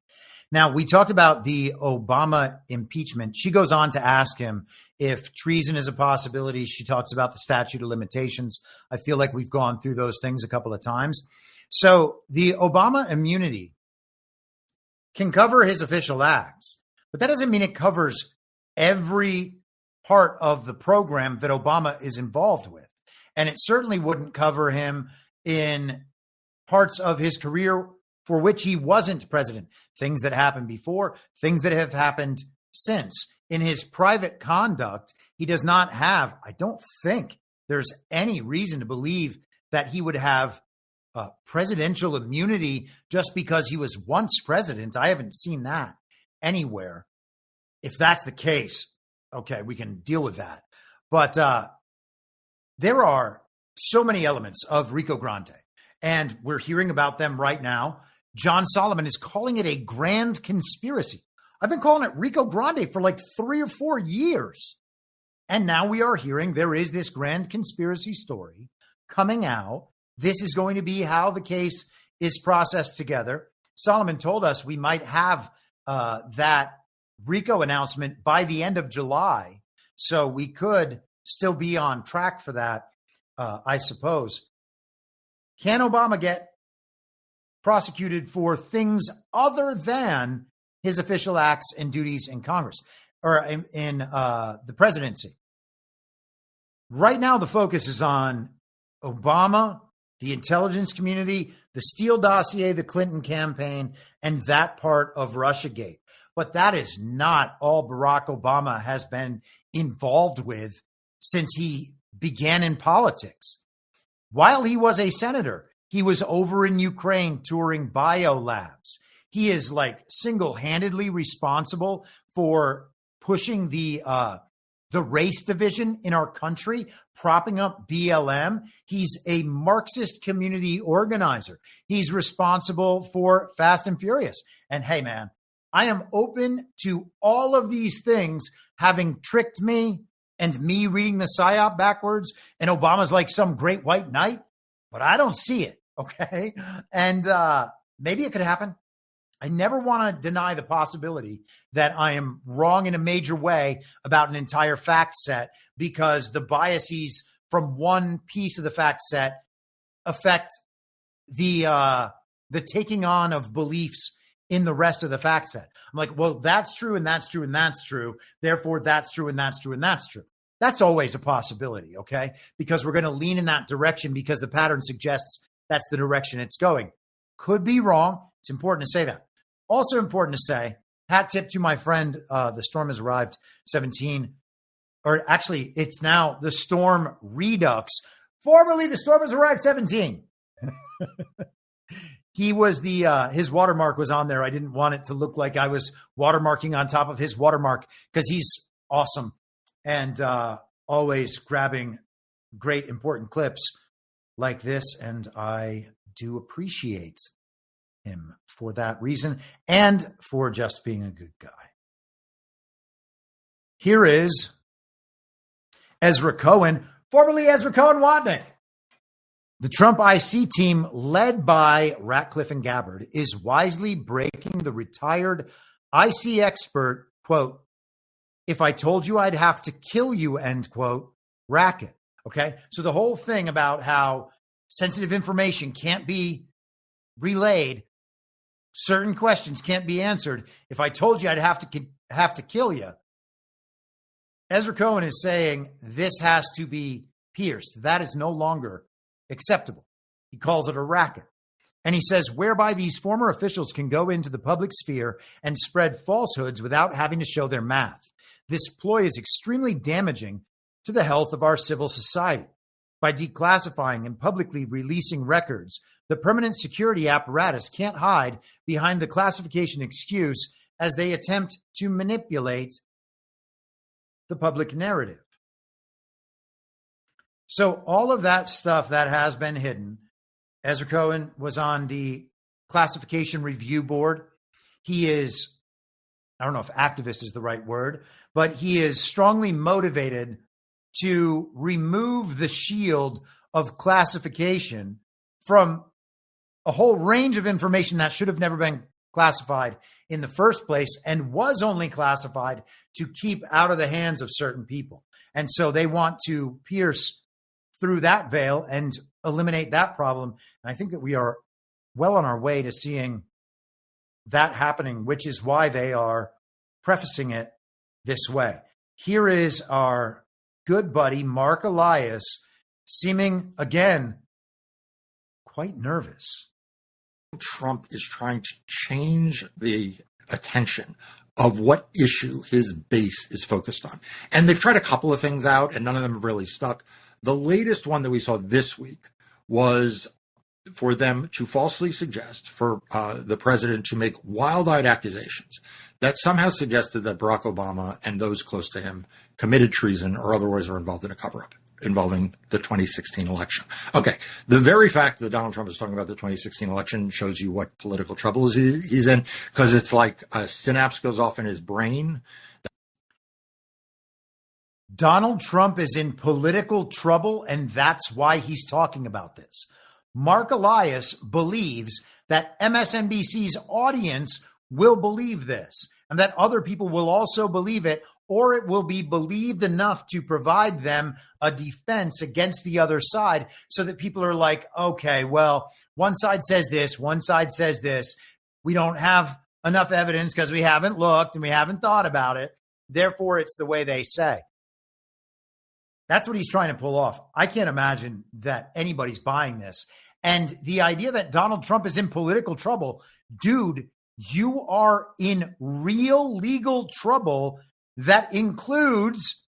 Now, we talked about the Obama impeachment. She goes on to ask him if treason is a possibility. She talks about the statute of limitations. I feel like we've gone through those things a couple of times. So the Obama immunity can cover his official acts, but that doesn't mean it covers every part of the program that Obama is involved with. And it certainly wouldn't cover him in parts of his career for which he wasn't president, things that happened before, things that have happened since. In his private conduct, he does not have, I don't think there's any reason to believe that he would have presidential immunity just because he was once president. I haven't seen that anywhere. If that's the case, okay, we can deal with that. But there are so many elements of Rico Grande, and we're hearing about them right now. John Solomon is calling it a grand conspiracy. I've been calling it Rico Grande for like 3 or 4 years. And now we are hearing there is this grand conspiracy story coming out. This is going to be how the case is processed together. Solomon told us we might have that Rico announcement by the end of July. So we could still be on track for that, I suppose. Can Obama get prosecuted for things other than his official acts and duties in Congress or in the presidency? Right now, the focus is on Obama, the intelligence community, the Steele dossier, the Clinton campaign, and that part of Russiagate. But that is not all Barack Obama has been involved with since he began in politics. While he was a senator, he was over in Ukraine touring biolabs. He is like single-handedly responsible for pushing the race division in our country, propping up BLM. He's a Marxist community organizer. He's responsible for Fast and Furious. And hey, man, I am open to all of these things having tricked me and me reading the PSYOP backwards. And Obama's like some great white knight, but I don't see it. Okay. And maybe it could happen. I never want to deny the possibility that I am wrong in a major way about an entire fact set because the biases from one piece of the fact set affect the taking on of beliefs in the rest of the fact set. I'm like, well, that's true and that's true and that's true. Therefore, that's true and that's true and that's true. That's always a possibility, okay? Because we're going to lean in that direction because the pattern suggests that's the direction it's going. Could be wrong. It's important to say that. Also important to say, hat tip to my friend, The Storm Has Arrived 17, or actually it's now The Storm Redux, formerly The Storm Has Arrived 17. He was his watermark was on there. I didn't want it to look like I was watermarking on top of his watermark because he's awesome and always grabbing great important clips like this. And I do appreciate him for that reason and for just being a good guy. Here is Ezra Cohen, formerly Ezra Cohen Watnick. The Trump IC team, led by Ratcliffe and Gabbard, is wisely breaking the retired IC expert, quote, "If I told you I'd have to kill you," end quote, racket. Okay. So the whole thing about how sensitive information can't be relayed, certain questions can't be answered. If I told you I'd have to kill you, Ezra Cohen is saying this has to be pierced. That is no longer acceptable. He calls it a racket. And he says, whereby these former officials can go into the public sphere and spread falsehoods without having to show their math. This ploy is extremely damaging to the health of our civil society. By declassifying and publicly releasing records, the permanent security apparatus can't hide behind the classification excuse as they attempt to manipulate the public narrative. So all of that stuff that has been hidden, Ezra Cohen was on the classification review board. He is, I don't know if activist is the right word, but he is strongly motivated to remove the shield of classification from a whole range of information that should have never been classified in the first place and was only classified to keep out of the hands of certain people. And so they want to pierce through that veil and eliminate that problem. And I think that we are well on our way to seeing that happening, which is why they are prefacing it this way. Here is our good buddy, Mark Elias, seeming, again, quite nervous. Trump is trying to change the attention of what issue his base is focused on. And they've tried a couple of things out, and none of them have really stuck. The latest one that we saw this week was for them to falsely suggest for the president to make wild-eyed accusations that somehow suggested that Barack Obama and those close to him committed treason or otherwise are involved in a cover-up involving the 2016 election. Okay, the very fact that Donald Trump is talking about the 2016 election shows you what political trouble he's in, because it's like a synapse goes off in his brain. Donald Trump is in political trouble, and that's why he's talking about this. Mark Elias believes that MSNBC's audience will believe this and that other people will also believe it, or it will be believed enough to provide them a defense against the other side so that people are like, okay, well, one side says this, one side says this. We don't have enough evidence because we haven't looked and we haven't thought about it. Therefore, it's the way they say. That's what he's trying to pull off. I can't imagine that anybody's buying this. And the idea that Donald Trump is in political trouble, dude, you are in real legal trouble that includes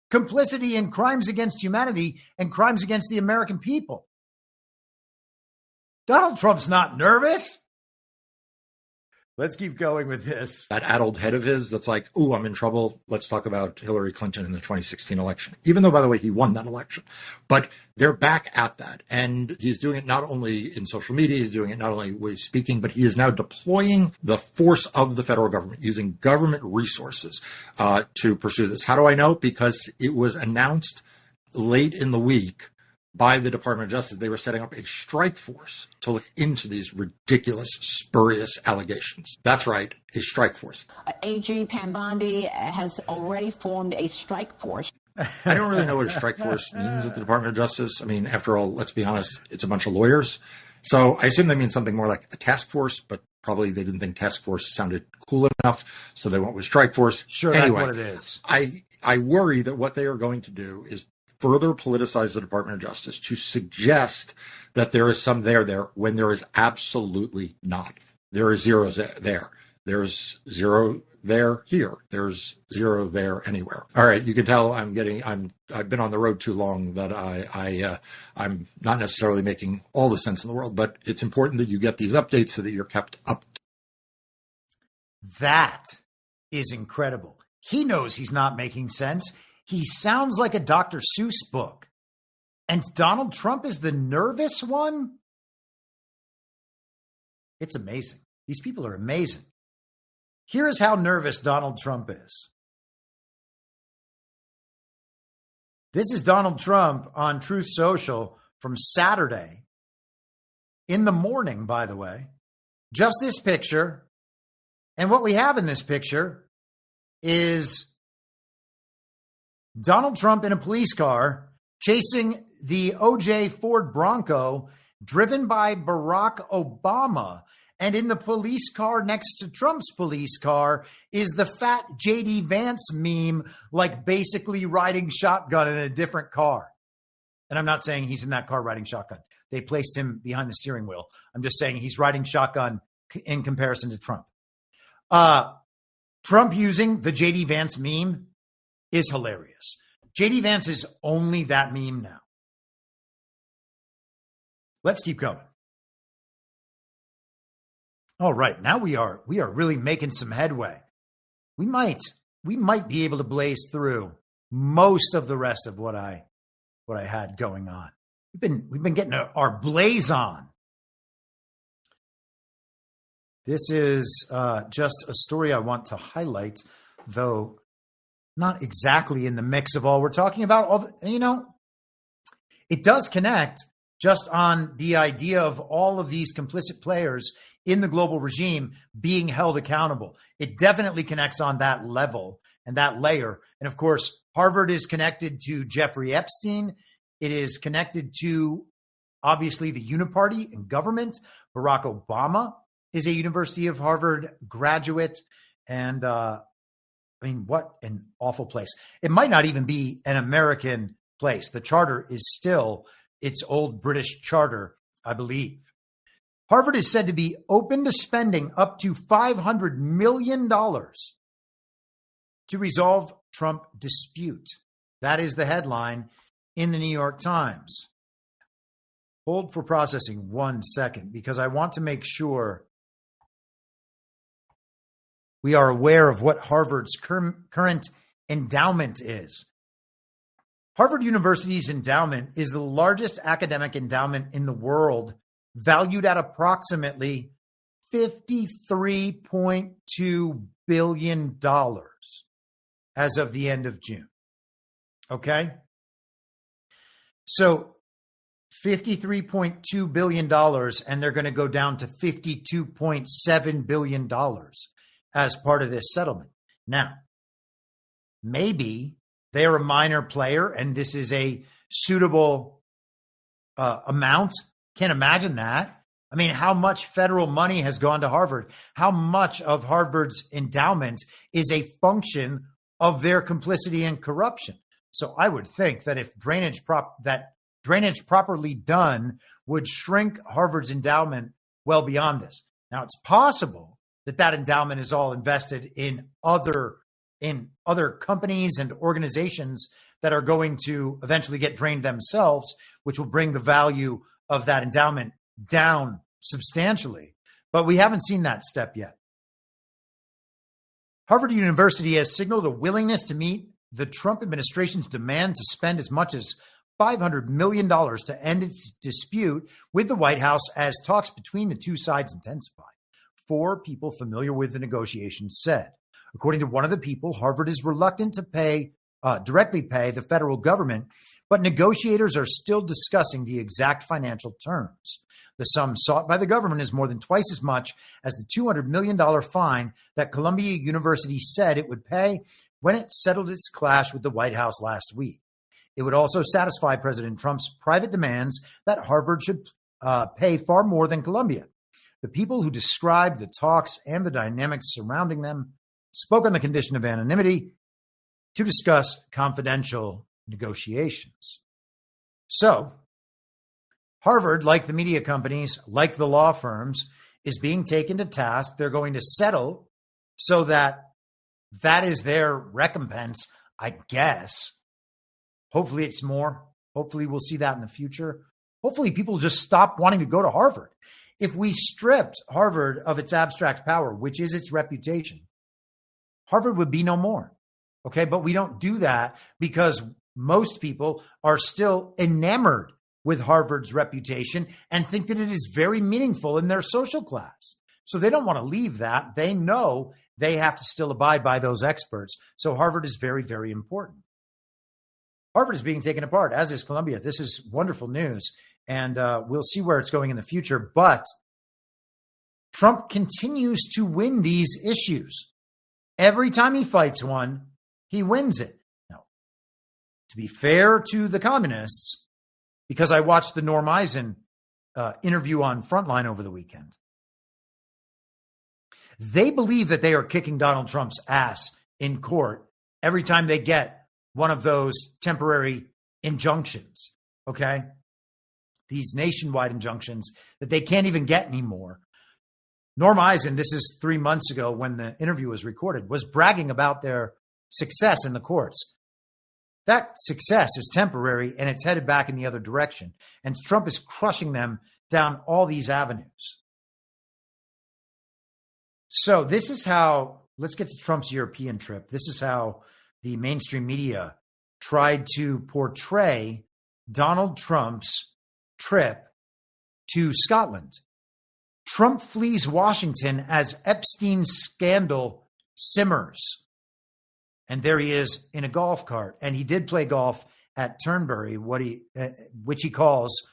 complicity in crimes against humanity and crimes against the American people. Donald Trump's not nervous. Let's keep going with this. That addled head of his that's like, ooh, I'm in trouble. Let's talk about Hillary Clinton in the 2016 election. Even though, by the way, he won that election. But they're back at that. And he's doing it not only in social media, he's doing it not only with speaking, but he is now deploying the force of the federal government, using government resources to pursue this. How do I know? Because it was announced late in the week by the Department of Justice. They were setting up a strike force to look into these ridiculous, spurious allegations. That's right, a strike force. AG Pambondi has already formed a strike force. I don't really know what a strike force means at the Department of Justice. I mean, after all, let's be honest, it's a bunch of lawyers. So I assume they mean something more like a task force, but probably they didn't think task force sounded cool enough, so they went with strike force. Sure, anyway, that's what it is. I worry that what they are going to do is further politicize the Department of Justice to suggest that there is some there when there is absolutely not. There is zeros there. There's zero there here. There's zero there anywhere. All right, you can tell I've been on the road too long that I'm not necessarily making all the sense in the world, but it's important that you get these updates so that you're kept up. That is incredible. He knows he's not making sense. He sounds like a Dr. Seuss book. And Donald Trump is the nervous one? It's amazing. These people are amazing. Here is how nervous Donald Trump is. This is Donald Trump on Truth Social from Saturday in the morning, by the way. Just this picture. And what we have in this picture is Donald Trump in a police car chasing the OJ Ford Bronco driven by Barack Obama. And in the police car next to Trump's police car is the fat J.D. Vance meme, like basically riding shotgun in a different car. And I'm not saying he's in that car riding shotgun. They placed him behind the steering wheel. I'm just saying he's riding shotgun in comparison to Trump. Trump using the J.D. Vance meme is hilarious. J.D. Vance is only that meme now. Let's keep going. All right, now we are really making some headway. We might be able to blaze through most of the rest of what I had going on. We've been getting our blaze on. This is just a story I want to highlight, though not exactly in the mix of all we're talking about. It does connect just on the idea of all of these complicit players in the global regime being held accountable. It definitely connects on that level and that layer. And of course, Harvard is connected to Jeffrey Epstein. It is connected to, obviously, the uniparty and government. Barack Obama is a University of Harvard graduate. And what an awful place. It might not even be an American place. The charter is still its old British charter, I believe. Harvard is said to be open to spending up to $500 million to resolve Trump dispute. That is the headline in the New York Times. Hold for processing 1 second, because I want to make sure we are aware of what Harvard's current endowment is. Harvard University's endowment is the largest academic endowment in the world, valued at approximately $53.2 billion as of the end of June. Okay? So $53.2 billion, and they're going to go down to $52.7 billion as part of this settlement. Now, maybe they're a minor player and this is a suitable amount. Can't imagine that. I mean, how much federal money has gone to Harvard? How much of Harvard's endowment is a function of their complicity and corruption? So I would think that if drainage properly done would shrink Harvard's endowment well beyond this. Now, it's possible that endowment is all invested in other companies and organizations that are going to eventually get drained themselves, which will bring the value of that endowment down substantially. But we haven't seen that step yet. Harvard University has signaled a willingness to meet the Trump administration's demand to spend as much as $500 million to end its dispute with the White House as talks between the two sides intensify. 4 people familiar with the negotiations said. According to one of the people, Harvard is reluctant to directly pay the federal government, but negotiators are still discussing the exact financial terms. The sum sought by the government is more than twice as much as the $200 million fine that Columbia University said it would pay when it settled its clash with the White House last week. It would also satisfy President Trump's private demands that Harvard should pay far more than Columbia. The people who described the talks and the dynamics surrounding them spoke on the condition of anonymity to discuss confidential negotiations. So, Harvard, like the media companies, like the law firms, is being taken to task. They're going to settle so that is their recompense, I guess. Hopefully it's more. Hopefully we'll see that in the future. Hopefully people just stop wanting to go to Harvard. If we stripped Harvard of its abstract power, which is its reputation, Harvard would be no more. Okay, but we don't do that because most people are still enamored with Harvard's reputation and think that it is very meaningful in their social class. So they don't want to leave that. They know they have to still abide by those experts. So Harvard is very, very important. Harvard is being taken apart, as is Columbia. This is wonderful news, and we'll see where it's going in the future. But Trump continues to win these issues. Every time he fights one, he wins it. Now, to be fair to the communists, because I watched the Norm Eisen interview on Frontline over the weekend. They believe that they are kicking Donald Trump's ass in court every time they get one of those temporary injunctions, okay? These nationwide injunctions that they can't even get anymore. Norm Eisen, this is 3 months ago when the interview was recorded, was bragging about their success in the courts. That success is temporary and it's headed back in the other direction. And Trump is crushing them down all these avenues. So this is how, let's get to Trump's European trip. This is how the mainstream media tried to portray Donald Trump's trip to Scotland. Trump flees Washington as Epstein scandal simmers. And there he is in a golf cart. And he did play golf at Turnberry, which he calls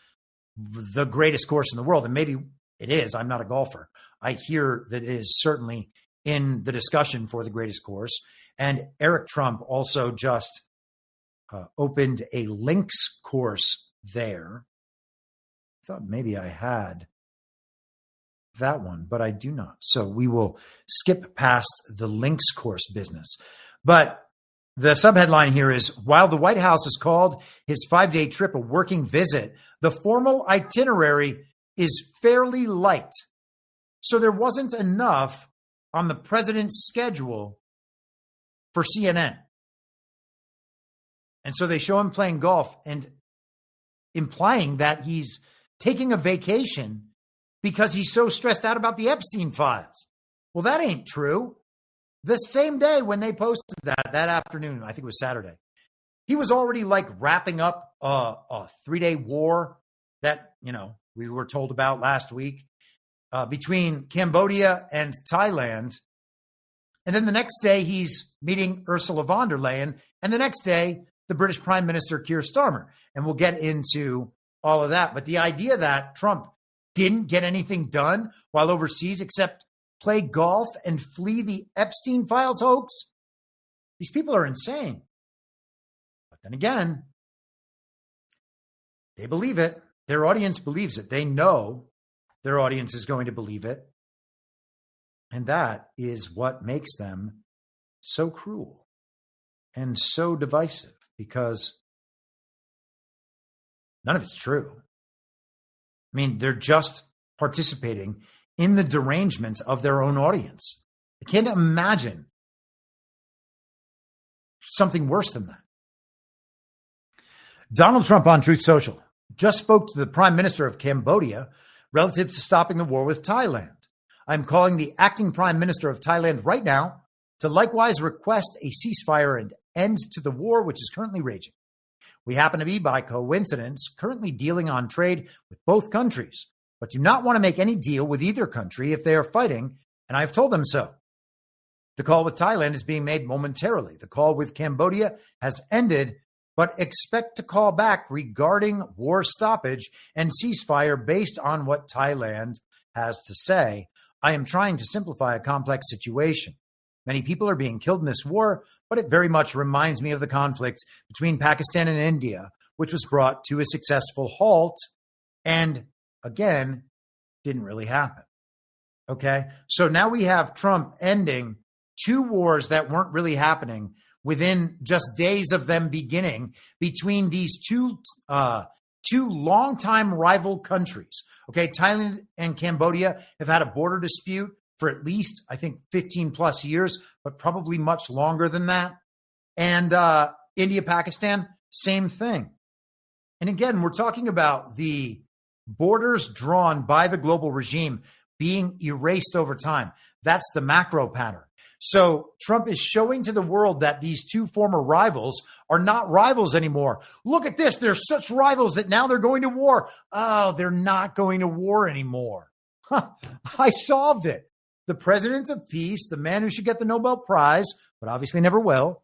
the greatest course in the world. And maybe it is. I'm not a golfer. I hear that it is certainly in the discussion for the greatest course. And Eric Trump also just opened a links course there. I thought maybe I had that one, but I do not. So we will skip past the links course business. But the subheadline here is, while the White House has called his 5-day trip a working visit, the formal itinerary is fairly light. So there wasn't enough on the president's schedule for CNN. And so they show him playing golf and implying that he's taking a vacation because he's so stressed out about the Epstein files. Well, that ain't true. The same day when they posted that afternoon, I think it was Saturday, he was already like wrapping up a 3-day war that, we were told about last week between Cambodia and Thailand. And then the next day he's meeting Ursula von der Leyen. And the next day, the British Prime Minister, Keir Starmer. And we'll get into all of that. But the idea that Trump didn't get anything done while overseas except play golf and flee the Epstein Files hoax, these people are insane. But then again, they believe it. Their audience believes it. They know their audience is going to believe it. And that is what makes them so cruel and so divisive, because none of it's true. I mean, they're just participating in the derangement of their own audience. I can't imagine something worse than that. Donald Trump on Truth Social just spoke to the Prime Minister of Cambodia relative to stopping the war with Thailand. I'm calling the acting Prime Minister of Thailand right now to likewise request a ceasefire and end to the war which is currently raging. We happen to be, by coincidence, currently dealing on trade with both countries, but do not want to make any deal with either country if they are fighting, and I've told them so. The call with Thailand is being made momentarily. The call with Cambodia has ended, but expect to call back regarding war stoppage and ceasefire based on what Thailand has to say. I am trying to simplify a complex situation. Many people are being killed in this war, but it very much reminds me of the conflict between Pakistan and India, which was brought to a successful halt and, again, didn't really happen. Okay? So now we have Trump ending 2 wars that weren't really happening within just days of them beginning between these two longtime rival countries. Okay, Thailand and Cambodia have had a border dispute for at least, I think, 15 plus years, but probably much longer than that. And India, Pakistan, same thing. And again, we're talking about the borders drawn by the global regime being erased over time. That's the macro pattern. So Trump is showing to the world that these 2 former rivals are not rivals anymore. Look at this. They're such rivals that now they're going to war. Oh, they're not going to war anymore. I solved it. The president of peace, the man who should get the Nobel Prize, but obviously never will,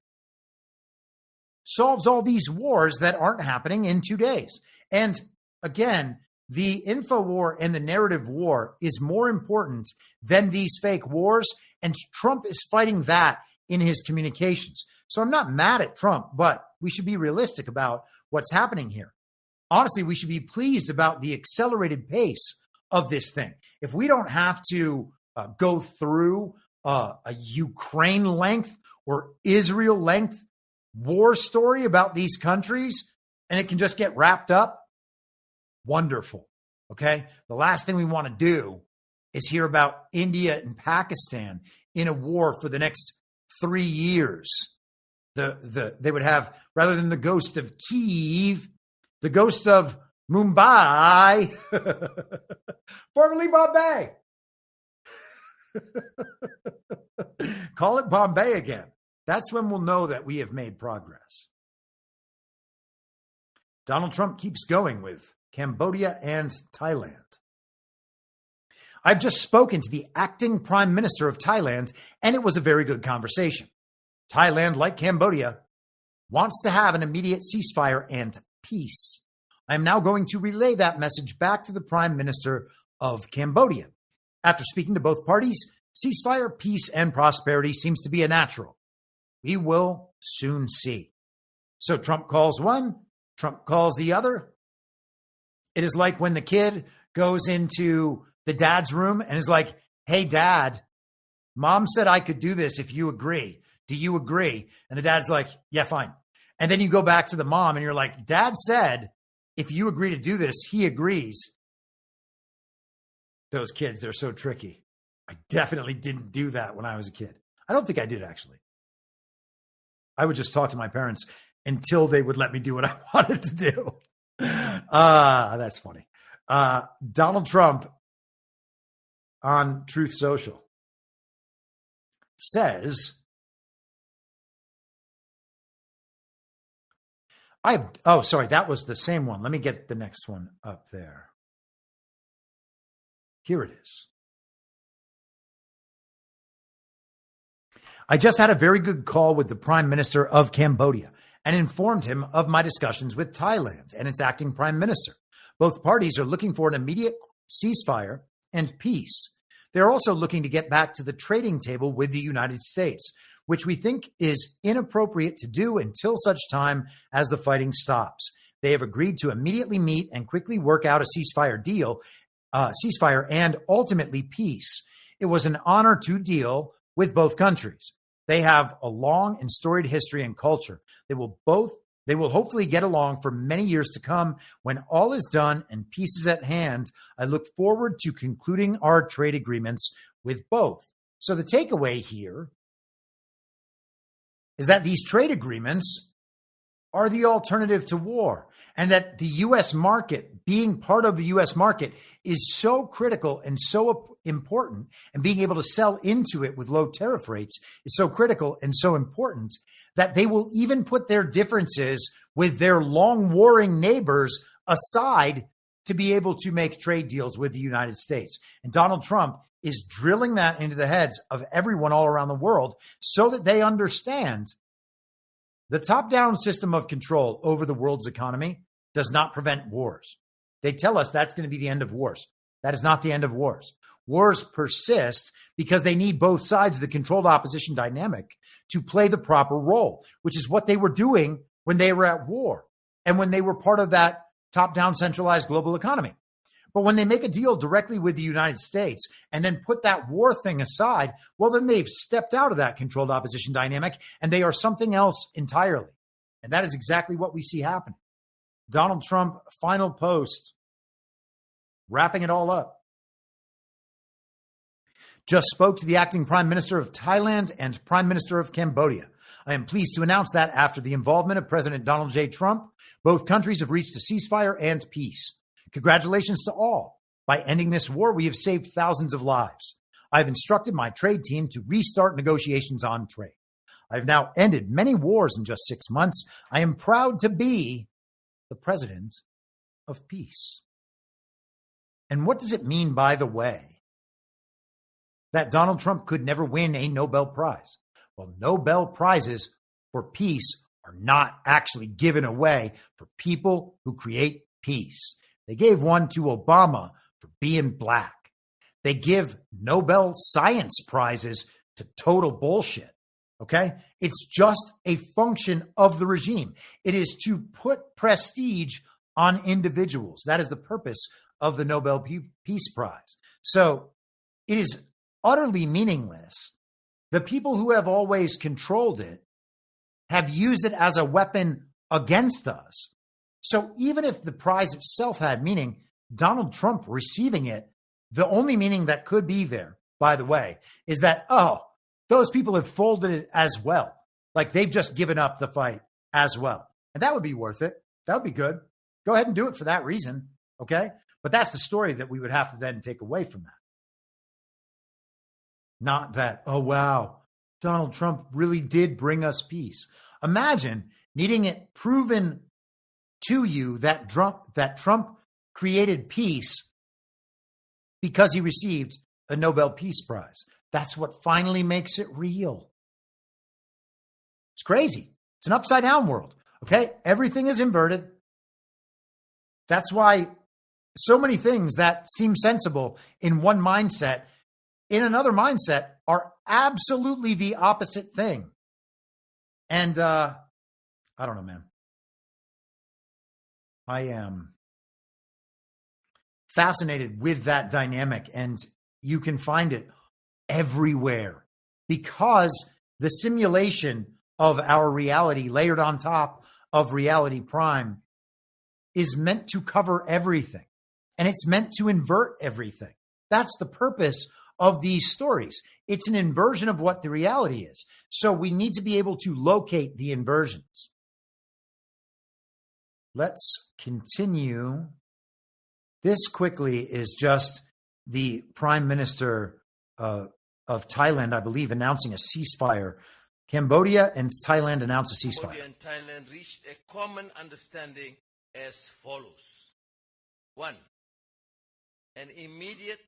solves all these wars that aren't happening in 2 days. And again, the info war and the narrative war is more important than these fake wars. And Trump is fighting that in his communications. So I'm not mad at Trump, but we should be realistic about what's happening here. Honestly, we should be pleased about the accelerated pace of this thing. If we don't have to go through a Ukraine length or Israel length war story about these countries and it can just get wrapped up, wonderful. Okay. The last thing we want to do is hear about India and Pakistan in a war for the next 3 years. They would have, rather than the ghost of Kyiv, the ghost of Mumbai, formerly Bombay. Call it Bombay again. That's when we'll know that we have made progress. Donald Trump keeps going with Cambodia and Thailand. I've just spoken to the acting prime minister of Thailand, and it was a very good conversation. Thailand, like Cambodia, wants to have an immediate ceasefire and peace. I am now going to relay that message back to the prime minister of Cambodia. After speaking to both parties, ceasefire, peace, and prosperity seems to be a natural. We will soon see. So Trump calls one, Trump calls the other. It is like when the kid goes into the dad's room and is like, hey, dad, mom said I could do this if you agree. Do you agree? And the dad's like, yeah, fine. And then you go back to the mom and you're like, dad said, if you agree to do this, he agrees. Those kids, they're so tricky. I definitely didn't do that when I was a kid. I don't think I did, actually. I would just talk to my parents until they would let me do what I wanted to do. That's funny. Donald Trump on Truth Social says, that was the same one. Let me get the next one up there. Here it is. I just had a very good call with the Prime Minister of Cambodia and informed him of my discussions with Thailand and its acting Prime Minister. Both parties are looking for an immediate ceasefire and peace. They're also looking to get back to the trading table with the United States, which we think is inappropriate to do until such time as the fighting stops. They have agreed to immediately meet and quickly work out a ceasefire and ultimately peace. It was an honor to deal with both countries. They have a long and storied history and culture. They will hopefully get along for many years to come. When all is done and peace is at hand, I look forward to concluding our trade agreements with both. So the takeaway here is that these trade agreements are the alternative to war, and that the U.S. market, being part of the U.S. market, is so critical and so important, and being able to sell into it with low tariff rates is so critical and so important that they will even put their differences with their long warring neighbors aside to be able to make trade deals with the United States. And Donald Trump is drilling that into the heads of everyone all around the world so that they understand the top-down system of control over the world's economy does not prevent wars. They tell us that's going to be the end of wars. That is not the end of wars. Wars persist because they need both sides of the controlled opposition dynamic to play the proper role, which is what they were doing when they were at war and when they were part of that top-down centralized global economy. But when they make a deal directly with the United States and then put that war thing aside, well, then they've stepped out of that controlled opposition dynamic and they are something else entirely. And that is exactly what we see happening. Donald Trump, final post, wrapping it all up. Just spoke to the acting Prime Minister of Thailand and Prime Minister of Cambodia. I am pleased to announce that after the involvement of President Donald J. Trump, both countries have reached a ceasefire and peace. Congratulations to all. By ending this war, we have saved thousands of lives. I have instructed my trade team to restart negotiations on trade. I have now ended many wars in just 6 months. I am proud to be the president of peace. And what does it mean, by the way, that Donald Trump could never win a Nobel Prize? Well, Nobel Prizes for peace are not actually given away for people who create peace. They gave one to Obama for being black. They give Nobel Science Prizes to total bullshit. Okay? It's just a function of the regime. It is to put prestige on individuals. That is the purpose of the Nobel Peace Prize. So it is utterly meaningless. The people who have always controlled it have used it as a weapon against us. So even if the prize itself had meaning, Donald Trump receiving it, the only meaning that could be there, by the way, is that, oh, those people have folded it as well. Like they've just given up the fight as well. And that would be worth it. That would be good. Go ahead and do it for that reason. Okay. But that's the story that we would have to then take away from that. Not that, oh, wow, Donald Trump really did bring us peace. Imagine needing it proven to you that Trump created peace because he received a Nobel Peace Prize. That's what finally makes it real. It's crazy. It's an upside down world. Okay. Everything is inverted. That's why so many things that seem sensible in one mindset, in another mindset, are absolutely the opposite thing. And I don't know, man. I am fascinated with that dynamic, and you can find it everywhere because the simulation of our reality layered on top of reality prime is meant to cover everything, and it's meant to invert everything. That's the purpose of these stories. It's an inversion of what the reality is. So we need to be able to locate the inversions. Let's continue. This quickly is just the Prime Minister of Thailand, I believe, announcing a ceasefire. Cambodia and Thailand announced a ceasefire. Cambodia and Thailand reached a common understanding as follows. 1. An immediate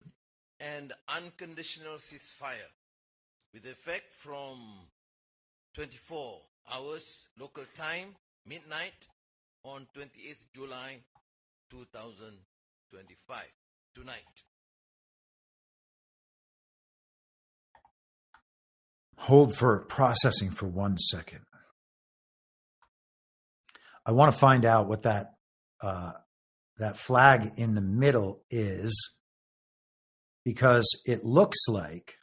and unconditional ceasefire with effect from 24 hours local time, midnight, on 28th July 2025, tonight. Hold for processing for 1 second. I want to find out what that flag in the middle is, because it looks like,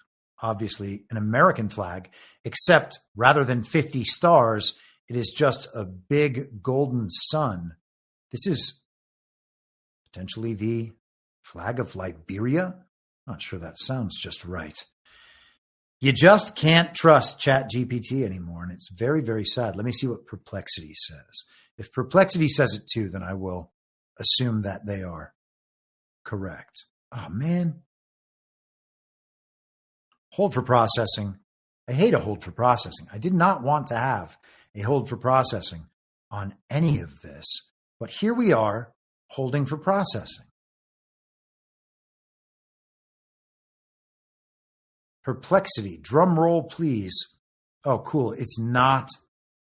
obviously, an American flag, except rather than 50 stars, it is just a big golden sun. This is potentially the flag of Liberia. Not sure that sounds just right. You just can't trust ChatGPT anymore, and it's very, very sad. Let me see what Perplexity says. If Perplexity says it too, then I will assume that they are correct. Oh, man. Hold for processing. I hate a hold for processing. I did not want to have a hold for processing on any of this, but here we are holding for processing. Perplexity, drum roll, please. Oh, cool. It's not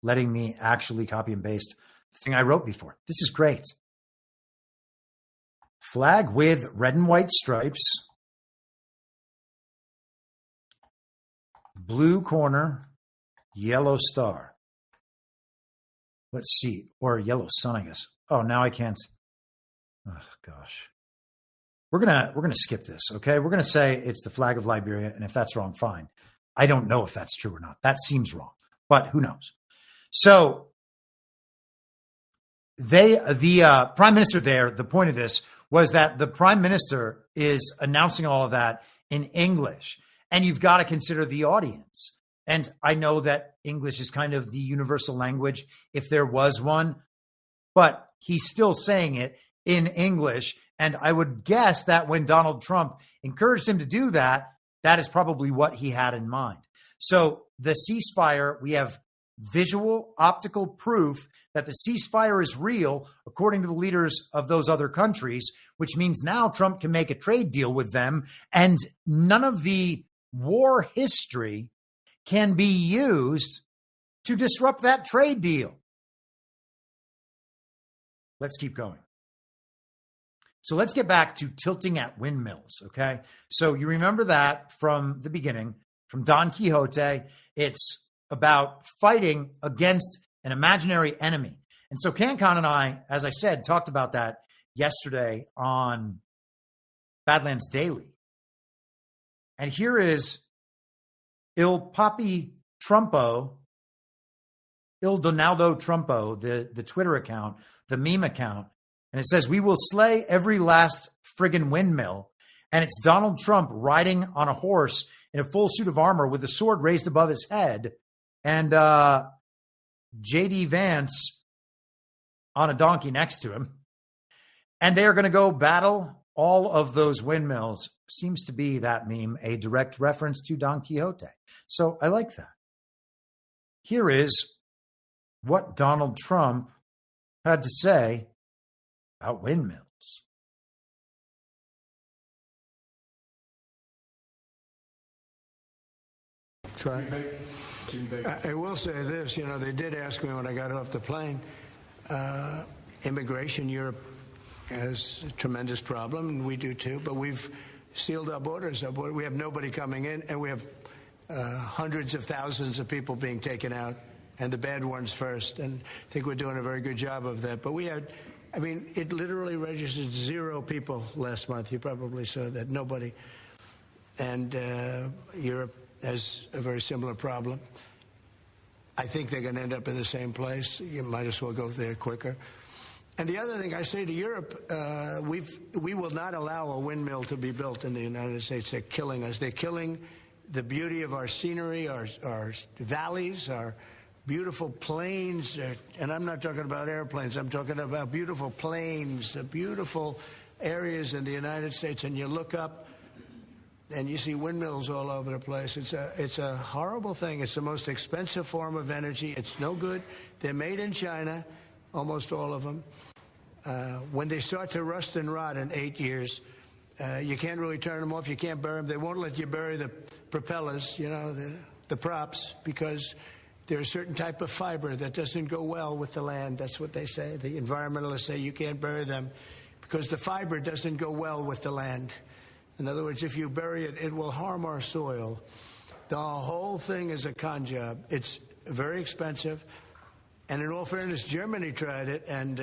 letting me actually copy and paste the thing I wrote before. This is great. Flag with red and white stripes. Blue corner, yellow star. Let's see. Or yellow sun, I guess. Oh, now I can't. Oh, gosh. We're gonna skip this, okay? We're gonna say it's the flag of Liberia, and if that's wrong, fine. I don't know if that's true or not. That seems wrong, but who knows? So the prime minister there, the point of this was that the prime minister is announcing all of that in English, and you've got to consider the audience. And I know that English is kind of the universal language, if there was one, but he's still saying it in English. And I would guess that when Donald Trump encouraged him to do that, that is probably what he had in mind. So the ceasefire, we have visual, optical proof that the ceasefire is real, according to the leaders of those other countries, which means now Trump can make a trade deal with them, and none of the war history can be used to disrupt that trade deal. Let's keep going. So let's get back to tilting at windmills, okay? So you remember that from the beginning, from Don Quixote. It's about fighting against an imaginary enemy. And so CanCon and I, as I said, talked about that yesterday on Badlands Daily. And here is Il Papi Trumpo, Il Donaldo Trumpo, the Twitter account, the meme account. And it says, "We will slay every last friggin' windmill." And it's Donald Trump riding on a horse in a full suit of armor with a sword raised above his head. And J.D. Vance on a donkey next to him. And they are going to go battle all of those windmills. Seems to be, that meme, a direct reference to Don Quixote. So I like that. Here is what Donald Trump had to say about windmills. I will say this, they did ask me when I got off the plane, immigration, Europe has a tremendous problem, and we do too, but we've sealed our borders. We have nobody coming in, and we have hundreds of thousands of people being taken out, and the bad ones first, and I think we're doing a very good job of that. But it literally registered 0 people last month. You probably saw that, nobody. And Europe has a very similar problem. I think they're going to end up in the same place. You might as well go there quicker. And the other thing I say to Europe, we will not allow a windmill to be built in the United States. They're killing us. They're killing the beauty of our scenery, our valleys, our beautiful plains. And I'm not talking about airplanes. I'm talking about beautiful plains, beautiful areas in the United States. And you look up, and you see windmills all over the place. It's a horrible thing. It's the most expensive form of energy. It's no good. They're made in China, almost all of them. When they start to rust and rot in 8 years, you can't really turn them off. You can't bury them. They won't let you bury the propellers, the props, because there's a certain type of fiber that doesn't go well with the land. That's what they say. The environmentalists say you can't bury them because the fiber doesn't go well with the land. In other words, if you bury it, it will harm our soil. The whole thing is a con job. It's very expensive. And in all fairness, Germany tried it, and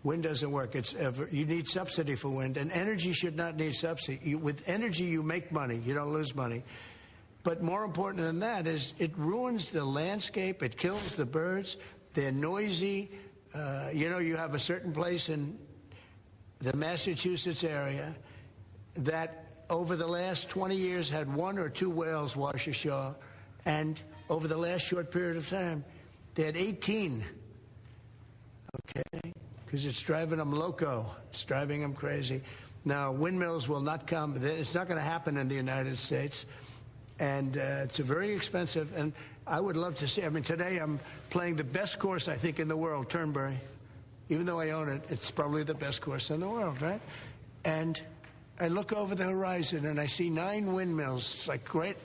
wind doesn't work. You need subsidy for wind, and energy should not need subsidy. With energy, you make money. You don't lose money. But more important than that is it ruins the landscape. It kills the birds. They're noisy. You have a certain place in the Massachusetts area that over the last 20 years had 1 or 2 whales wash ashore, and over the last short period of time, they had 18. Okay? Because it's driving them loco. It's driving them crazy. Now, windmills will not come. It's not going to happen in the United States, and it's very expensive, and I would love to see. Today I'm playing the best course, I think, in the world, Turnberry. Even though I own it, it's probably the best course in the world, right? And I look over the horizon and I see 9 windmills. It's like great.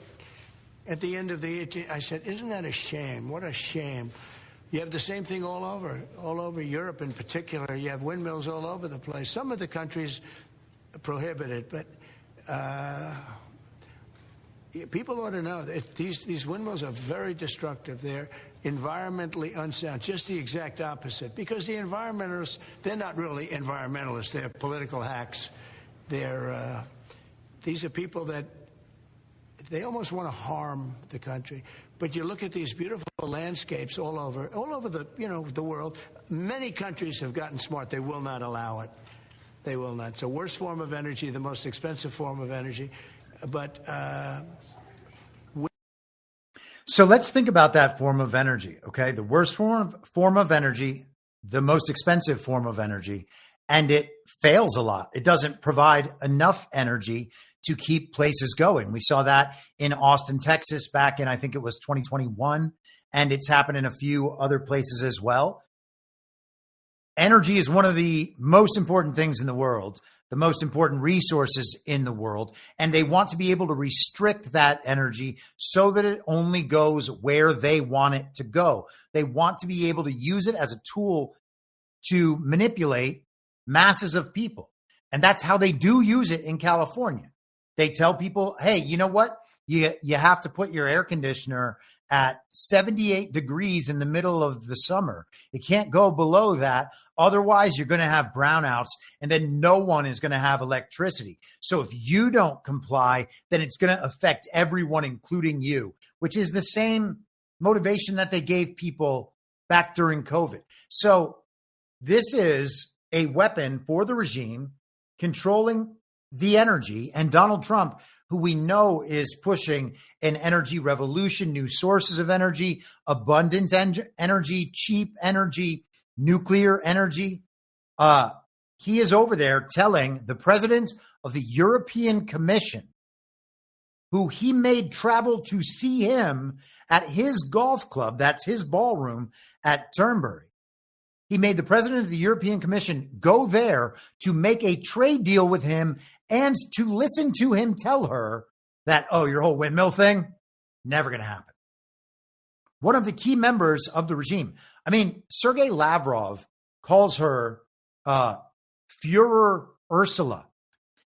At the end of the 18th, I said, isn't that a shame? What a shame. You have the same thing all over Europe in particular. You have windmills all over the place. Some of the countries prohibit it, but people ought to know that these windmills are very destructive. They're environmentally unsound, just the exact opposite. Because the environmentalists, they're not really environmentalists. They're political hacks. These are people that they almost want to harm the country. But you look at these beautiful landscapes all over the world. Many countries have gotten smart. They will not allow it. They will not. It's the worst form of energy, the most expensive form of energy. But so let's think about that form of energy. Okay, the worst form of energy, the most expensive form of energy. And it fails a lot. It doesn't provide enough energy to keep places going. We saw that in Austin, Texas back in, I think it was 2021, and it's happened in a few other places as well. Energy is one of the most important things in the world, the most important resources in the world, and they want to be able to restrict that energy so that it only goes where they want it to go. They want to be able to use it as a tool to manipulate masses of people. And that's how they do use it in California. They tell people, hey, you know what? You have to put your air conditioner at 78 degrees in the middle of the summer. It can't go below that. Otherwise, you're going to have brownouts, and then no one is going to have electricity. So if you don't comply, then it's going to affect everyone, including you, which is the same motivation that they gave people back during COVID. So this is a weapon for the regime controlling the energy, and Donald Trump, who we know is pushing an energy revolution, new sources of energy, abundant energy, cheap energy, nuclear energy. He is over there telling the president of the European Commission, who he made travel to see him at his golf club, that's his ballroom at Turnberry. He made the president of the European Commission go there to make a trade deal with him and to listen to him tell her that, oh, your whole windmill thing, never going to happen. One of the key members of the regime, I mean, Sergei Lavrov calls her Führer Ursula.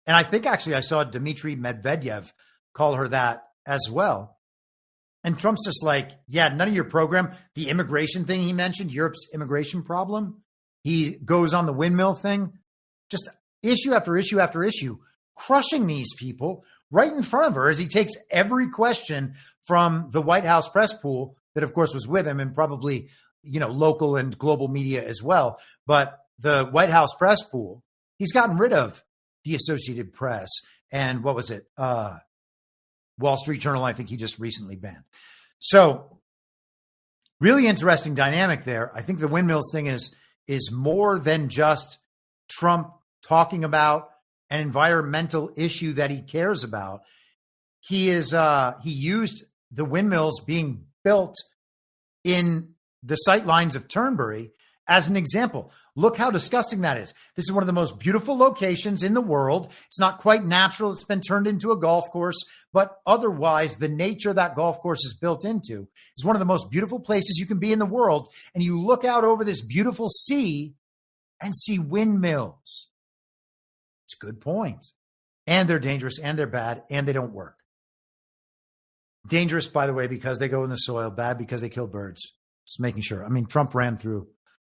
And I think actually I saw Dmitry Medvedev call her that as well. And Trump's just like, yeah, none of your program. The immigration thing he mentioned, Europe's immigration problem. He goes on the windmill thing, just issue after issue after issue, crushing these people right in front of her as he takes every question from the White House press pool that, of course, was with him and probably, local and global media as well. But the White House press pool, he's gotten rid of the Associated Press and what was it? Wall Street Journal, I think he just recently banned. So really interesting dynamic there. I think the windmills thing is more than just Trump talking about an environmental issue that he cares about. He used the windmills being built in the sight lines of Turnberry as an example. Look how disgusting that is. This is one of the most beautiful locations in the world. It's not quite natural. It's been turned into a golf course, but otherwise the nature that golf course is built into is one of the most beautiful places you can be in the world. And you look out over this beautiful sea and see windmills. It's a good point. And they're dangerous and they're bad and they don't work. Dangerous, by the way, because they go in the soil. Bad because they kill birds. Just making sure. I mean, Trump ran through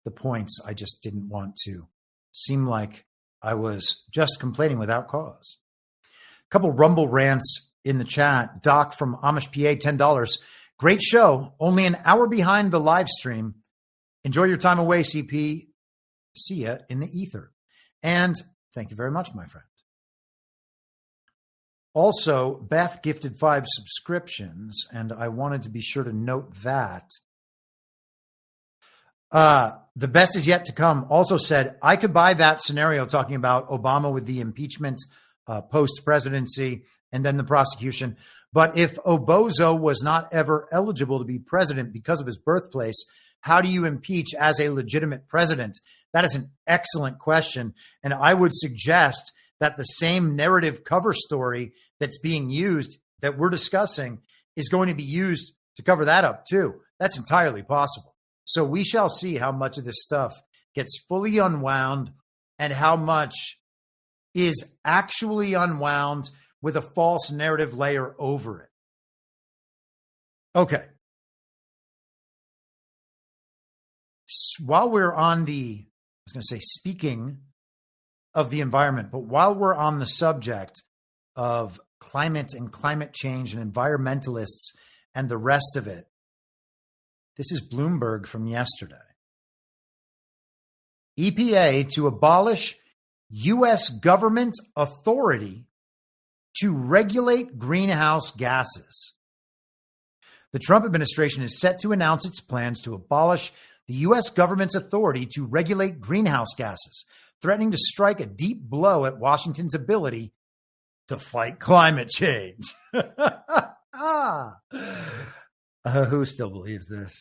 the points. I just didn't want to seem like I was just complaining without cause. A couple Rumble rants in the chat. Doc from Amish PA, $10. Great show. Only an hour behind the live stream. Enjoy your time away, CP. See ya in the ether. And thank you very much, my friend. Also, Beth gifted 5 subscriptions, and I wanted to be sure to note that. The best is yet to come also said, I could buy that scenario talking about Obama with the impeachment post-presidency and then the prosecution. But if Obozo was not ever eligible to be president because of his birthplace, how do you impeach as a legitimate president? That is an excellent question. And I would suggest that the same narrative cover story that's being used that we're discussing is going to be used to cover that up too. That's entirely possible. So we shall see how much of this stuff gets fully unwound and how much is actually unwound with a false narrative layer over it. Okay. While we're on speaking of the environment, but while we're on the subject of climate and climate change and environmentalists and the rest of it, this is Bloomberg from yesterday. EPA to abolish U.S. government authority to regulate greenhouse gases. The Trump administration is set to announce its plans to abolish the U.S. government's authority to regulate greenhouse gases, threatening to strike a deep blow at Washington's ability to fight climate change. Who still believes this?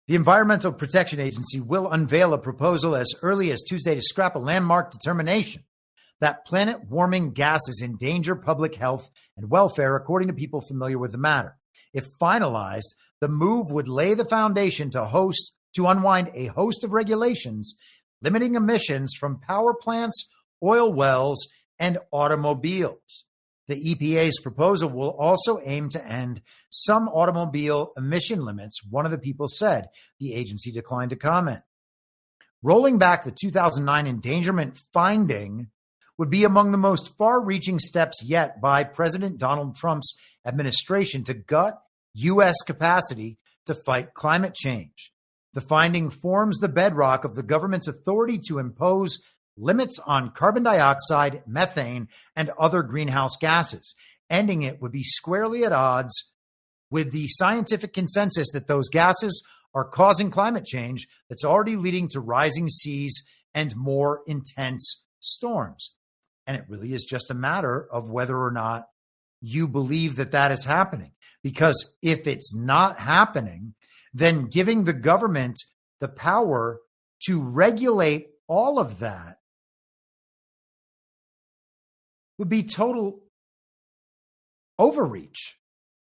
The Environmental Protection Agency will unveil a proposal as early as Tuesday to scrap a landmark determination that planet-warming gases endanger public health and welfare, according to people familiar with the matter. If finalized, the move would lay the foundation to unwind a host of regulations limiting emissions from power plants, oil wells, and automobiles. The EPA's proposal will also aim to end some automobile emission limits, one of the people said. The agency declined to comment. Rolling back the 2009 endangerment finding would be among the most far-reaching steps yet by President Donald Trump's administration to gut U.S. capacity to fight climate change. The finding forms the bedrock of the government's authority to impose limits on carbon dioxide, methane, and other greenhouse gases. Ending it would be squarely at odds with the scientific consensus that those gases are causing climate change that's already leading to rising seas and more intense storms. And it really is just a matter of whether or not you believe that that is happening. Because if it's not happening, then giving the government the power to regulate all of that would be total overreach.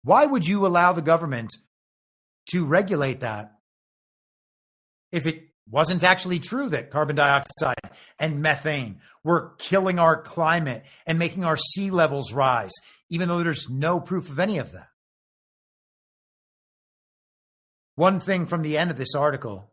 Why would you allow the government to regulate that if it wasn't actually true that carbon dioxide and methane were killing our climate and making our sea levels rise, even though there's no proof of any of that? One thing from the end of this article,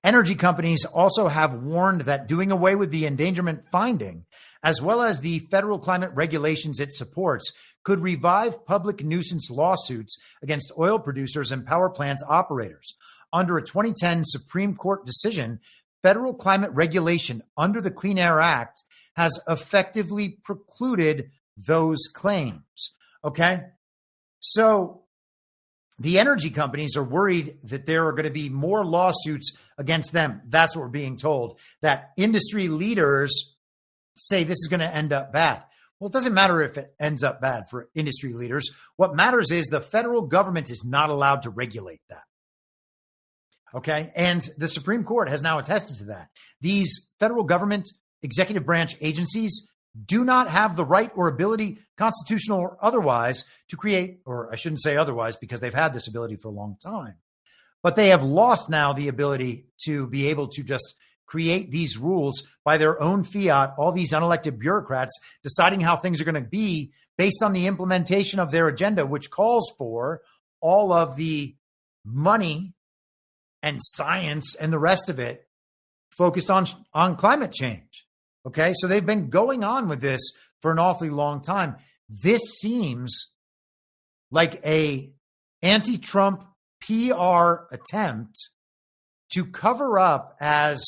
energy companies also have warned that doing away with the endangerment finding, as well as the federal climate regulations it supports, could revive public nuisance lawsuits against oil producers and power plant operators. Under a 2010 Supreme Court decision, federal climate regulation under the Clean Air Act has effectively precluded those claims. Okay? So the energy companies are worried that there are going to be more lawsuits against them. That's what we're being told, that industry leaders say this is going to end up bad. Well, it doesn't matter if it ends up bad for industry leaders. What matters is the federal government is not allowed to regulate that. Okay? And the Supreme Court has now attested to that. These federal government executive branch agencies do not have the right or ability, constitutional or otherwise, to create, or I shouldn't say otherwise because they've had this ability for a long time, but they have lost now the ability to be able to just create these rules by their own fiat, all these unelected bureaucrats deciding how things are going to be based on the implementation of their agenda, which calls for all of the money and science and the rest of it focused on climate change. Okay, so they've been going on with this for an awfully long time. This seems like a anti-Trump PR attempt to cover up as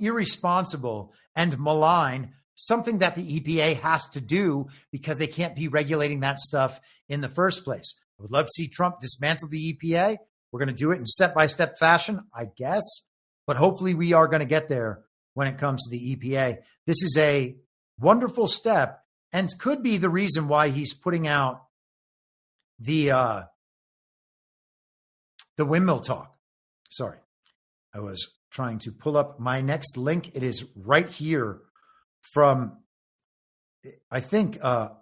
irresponsible and malign something that the EPA has to do because they can't be regulating that stuff in the first place. I would love to see Trump dismantle the EPA. We're going to do it in step-by-step fashion, I guess, but hopefully we are going to get there when it comes to the EPA. This is a wonderful step and could be the reason why he's putting out the windmill talk. Sorry, I was trying to pull up my next link. It is right here from, I think, a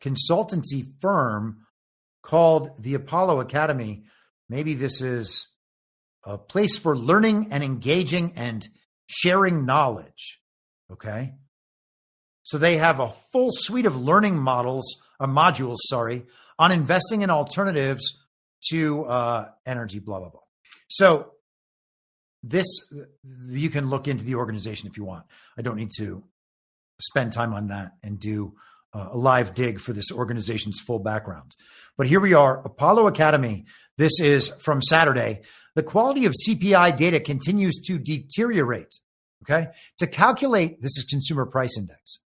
consultancy firm called the Apollo Academy. Maybe this is a place for learning and engaging and sharing knowledge. Okay. So they have a full suite of learning modules, on investing in alternatives to energy, blah, blah, blah. So this, you can look into the organization if you want. I don't need to spend time on that and do a live dig for this organization's full background. But here we are, Apollo Academy. This is from Saturday. The quality of CPI data continues to deteriorate. Okay. To calculate, this is consumer price index.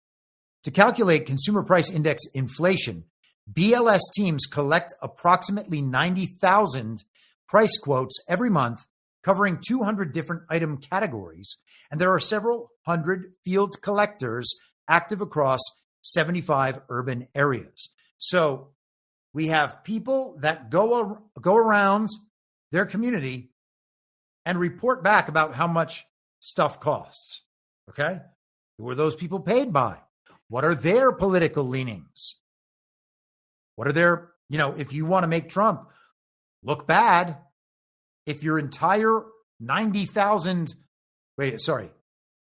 To calculate consumer price index inflation, BLS teams collect approximately 90,000 price quotes every month, covering 200 different item categories. And there are several hundred field collectors active across 75 urban areas. So we have people that go around their community and report back about how much stuff costs. Okay? Who are those people paid by? What are their political leanings? What are their, if you want to make Trump look bad, if your entire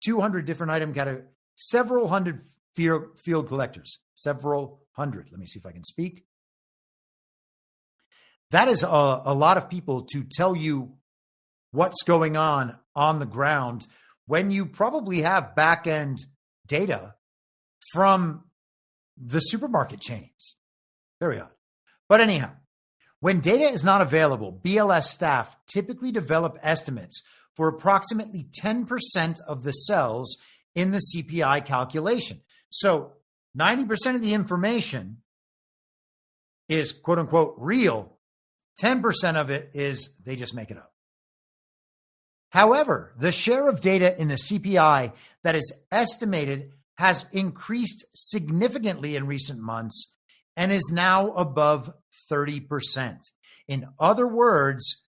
200 different item categories, several hundred field collectors. Several hundred. Let me see if I can speak. That is a lot of people to tell you what's going on the ground when you probably have back-end data from the supermarket chains. Very odd. But anyhow, when data is not available, BLS staff typically develop estimates for approximately 10% of the cells in the CPI calculation. So 90% of the information is quote unquote real. 10% of it is they just make it up. However, the share of data in the CPI that is estimated has increased significantly in recent months and is now above 30%. In other words,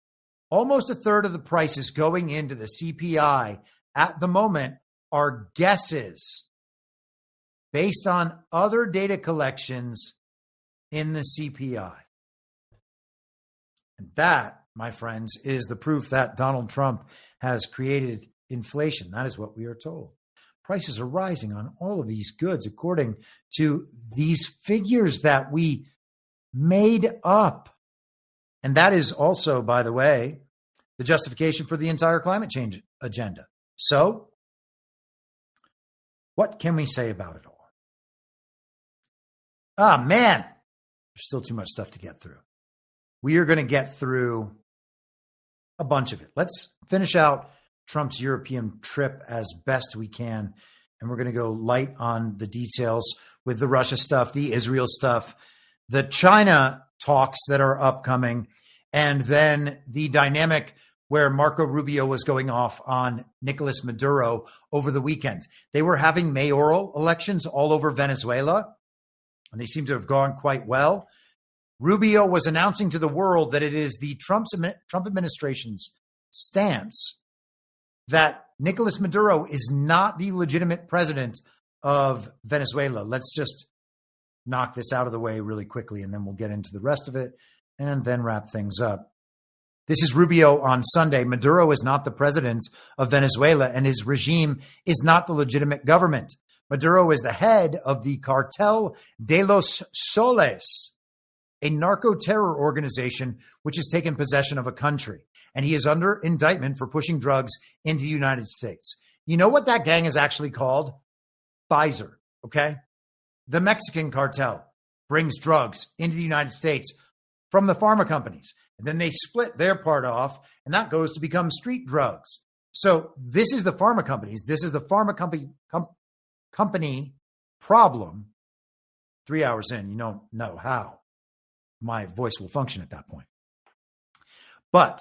almost a third of the prices going into the CPI at the moment are guesses based on other data collections in the CPI. And that, my friends, is the proof that Donald Trump has created inflation. That is what we are told. Prices are rising on all of these goods according to these figures that we made up. And that is also, by the way, the justification for the entire climate change agenda. So, what can we say about it all? Man, there's still too much stuff to get through. We are going to get through a bunch of it. Let's finish out Trump's European trip as best we can. And we're going to go light on the details with the Russia stuff, the Israel stuff, the China talks that are upcoming, and then the dynamic where Marco Rubio was going off on Nicolas Maduro over the weekend. They were having mayoral elections all over Venezuela, and they seem to have gone quite well. Rubio was announcing to the world that it is the Trump administration's stance that Nicolas Maduro is not the legitimate president of Venezuela. Let's just knock this out of the way really quickly, and then we'll get into the rest of it and then wrap things up. This is Rubio on Sunday. Maduro is not the president of Venezuela, and his regime is not the legitimate government. Maduro is the head of the Cartel de los Soles, a narco-terror organization which has taken possession of a country. And he is under indictment for pushing drugs into the United States. You know what that gang is actually called? Pfizer, okay? The Mexican cartel brings drugs into the United States from the pharma companies. And then they split their part off, and that goes to become street drugs. So this is the pharma companies. This is the pharma company problem. 3 hours in, you don't know how my voice will function at that point. But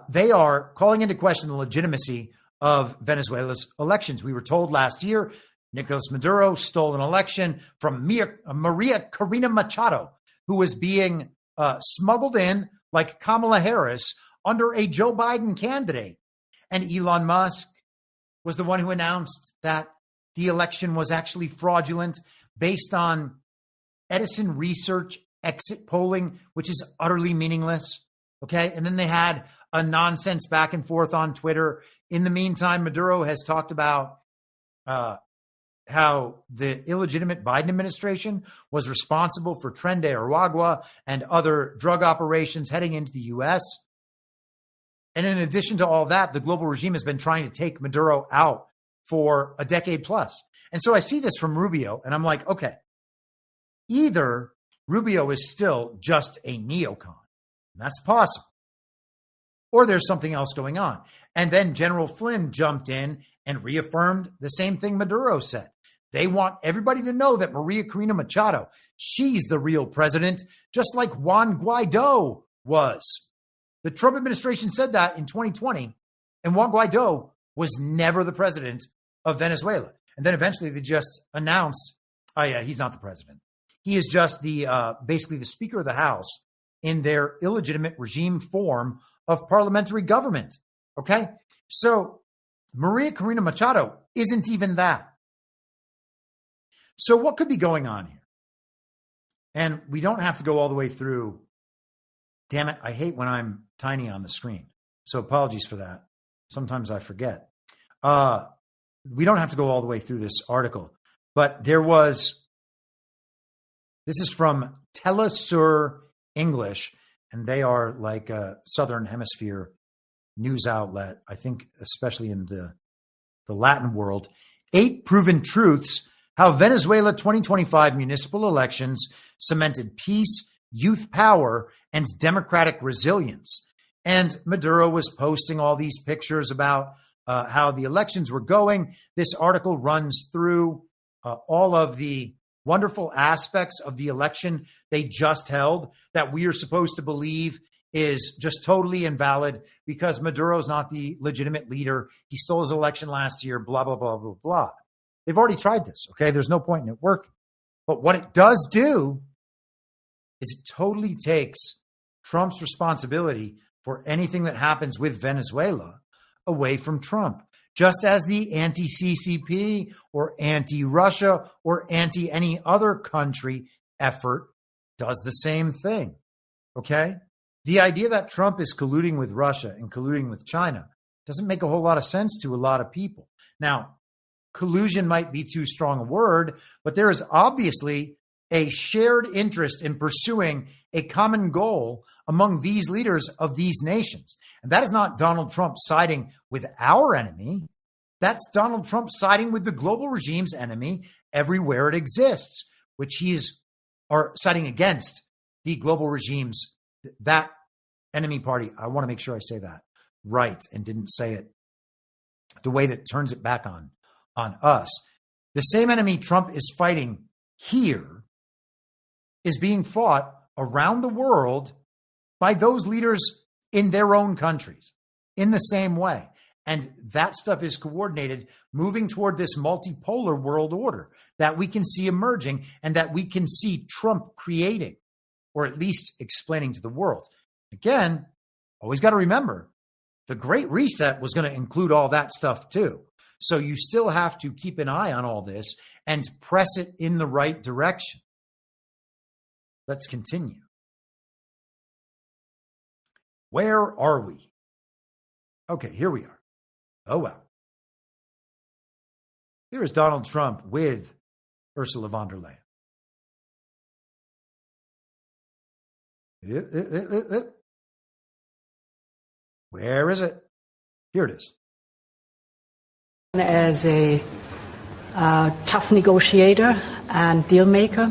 they are calling into question the legitimacy of Venezuela's elections. We were told last year Nicolas Maduro stole an election from Maria Corina Machado, who was being smuggled in like Kamala Harris under a Joe Biden candidate. And Elon Musk was the one who announced that the election was actually fraudulent based on Edison Research exit polling, which is utterly meaningless. Okay. And then they had a nonsense back and forth on Twitter. In the meantime, Maduro has talked about how the illegitimate Biden administration was responsible for Tren de Aragua and other drug operations heading into the U.S. And in addition to all that, the global regime has been trying to take Maduro out for a decade plus. And so I see this from Rubio, and I'm like, okay, either Rubio is still just a neocon, and that's possible, or there's something else going on. And then General Flynn jumped in and reaffirmed the same thing Maduro said. They want everybody to know that Maria Corina Machado, she's the real president, just like Juan Guaido was. The Trump administration said that in 2020, and Juan Guaido was never the president of Venezuela. And then eventually they just announced, oh yeah, he's not the president. He is just the basically the Speaker of the House in their illegitimate regime form of parliamentary government. Okay? So Maria Corina Machado isn't even that. So what could be going on here? And we don't have to go all the way through. Damn it, I hate when I'm tiny on the screen. So apologies for that. Sometimes I forget. We don't have to go all the way through this article. But there was This is from Telesur English, and they are like a Southern Hemisphere news outlet, I think, especially in the Latin world. 8 proven truths: how Venezuela 2025 municipal elections cemented peace, youth power, and democratic resilience. And Maduro was posting all these pictures about how the elections were going. This article runs through all of the wonderful aspects of the election they just held that we are supposed to believe is just totally invalid because Maduro's not the legitimate leader. He stole his election last year, blah, blah, blah, blah, blah. They've already tried this, okay? There's no point in it working. But what it does do is it totally takes Trump's responsibility for anything that happens with Venezuela away from Trump, just as the anti-CCP or anti-Russia or anti-any other country effort does the same thing, okay? The idea that Trump is colluding with Russia and colluding with China doesn't make a whole lot of sense to a lot of people. Now, collusion might be too strong a word, but there is obviously a shared interest in pursuing a common goal among these leaders of these nations. And that is not Donald Trump siding with our enemy. That's Donald Trump siding with the global regime's enemy everywhere it exists, which he's siding against the global regime's, that enemy party. I want to make sure I say that right and didn't say it the way that turns it back on us. The same enemy Trump is fighting here is being fought around the world by those leaders in their own countries in the same way. And that stuff is coordinated, moving toward this multipolar world order that we can see emerging and that we can see Trump creating, or at least explaining to the world. Again, always got to remember, the Great Reset was going to include all that stuff too. So you still have to keep an eye on all this and press it in the right direction. Let's continue. Where are we? Okay, here we are. Oh, well. Here is Donald Trump with Ursula von der Leyen. Where is it? Here it is. As a tough negotiator and deal maker,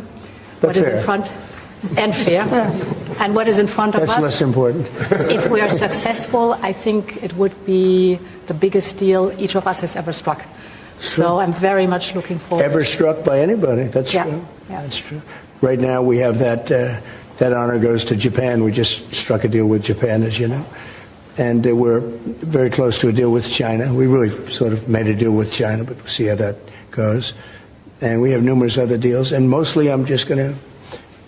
what is in front and fair, and what is in front of us. That's less important. If we are successful, I think it would be the biggest deal each of us has ever struck. So I'm very much looking forward. Ever struck by anybody? That's true. Yeah. That's true. Right now we have that honor goes to Japan. We just struck a deal with Japan, as you know. And we're very close to a deal with China. We really sort of made a deal with China, but we'll see how that goes. And we have numerous other deals. And mostly I'm just going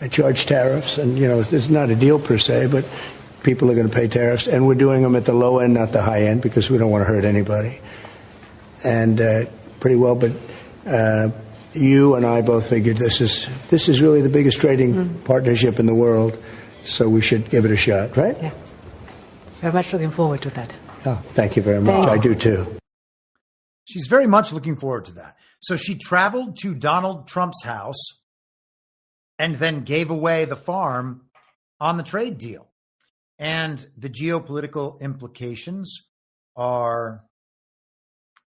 to charge tariffs. And, you know, it's not a deal per se, but people are going to pay tariffs. And we're doing them at the low end, not the high end, because we don't want to hurt anybody. And pretty well, but you and I both figured this is really the biggest trading partnership in the world. So we should give it a shot, right? Yeah. Very much looking forward to that. Oh, thank you very much. I do too. She's very much looking forward to that. So she traveled to Donald Trump's house and then gave away the farm on the trade deal. And the geopolitical implications are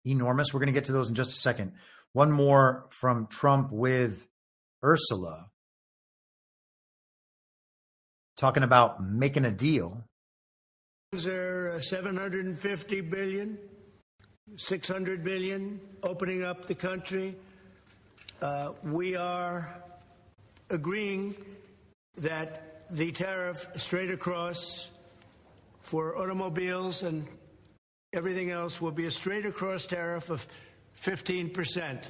enormous. We're going to get to those in just a second. One more from Trump with Ursula, talking about making a deal. Are 750 billion, 600 billion, opening up the country. We are agreeing that the tariff straight across for automobiles and everything else will be a straight across tariff of 15%.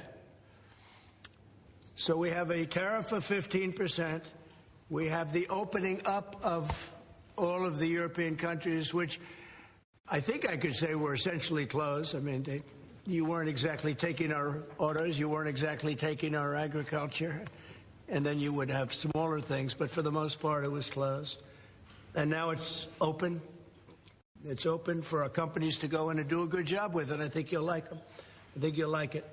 So we have a tariff of 15%. We have the opening up of all of the European countries, which I think I could say were essentially closed. I mean, you weren't exactly taking our autos, you weren't exactly taking our agriculture, and then you would have smaller things, but for the most part it was closed. And now it's open. It's open for our companies to go in and do a good job with it. I think you'll like them. I think you'll like it.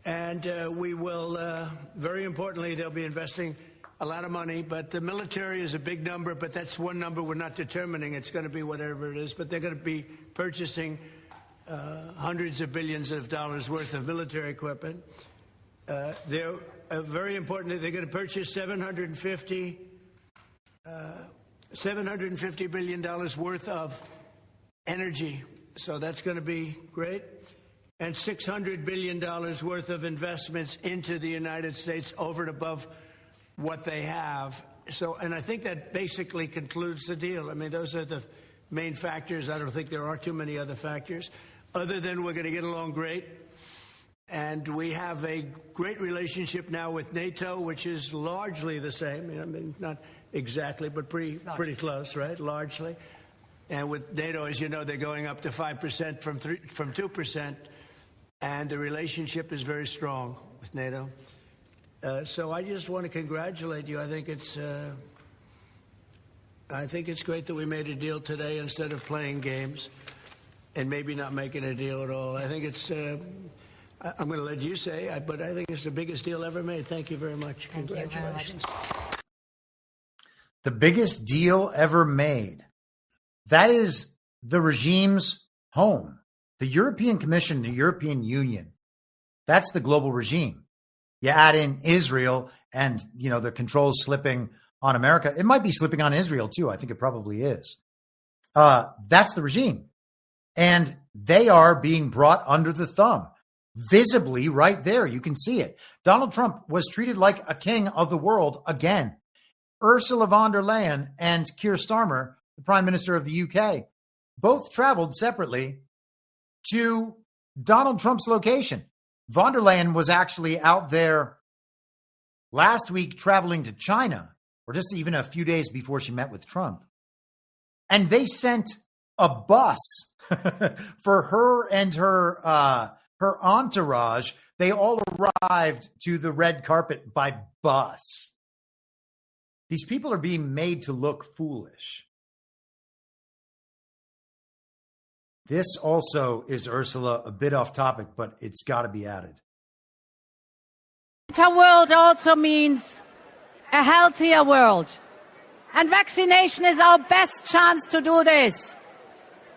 And we will, very importantly, they'll be investing a lot of money, but the military is a big number, but that's one number we're not determining. It's going to be whatever it is, but they're going to be purchasing hundreds of billions of dollars worth of military equipment. They're very importantly, they're going to purchase $750 billion worth of energy. So that's going to be great. And $600 billion worth of investments into the United States over and above what they have. So, and I think that basically concludes the deal. I mean, those are the main factors. I don't think there are too many other factors, other than we're going to get along great. And we have a great relationship now with NATO, which is largely the same. I mean, not exactly, but pretty close, right? Largely. And with NATO, as you know, they're going up to 5% from 2%. And the relationship is very strong with NATO. So I just want to congratulate you. I think it's great that we made a deal today instead of playing games and maybe not making a deal at all. I think it's, I'm going to let you say, but I think it's the biggest deal ever made. Thank you very much. Congratulations. The biggest deal ever made. That is the regime's home. The European Commission, the European Union, that's the global regime. You add in Israel and, you know, the controls slipping on America. It might be slipping on Israel, too. I think it probably is. That's the regime. And they are being brought under the thumb, visibly right there. You can see it. Donald Trump was treated like a king of the world again. Ursula von der Leyen and Keir Starmer, the Prime Minister of the UK, both traveled separately to Donald Trump's location. Von der Leyen was actually out there last week traveling to China, or just even a few days before she met with Trump. And they sent a bus for her and her entourage. They all arrived to the red carpet by bus. These people are being made to look foolish. This also is, Ursula, a bit off topic, but it's got to be added. A better world also means a healthier world. And vaccination is our best chance to do this.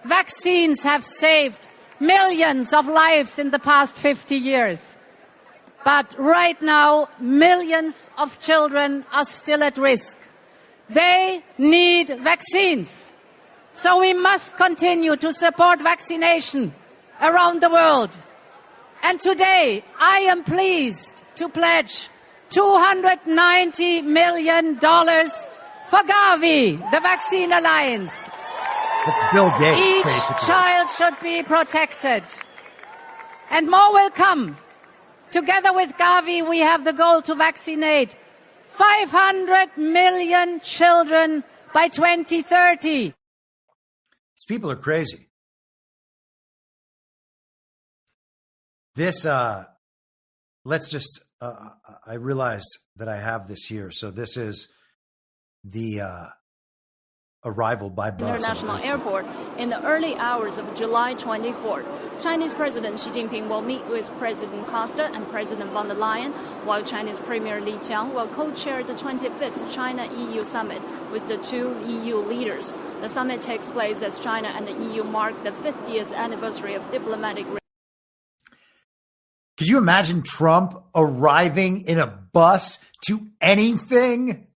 Vaccines have saved millions of lives in the past 50 years. But right now, millions of children are still at risk. They need vaccines. So we must continue to support vaccination around the world. And today, I am pleased to pledge $290 million for Gavi, the Vaccine Alliance. That's Bill Gates, Each basically. child should be protected. And more will come. Together with Gavi, we have the goal to vaccinate 500 million children by 2030. These people are crazy. This, let's just, I realized that I have this here. So this is the arrival by bus. International Airport in the early hours of July 24th. Chinese President Xi Jinping will meet with President Costa and President von der Leyen, while Chinese Premier Li Qiang will co-chair the 25th China-EU summit with the two EU leaders. The summit takes place as China and the EU mark the 50th anniversary of diplomatic. Could you imagine Trump arriving in a bus to anything?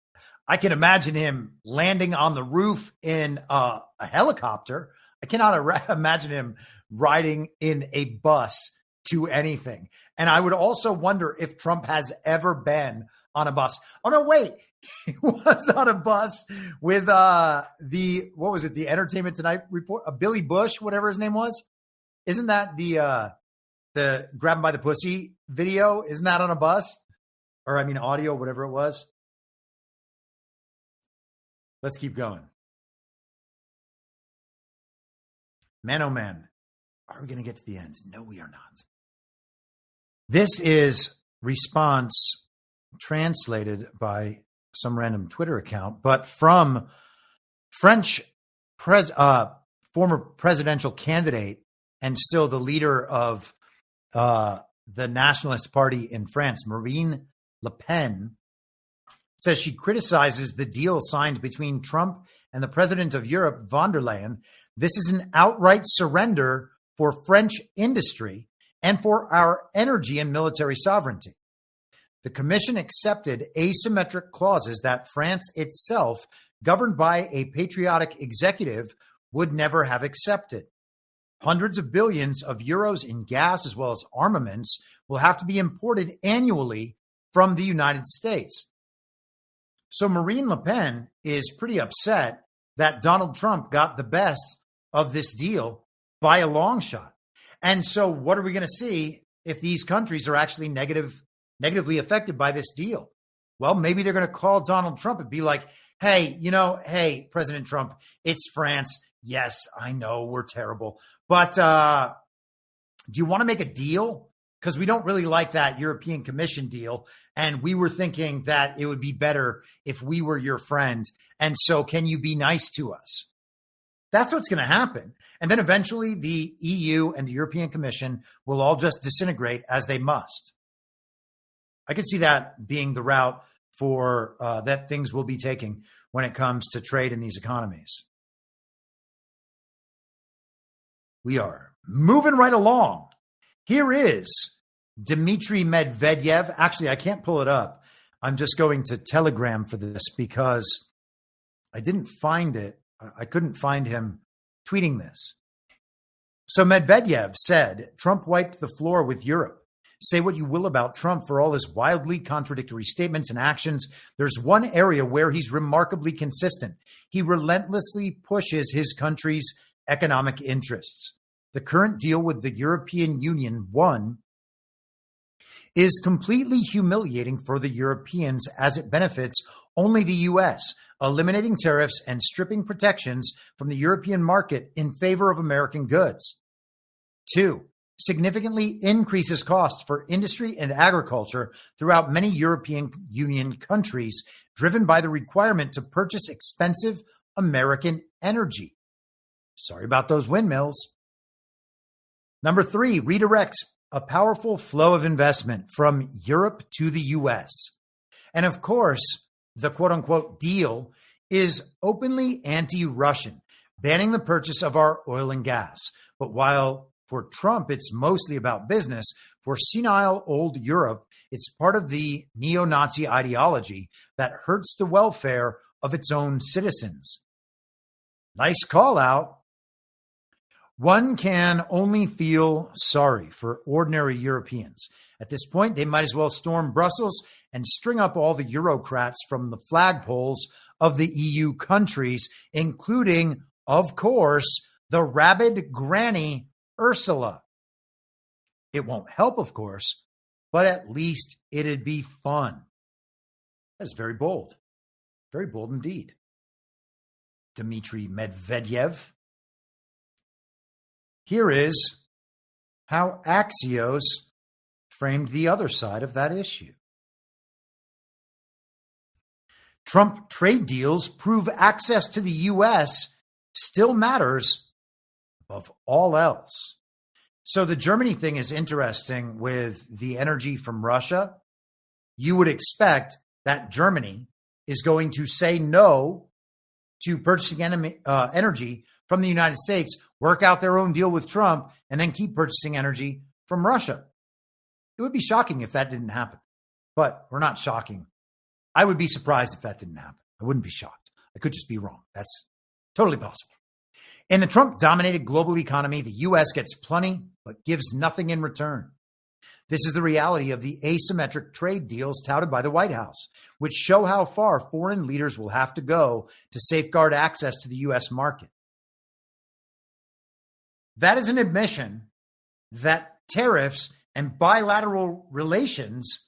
I can imagine him landing on the roof in a helicopter. I cannot imagine him riding in a bus to anything. And I would also wonder if Trump has ever been on a bus. Oh, no, wait. He was on a bus with the Entertainment Tonight report, Billy Bush, whatever his name was. Isn't that the Grab Him by the Pussy video? Isn't that on a bus? Or, I mean, audio, whatever it was. Let's keep going. Man, oh man, are we going to get to the end? No, we are not. This is response translated by some random Twitter account, but from French former presidential candidate and still the leader of the Nationalist Party in France, Marine Le Pen, says she criticizes the deal signed between Trump and the president of Europe, von der Leyen. This is an outright surrender for French industry and for our energy and military sovereignty. The commission accepted asymmetric clauses that France itself, governed by a patriotic executive, would never have accepted. Hundreds of billions of euros in gas as well as armaments will have to be imported annually from the United States. So Marine Le Pen is pretty upset that Donald Trump got the best of this deal by a long shot. And so what are we going to see if these countries are actually negatively affected by this deal? Well, maybe they're going to call Donald Trump and be like, hey, President Trump, it's France. Yes, I know we're terrible. But do you want to make a deal? Because we don't really like that European Commission deal. And we were thinking that it would be better if we were your friend. And so can you be nice to us? That's what's going to happen. And then eventually the EU and the European Commission will all just disintegrate as they must. I could see that being the route for that things will be taking when it comes to trade in these economies. We are moving right along. Here is Dmitry Medvedev. Actually, I can't pull it up. I'm just going to Telegram for this because I didn't find it. I couldn't find him tweeting this. So Medvedev said, Trump wiped the floor with Europe. Say what you will about Trump for all his wildly contradictory statements and actions. There's one area where he's remarkably consistent. He relentlessly pushes his country's economic interests. The current deal with the European Union, one, is completely humiliating for the Europeans as it benefits only the U.S., eliminating tariffs and stripping protections from the European market in favor of American goods. Two, significantly increases costs for industry and agriculture throughout many European Union countries, driven by the requirement to purchase expensive American energy. Sorry about those windmills. Number three, redirects a powerful flow of investment from Europe to the U.S. And of course, the quote-unquote deal is openly anti-Russian, banning the purchase of our oil and gas. But while for Trump, it's mostly about business, for senile old Europe, it's part of the neo-Nazi ideology that hurts the welfare of its own citizens. Nice call out. One can only feel sorry for ordinary Europeans. At this point, they might as well storm Brussels and string up all the Eurocrats from the flagpoles of the EU countries, including, of course, the rabid granny Ursula. It won't help, of course, but at least it'd be fun. That's very bold indeed. Dmitry Medvedev. Here is how Axios framed the other side of that issue. Trump trade deals prove access to the U.S. still matters above all else. So the Germany thing is interesting with the energy from Russia. You would expect that Germany is going to say no to purchasing energy from the United States, work out their own deal with Trump, and then keep purchasing energy from Russia. It would be shocking if that didn't happen, but we're not shocking. I would be surprised if that didn't happen. I wouldn't be shocked. I could just be wrong. That's totally possible. In the Trump-dominated global economy, the U.S. gets plenty, but gives nothing in return. This is the reality of the asymmetric trade deals touted by the White House, which show how far foreign leaders will have to go to safeguard access to the U.S. market. That is an admission that tariffs and bilateral relations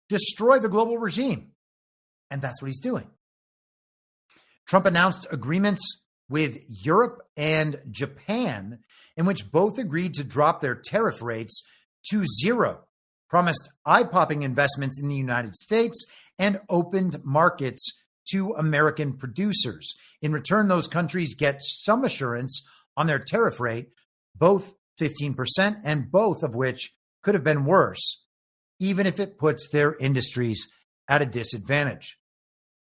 destroy the global regime. And that's what he's doing. Trump announced agreements with Europe and Japan in which both agreed to drop their tariff rates to zero, promised eye-popping investments in the United States, and opened markets to American producers. In return, those countries get some assurance on their tariff rate, both 15%, and both of which could have been worse, even if it puts their industries at a disadvantage.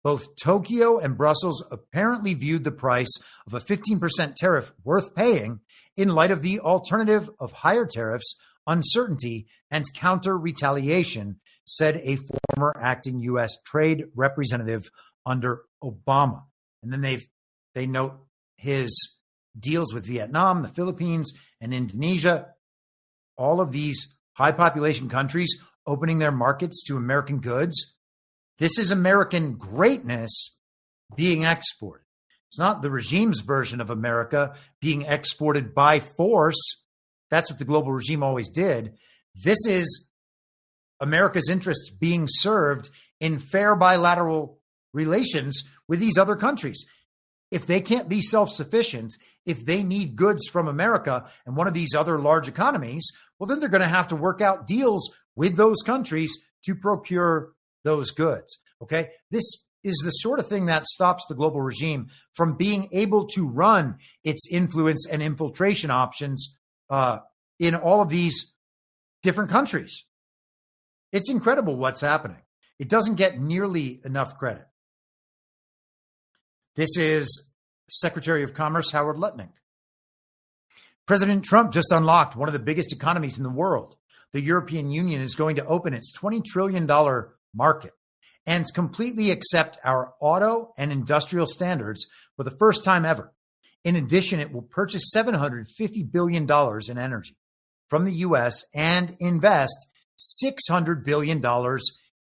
Both Tokyo and Brussels apparently viewed the price of a 15% tariff worth paying in light of the alternative of higher tariffs, uncertainty, and counter-retaliation, said a former acting U.S. trade representative under Obama. And then they note his deals with Vietnam, the Philippines, and Indonesia, all of these high population countries opening their markets to American goods. This is American greatness being exported. It's not the regime's version of America being exported by force. That's what the global regime always did. This is America's interests being served in fair bilateral relations with these other countries. If they can't be self-sufficient, if they need goods from America and one of these other large economies, well, then they're going to have to work out deals with those countries to procure those goods. Okay? This is the sort of thing that stops the global regime from being able to run its influence and infiltration options in all of these different countries. It's incredible what's happening. It doesn't get nearly enough credit. This is Secretary of Commerce Howard Lutnick. President Trump just unlocked one of the biggest economies in the world. The European Union is going to open its $20 trillion market and completely accept our auto and industrial standards for the first time ever. In addition, it will purchase $750 billion in energy from the U.S. and invest $600 billion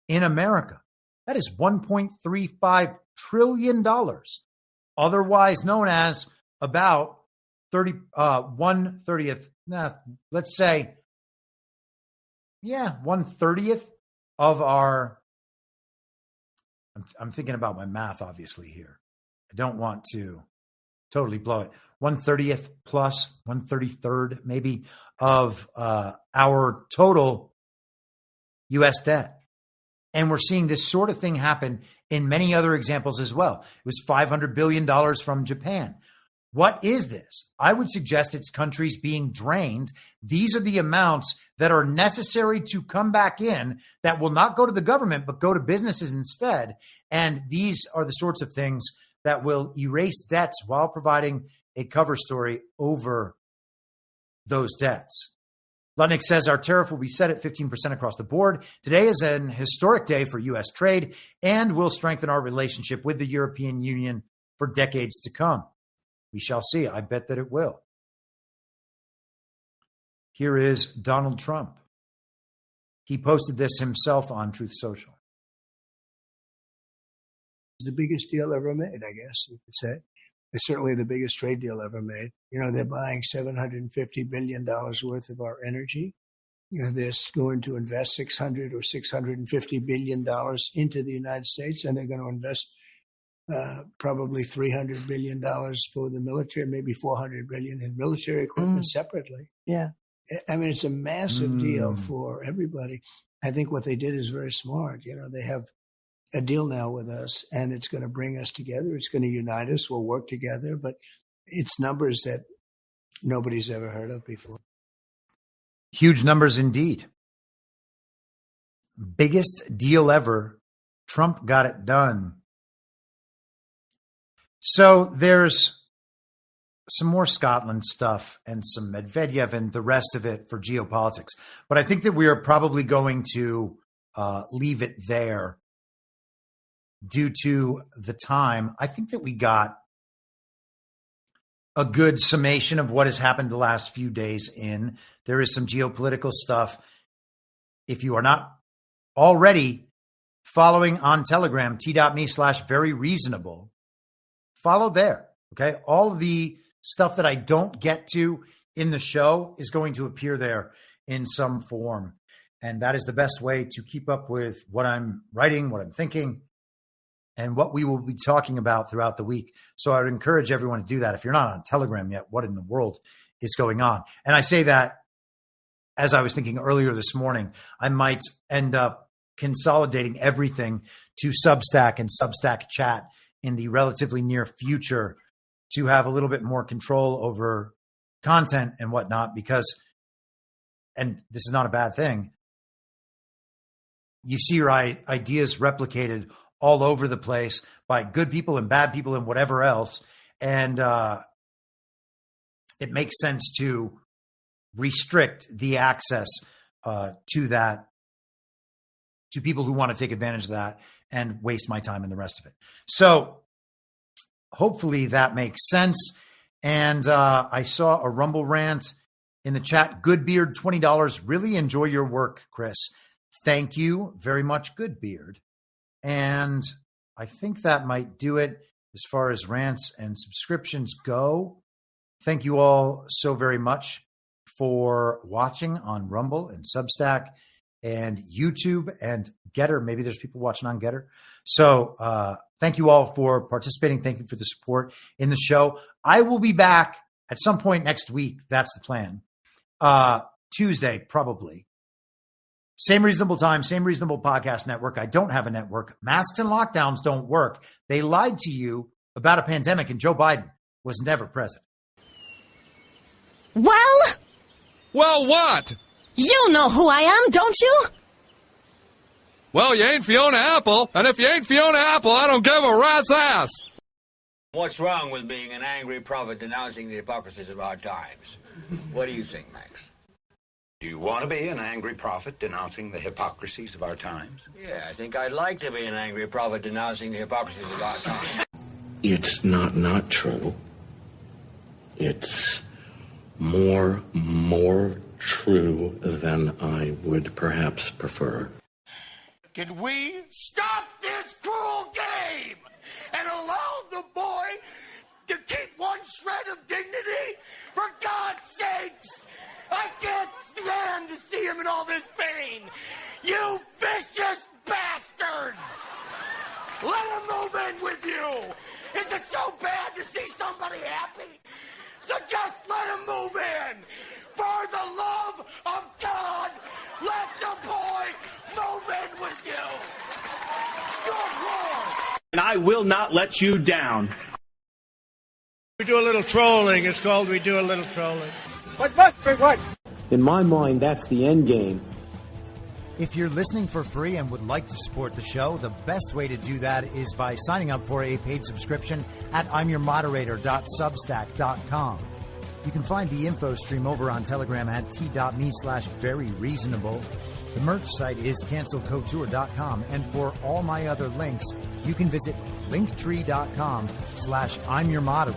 in America. That is $1.35 trillion, otherwise known as about 1/30th, let's say, 1/30th of our, I'm thinking about my math, obviously, here. I don't want to totally blow it. 1/30th plus 1/33rd, maybe, of our total U.S. debt. And we're seeing this sort of thing happen in many other examples as well. It was $500 billion from Japan. What is this? I would suggest it's countries being drained. These are the amounts that are necessary to come back in that will not go to the government, but go to businesses instead. And these are the sorts of things that will erase debts while providing a cover story over those debts. Lutnick says our tariff will be set at 15% across the board. Today is an historic day for U.S. trade and will strengthen our relationship with the European Union for decades to come. We shall see. I bet that it will. Here is Donald Trump. He posted this himself on Truth Social. The biggest deal ever made, I guess you could say. It's certainly the biggest trade deal ever made. You know, they're buying $750 billion worth of our energy. You know, they're going to invest $600 or $650 billion into the United States, and they're going to invest probably $300 billion for the military, maybe $400 billion in military equipment separately. Yeah. I mean, it's a massive deal for everybody. I think what they did is very smart. You know, they have a deal now with us, and it's going to bring us together. It's going to unite us. We'll work together, but it's numbers that nobody's ever heard of before. Huge numbers indeed. Biggest deal ever. Trump got it done. So there's some more Scotland stuff and some Medvedev and the rest of it for geopolitics. But I think that we are probably going to leave it there due to the time. I think that we got a good summation of what has happened the last few days in. There is some geopolitical stuff. If you are not already following on Telegram, t.me/veryreasonable, follow there. Okay. All of the stuff that I don't get to in the show is going to appear there in some form. And that is the best way to keep up with what I'm writing, what I'm thinking, and what we will be talking about throughout the week. So I would encourage everyone to do that. If you're not on Telegram yet, what in the world is going on? And I say that as I was thinking earlier this morning, I might end up consolidating everything to Substack and Substack chat in the relatively near future to have a little bit more control over content and whatnot, because and this is not a bad thing, you see your ideas replicated all over the place by good people and bad people and whatever else. And it makes sense to restrict the access to that, to people who want to take advantage of that and waste my time and the rest of it. So hopefully that makes sense. And I saw a Rumble rant in the chat. Goodbeard, $20. Really enjoy your work, Chris. Thank you very much, Goodbeard. And I think that might do it as far as rants and subscriptions go. Thank you all so very much for watching on Rumble and Substack and YouTube and Getter. Maybe there's people watching on Getter. So thank you all for participating. Thank you for the support in the show. I will be back at some point next week. That's the plan. Tuesday, probably. Same reasonable time, same reasonable podcast network. I don't have a network. Masks and lockdowns don't work. They lied to you about a pandemic, and Joe Biden was never president. Well, what? You know who I am, don't you? Well, you ain't Fiona Apple, and if you ain't Fiona Apple, I don't give a rat's ass. What's wrong with being an angry prophet denouncing the hypocrisies of our times? What do you think, Max? Do you want to be an angry prophet denouncing the hypocrisies of our times? Yeah, I think I'd like to be an angry prophet denouncing the hypocrisies of our times. It's not true. It's more true than I would perhaps prefer. Can we stop this cruel game and allow the boy to keep one shred of dignity? For God's sakes, I can't stand to see him in all this pain. You vicious bastards! Let him move in with you. Is it so bad to see somebody happy? So just let him move in. For the love of God, let the boy move in with you. Good Lord. And I will not let you down. We do a little trolling. It's called We Do a Little Trolling. What? In my mind, that's the end game. If you're listening for free and would like to support the show, the best way to do that is by signing up for a paid subscription at imyourmoderator.substack.com. You can find the info stream over on Telegram at t.me/veryreasonable. The merch site is cancelcouture.com. And for all my other links, you can visit linktree.com/imyourmoderator.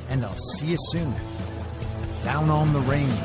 And I'll see you soon. Down on the range.